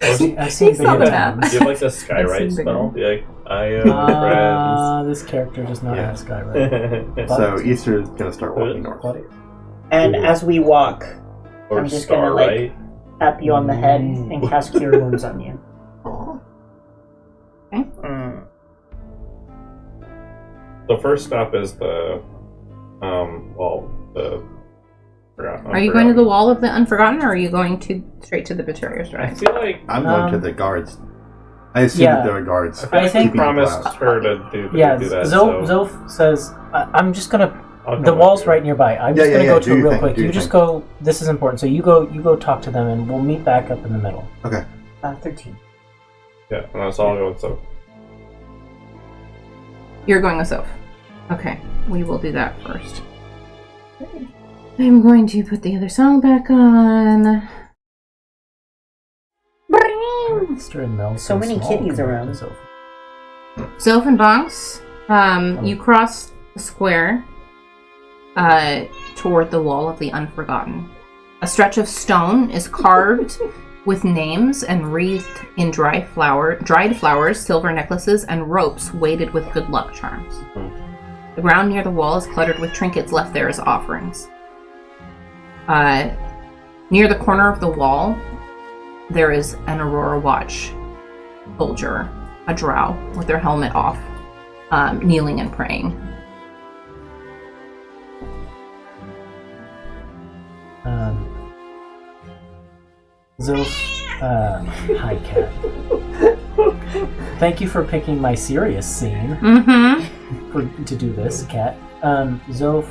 Speaker 3: I've seen bigger towns.
Speaker 6: Do you have like the skywrite spell? Be like, friends.
Speaker 3: This character does not have skywrite.
Speaker 2: So Easter's gonna start walking north.
Speaker 5: And as we walk,
Speaker 6: Or
Speaker 5: I'm just gonna like tap you on the head and cast Cure Wounds on you.
Speaker 1: Okay.
Speaker 6: The first stop is the
Speaker 1: Are you going to the Wall of the Unforgotten, or are you going straight to the Betrayer's
Speaker 6: I
Speaker 1: Rise?
Speaker 6: feel like
Speaker 2: I'm going to the guards. I assume that there are guards.
Speaker 3: I think
Speaker 6: I promised her to do that.
Speaker 3: Zolf says, I'm just gonna. The wall's right nearby. I'm just gonna go to it real quick. You just go. This is important. So you go talk to them, and we'll meet back up in the middle.
Speaker 2: Okay.
Speaker 5: 13.
Speaker 6: Yeah, and that's all I'll go with Soph.
Speaker 1: You're going with Soph. Okay, we will do that first. I'm going to put the other song back on.
Speaker 5: So many kitties around.
Speaker 1: Zoph and Bonks, you cross the square toward the Wall of the Unforgotten. A stretch of stone is carved with names and wreathed in dried flowers, silver necklaces, and ropes weighted with good luck charms. The ground near the wall is cluttered with trinkets left there as offerings. Near the corner of the wall, there is an Aurora Watch soldier, a drow, with their helmet off, kneeling and praying.
Speaker 3: Zilf, hi, Cat. Thank you for picking my serious scene to do this, Cat. Zilf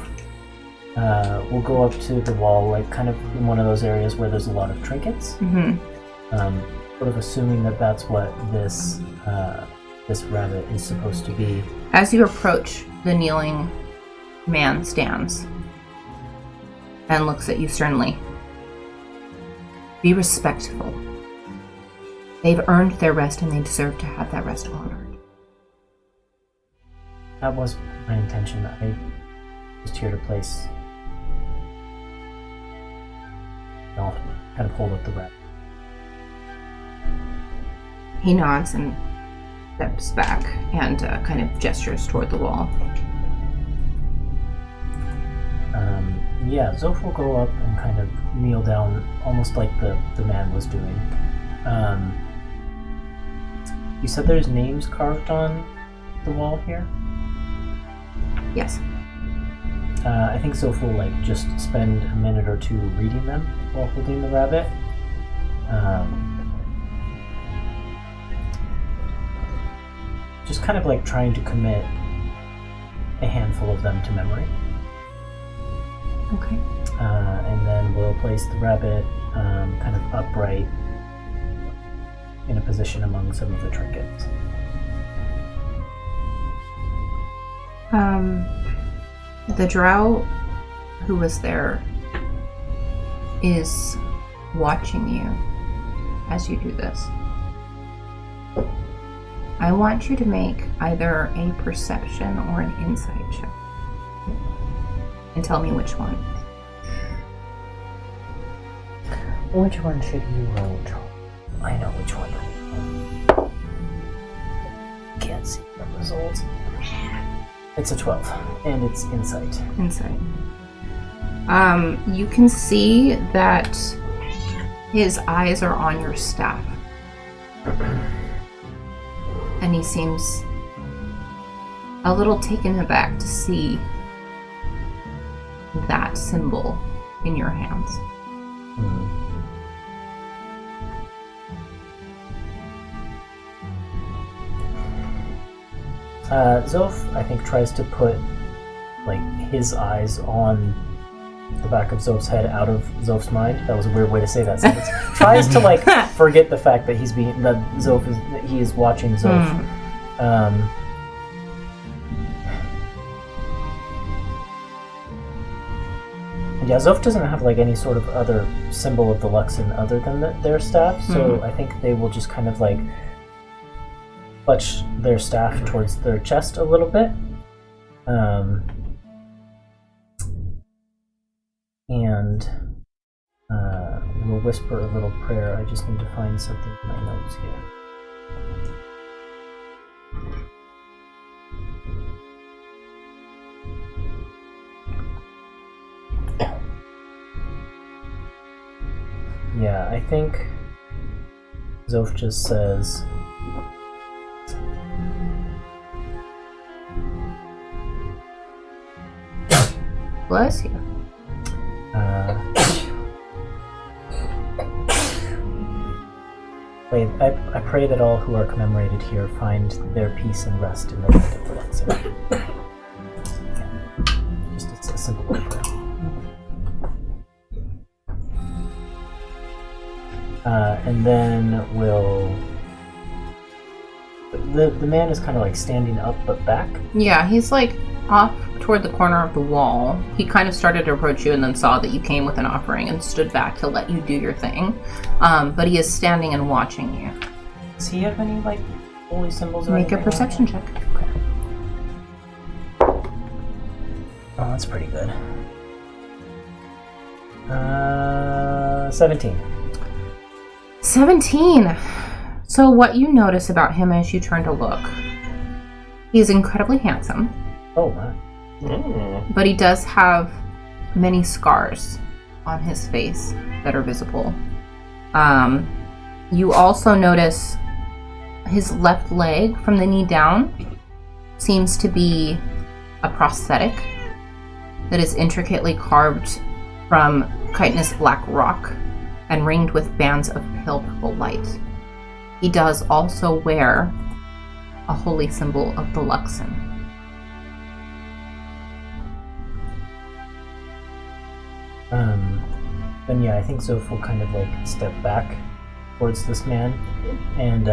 Speaker 3: will go up to the wall, like kind of in one of those areas where there's a lot of trinkets. Sort of assuming that that's what this rabbit is supposed to be.
Speaker 1: As you approach, the kneeling man stands and looks at you sternly. Be respectful. They've earned their rest and they deserve to have that rest honored.
Speaker 3: That was my intention. I was here to place. I'll kind of hold up the rabbit.
Speaker 1: He nods and steps back and kind of gestures toward the wall.
Speaker 3: Yeah, Zoph will go up and kind of kneel down, almost like the man was doing. You said there's names carved on the wall here?
Speaker 1: Yes.
Speaker 3: I think Zoph will just spend a minute or two reading them while holding the rabbit. Just kind of trying to commit a handful of them to memory.
Speaker 1: Okay.
Speaker 3: And then we'll place the rabbit kind of upright in a position among some of the trinkets.
Speaker 1: The drow who was there is watching you as you do this. I want you to make either a perception or an insight check. And tell me which one.
Speaker 3: Which one should you roll? I know which one. Can't see the results. It's a 12, and it's insight.
Speaker 1: Insight. You can see that his eyes are on your staff. And he seems a little taken aback to see that symbol in your hands.
Speaker 3: Zoph, I think, tries to put his eyes on the back of Zoph's head out of Zoph's mind. That was a weird way to say that sentence. Tries to forget the fact that he is watching Zoph. Yeah, Zoph doesn't have any sort of other symbol of the Luxon other than their staff, so I think they will just kind of clutch their staff towards their chest a little bit. And we'll whisper a little prayer. I just need to find something in my notes here. Yeah, I think Zoph just says,
Speaker 1: Bless you.
Speaker 3: I pray that all who are commemorated here find their peace and rest in the light of the Luxon. Just a simple prayer. And then the man is kind of standing up but back.
Speaker 1: Yeah, he's off toward the corner of the wall. He kind of started to approach you and then saw that you came with an offering and stood back to let you do your thing. But he is standing and watching you.
Speaker 3: Does he have any holy symbols or
Speaker 1: Make a
Speaker 3: anything
Speaker 1: perception check.
Speaker 3: Okay. Oh, that's pretty good. 17.
Speaker 1: 17. So what you notice about him as you turn to look, he's incredibly handsome.
Speaker 3: Oh, wow.
Speaker 1: But he does have many scars on his face that are visible. You also notice his left leg from the knee down seems to be a prosthetic that is intricately carved from chitinous black rock and ringed with bands of pale purple light. He does also wear a holy symbol of the Luxon.
Speaker 3: Then yeah, I think Zoph will kind of step back towards this man and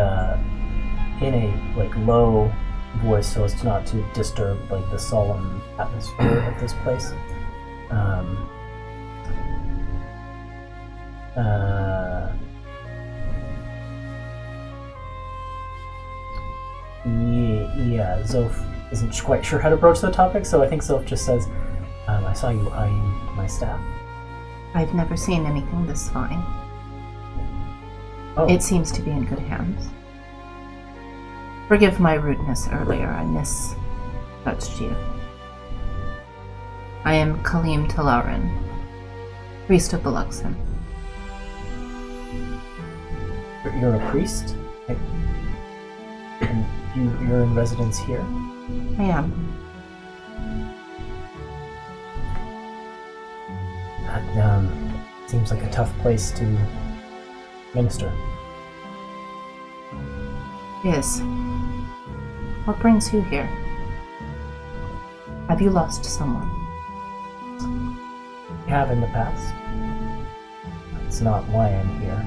Speaker 3: in a low voice so as not to disturb the solemn atmosphere of this place. Yeah, Zoph isn't quite sure how to broach the topic, so I think Zoph just says, I saw you eyeing my staff.
Speaker 1: I've never seen anything this fine.
Speaker 3: Oh.
Speaker 1: It seems to be in good hands. Forgive my rudeness earlier. I mistouched you. I am Kalim Talarin, Priest of the Luxon.
Speaker 3: You're a priest? And you're in residence here?
Speaker 1: I am.
Speaker 3: That seems like a tough place to minister.
Speaker 1: It is. What brings you here? Have you lost someone?
Speaker 3: I have in the past. That's not why I'm here.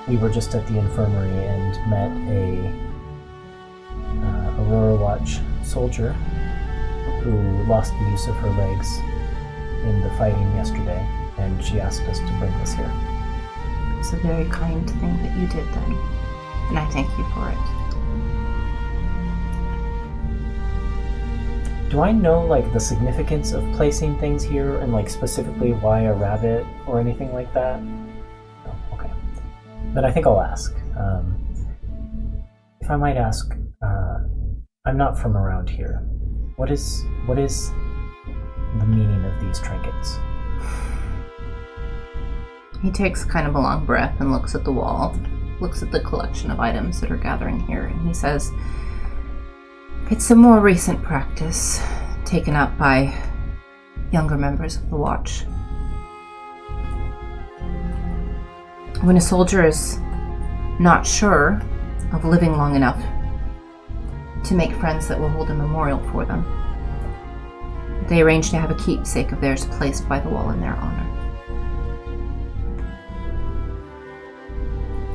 Speaker 3: We were just at the infirmary and met a Aurora Watch soldier who lost the use of her legs in the fighting yesterday, and she asked us to bring this here.
Speaker 1: It's a very kind thing that you did then, and I thank you for it.
Speaker 3: Do I know, like, the significance of placing things here, and, like, specifically why a rabbit or anything like that? No, okay. Then I think I'll ask. If I might ask, I'm not from around here. What is the meaning of these trinkets?
Speaker 1: He takes kind of a long breath and looks at the wall, looks at the collection of items that are gathering here, and he says, "It's a more recent practice, taken up by younger members of the Watch. When a soldier is not sure of living long enough to make friends that will hold a memorial for them, they arrange to have a keepsake of theirs placed by the wall in their honor."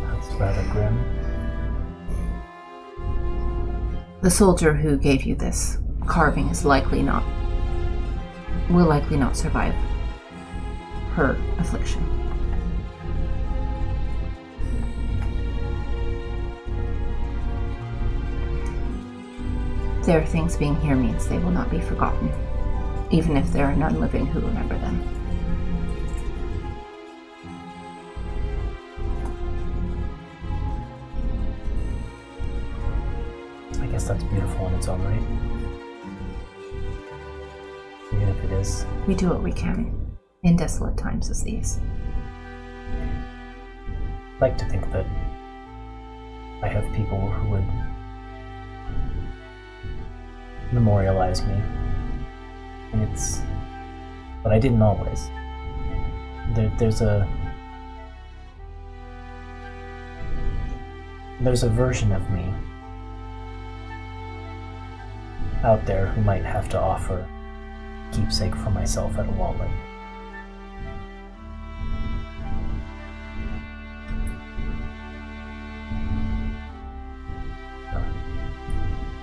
Speaker 3: That's rather grim.
Speaker 1: The soldier who gave you this carving will likely not survive her affliction. Their things being here means they will not be forgotten, even if there are none living who remember them.
Speaker 3: I guess that's beautiful in its own right. Even if it is.
Speaker 1: We do what we can in desolate times as these.
Speaker 3: I'd like to think that I have people who would memorialize me. And but I didn't always. There's a version of me out there who might have to offer keepsake for myself at a wallet.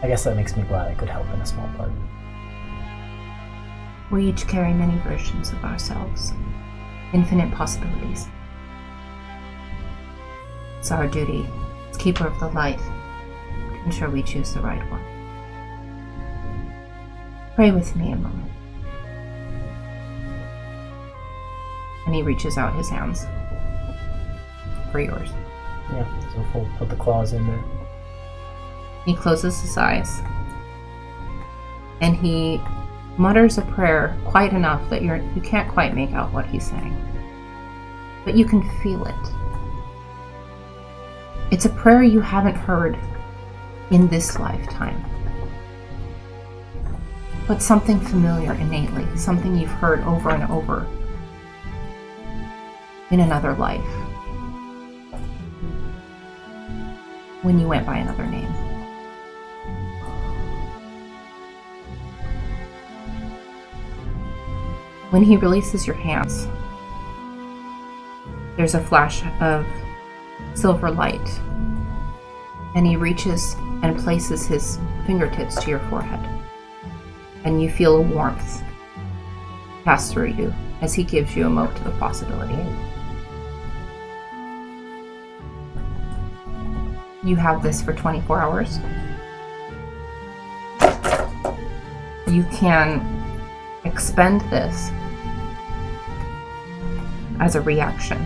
Speaker 3: I guess that makes me glad I could help in a small part.
Speaker 1: We each carry many versions of ourselves, infinite possibilities. It's our duty as Keeper of the Light to ensure we choose the right one. Pray with me a moment. And he reaches out his hands for yours.
Speaker 3: Yeah, so we'll put the claws in there.
Speaker 1: He closes his eyes and he mutters a prayer quite enough that you can't quite make out what he's saying, but you can feel it. It's a prayer you haven't heard in this lifetime, but something familiar innately, something you've heard over and over in another life when you went by another name. When he releases your hands, there's a flash of silver light, and he reaches and places his fingertips to your forehead, and you feel a warmth pass through you as he gives you a mote of possibility. You have this for 24 hours. You can expend this as a reaction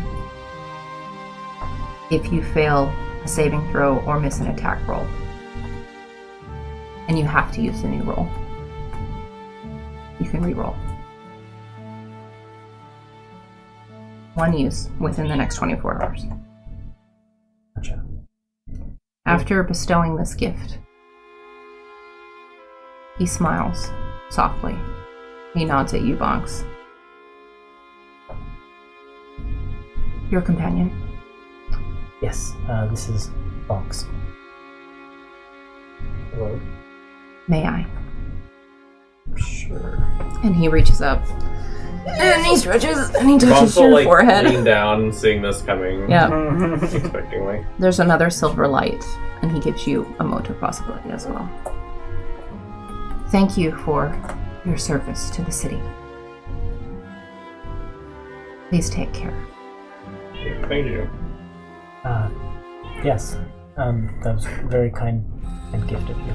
Speaker 1: if you fail a saving throw or miss an attack roll, and you have to use the new roll. You can reroll. 1 use within the next 24 hours.
Speaker 3: Gotcha.
Speaker 1: After bestowing this gift, he smiles softly. He nods at you, Bonks. Your companion?
Speaker 3: Yes, this is Bonks.
Speaker 4: Hello.
Speaker 1: May I?
Speaker 4: Sure.
Speaker 1: And he reaches up. And he stretches and he touches
Speaker 4: Bonks will,
Speaker 1: your forehead.
Speaker 4: lean down, seeing this coming.
Speaker 1: Yeah.
Speaker 4: Expectingly.
Speaker 1: There's another silver light, and he gives you a motive possibility as well. Thank you for your service to the city. Please take care.
Speaker 4: Thank you.
Speaker 3: Yes, that was very kind and gift of you.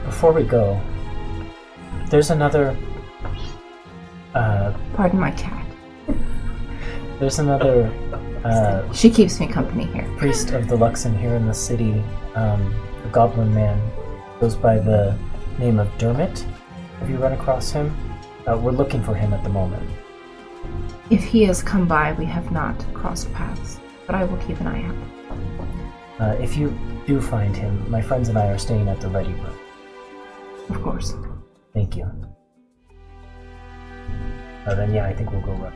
Speaker 3: Before we go, there's another...
Speaker 1: Pardon my cat.
Speaker 3: There's another
Speaker 1: She keeps me company here.
Speaker 3: priest of the Luxon here in the city, a goblin man, goes by the name of Dermot. Have you run across him? We're looking for him at the moment.
Speaker 1: If he has come by, we have not crossed paths, but I will keep an eye out.
Speaker 3: If you do find him, my friends and I are staying at the Ready Room.
Speaker 1: Of course.
Speaker 3: Thank you. Then yeah, I think we'll go right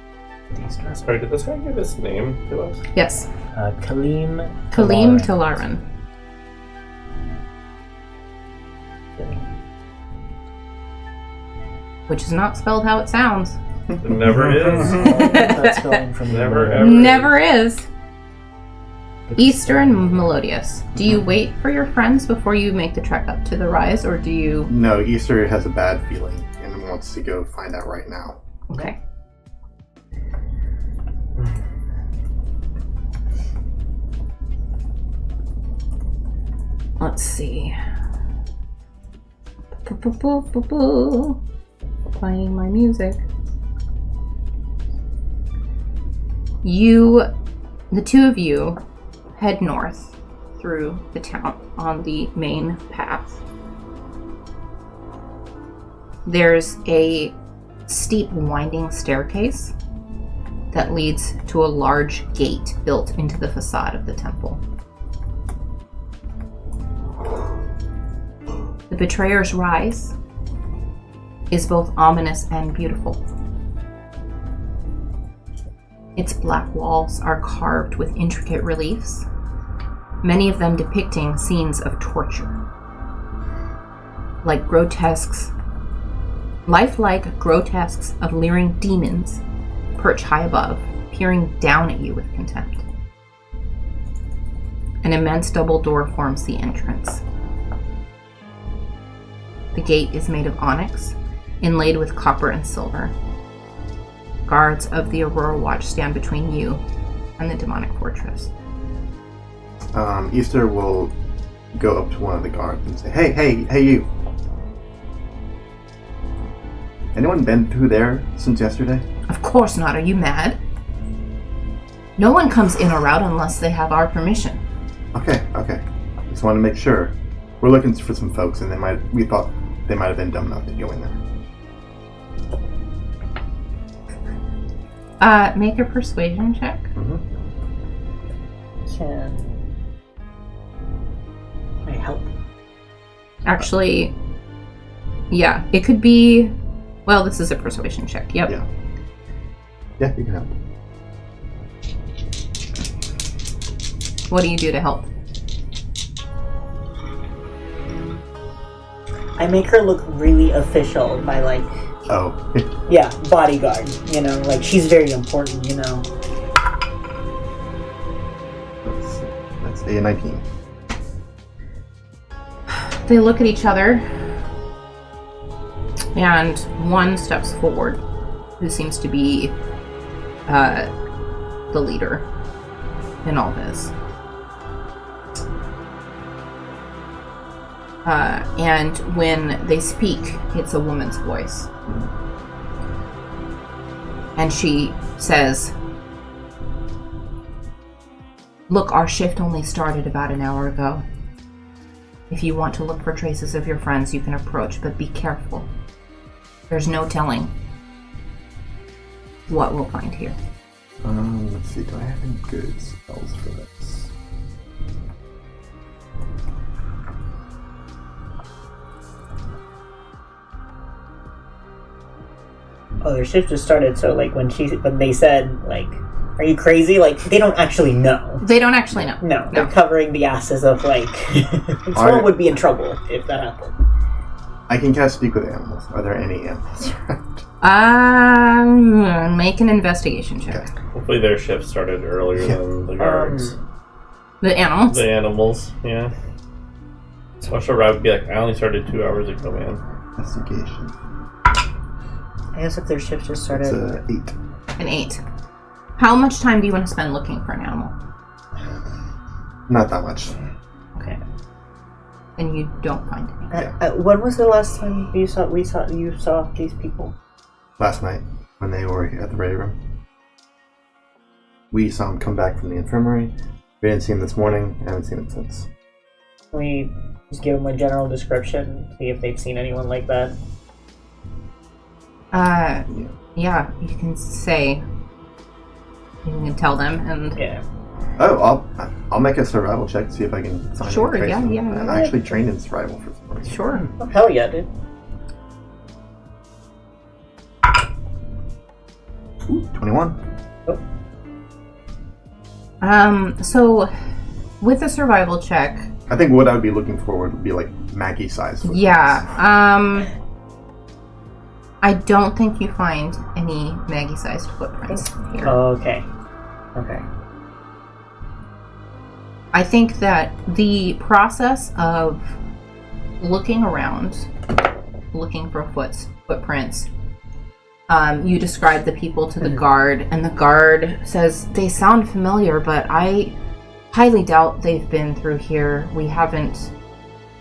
Speaker 3: with Easter.
Speaker 4: Sorry, did this guy give his name to us?
Speaker 1: Yes.
Speaker 3: Kaleem
Speaker 1: Talaran. Which is not spelled how it sounds.
Speaker 4: It never is.
Speaker 3: That's spelling from
Speaker 4: Never,
Speaker 3: the
Speaker 4: ever.
Speaker 1: Never is. Easter and Melodious. Do you wait for your friends before you make the trek up to the rise, or do you...
Speaker 2: No, Easter has a bad feeling and wants to go find out right now.
Speaker 1: Okay. Let's see. Playing my music. The two of you, head north through the town on the main path. There's a steep winding staircase that leads to a large gate built into the facade of the temple. The Betrayer's Rise is both ominous and beautiful. Its black walls are carved with intricate reliefs, many of them depicting scenes of torture. Lifelike grotesques of leering demons perch high above, peering down at you with contempt. An immense double door forms the entrance. The gate is made of onyx, inlaid with copper and silver. Guards of the Aurora Watch stand between you and the demonic fortress.
Speaker 2: Easter will go up to one of the guards and say, Hey, you. Anyone been through there since yesterday?
Speaker 1: Of course not. Are you mad? No one comes in or out unless they have our permission.
Speaker 2: Okay. Just want to make sure. We're looking for some folks, and we thought they might have been dumb enough to go in there.
Speaker 1: Make a persuasion check.
Speaker 2: Mm-hmm.
Speaker 5: Can I help?
Speaker 1: Actually, yeah, it could be... Well, this is a persuasion check. Yep.
Speaker 2: Yeah, you can help.
Speaker 1: What do you do to help?
Speaker 5: I make her look really official by
Speaker 2: Oh.
Speaker 5: yeah, bodyguard, like she's very important,
Speaker 2: That's a 19.
Speaker 1: They look at each other, and one steps forward, who seems to be the leader in all this. And when they speak, it's a woman's voice. And she says, "Look, our shift only started about an hour ago. If you want to look for traces of your friends, you can approach, but be careful. There's no telling what we'll find here.
Speaker 2: Let's see, do I have any good spells for this?
Speaker 5: Oh, their shift just started, so like when they said, like, are you crazy? Like, they don't actually know.
Speaker 1: They don't actually know.
Speaker 5: No, they're covering the asses of, like, someone would be in trouble if that happened.
Speaker 2: I can cast Speak with Animals. Are there any animals around?
Speaker 1: Make an investigation check.
Speaker 2: Okay.
Speaker 6: Hopefully their shift started earlier than the guards.
Speaker 1: The animals?
Speaker 6: The animals, yeah. Special Route would be like, I only started 2 hours ago, man.
Speaker 2: Investigation.
Speaker 5: I guess if their shift just started...
Speaker 2: It's 8.
Speaker 1: An 8. How much time do you want to spend looking for an animal?
Speaker 2: Not that much.
Speaker 5: Okay.
Speaker 1: And you don't find any.
Speaker 5: When was the last time you saw these people?
Speaker 2: Last night, when they were at the ready room. We saw them come back from the infirmary. We didn't see them this morning. Haven't seen them since.
Speaker 5: Can we just give them a general description, see if they've seen anyone like that?
Speaker 1: Yeah, you can say. You can tell them, and
Speaker 5: Yeah.
Speaker 2: Oh, I'll make a survival check to see if I can find
Speaker 1: Sure,
Speaker 2: any trace
Speaker 1: yeah,
Speaker 2: of them.
Speaker 1: yeah.
Speaker 2: I'm actually trained in survival for some reason.
Speaker 1: sure.
Speaker 5: Oh, hell yeah, dude.
Speaker 2: Ooh, 21.
Speaker 1: So with a survival check,
Speaker 2: I think what I would be looking for would be like Maggie-sized footprints.
Speaker 1: yeah, I don't think you find any Maggie-sized footprints here.
Speaker 5: Okay.
Speaker 1: I think that the process of looking around, looking for footprints, you describe the people to the guard, and the guard says, they sound familiar, but I highly doubt they've been through here. We haven't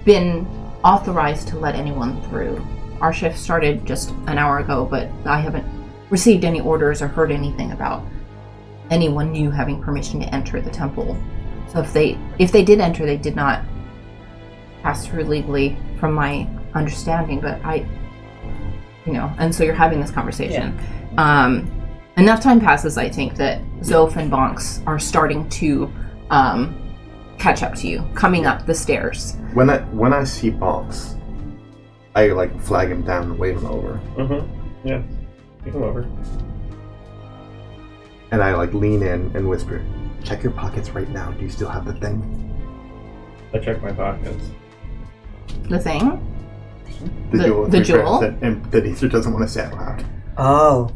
Speaker 1: been authorized to let anyone through. Our shift started just an hour ago, but I haven't received any orders or heard anything about anyone new having permission to enter the temple. So if they did enter, they did not pass through legally, from my understanding. But and so you're having this conversation. Yeah. Enough time passes, I think, that Zoph and Bonks are starting to catch up to you, coming up the stairs.
Speaker 2: When I see Bonks, I like flag him down and wave him over.
Speaker 6: Mm-hmm. Yeah. Take him over.
Speaker 2: And I like lean in and whisper, check your pockets right now. Do you still have the thing?
Speaker 6: I check my pockets.
Speaker 1: The thing?
Speaker 2: The jewel.
Speaker 1: The jewel?
Speaker 2: And that Ether doesn't want to say out loud.
Speaker 5: Oh.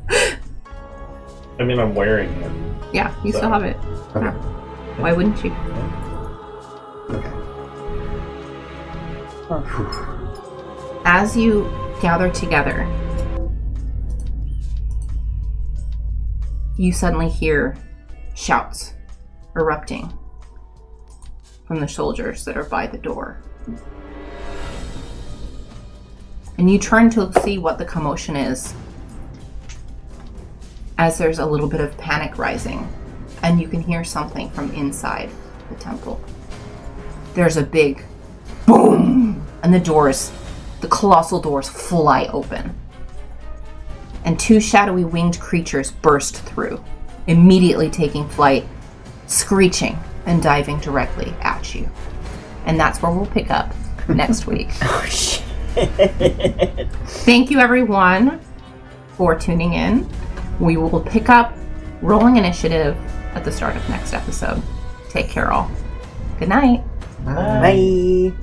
Speaker 6: I mean, I'm wearing it.
Speaker 1: Yeah, you still have it.
Speaker 2: Okay.
Speaker 1: Yeah. Why wouldn't you?
Speaker 2: Okay.
Speaker 5: Huh.
Speaker 1: As you gather together, you suddenly hear shouts erupting from the soldiers that are by the door. And you turn to see what the commotion is, as there's a little bit of panic rising, and you can hear something from inside the temple. There's a big boom, and the colossal doors fly open. And 2 shadowy winged creatures burst through, immediately taking flight, screeching and diving directly at you. And that's where we'll pick up next week.
Speaker 5: Oh, shit.
Speaker 1: Thank you, everyone, for tuning in. We will pick up rolling initiative at the start of next episode. Take care, all. Good night.
Speaker 5: Bye.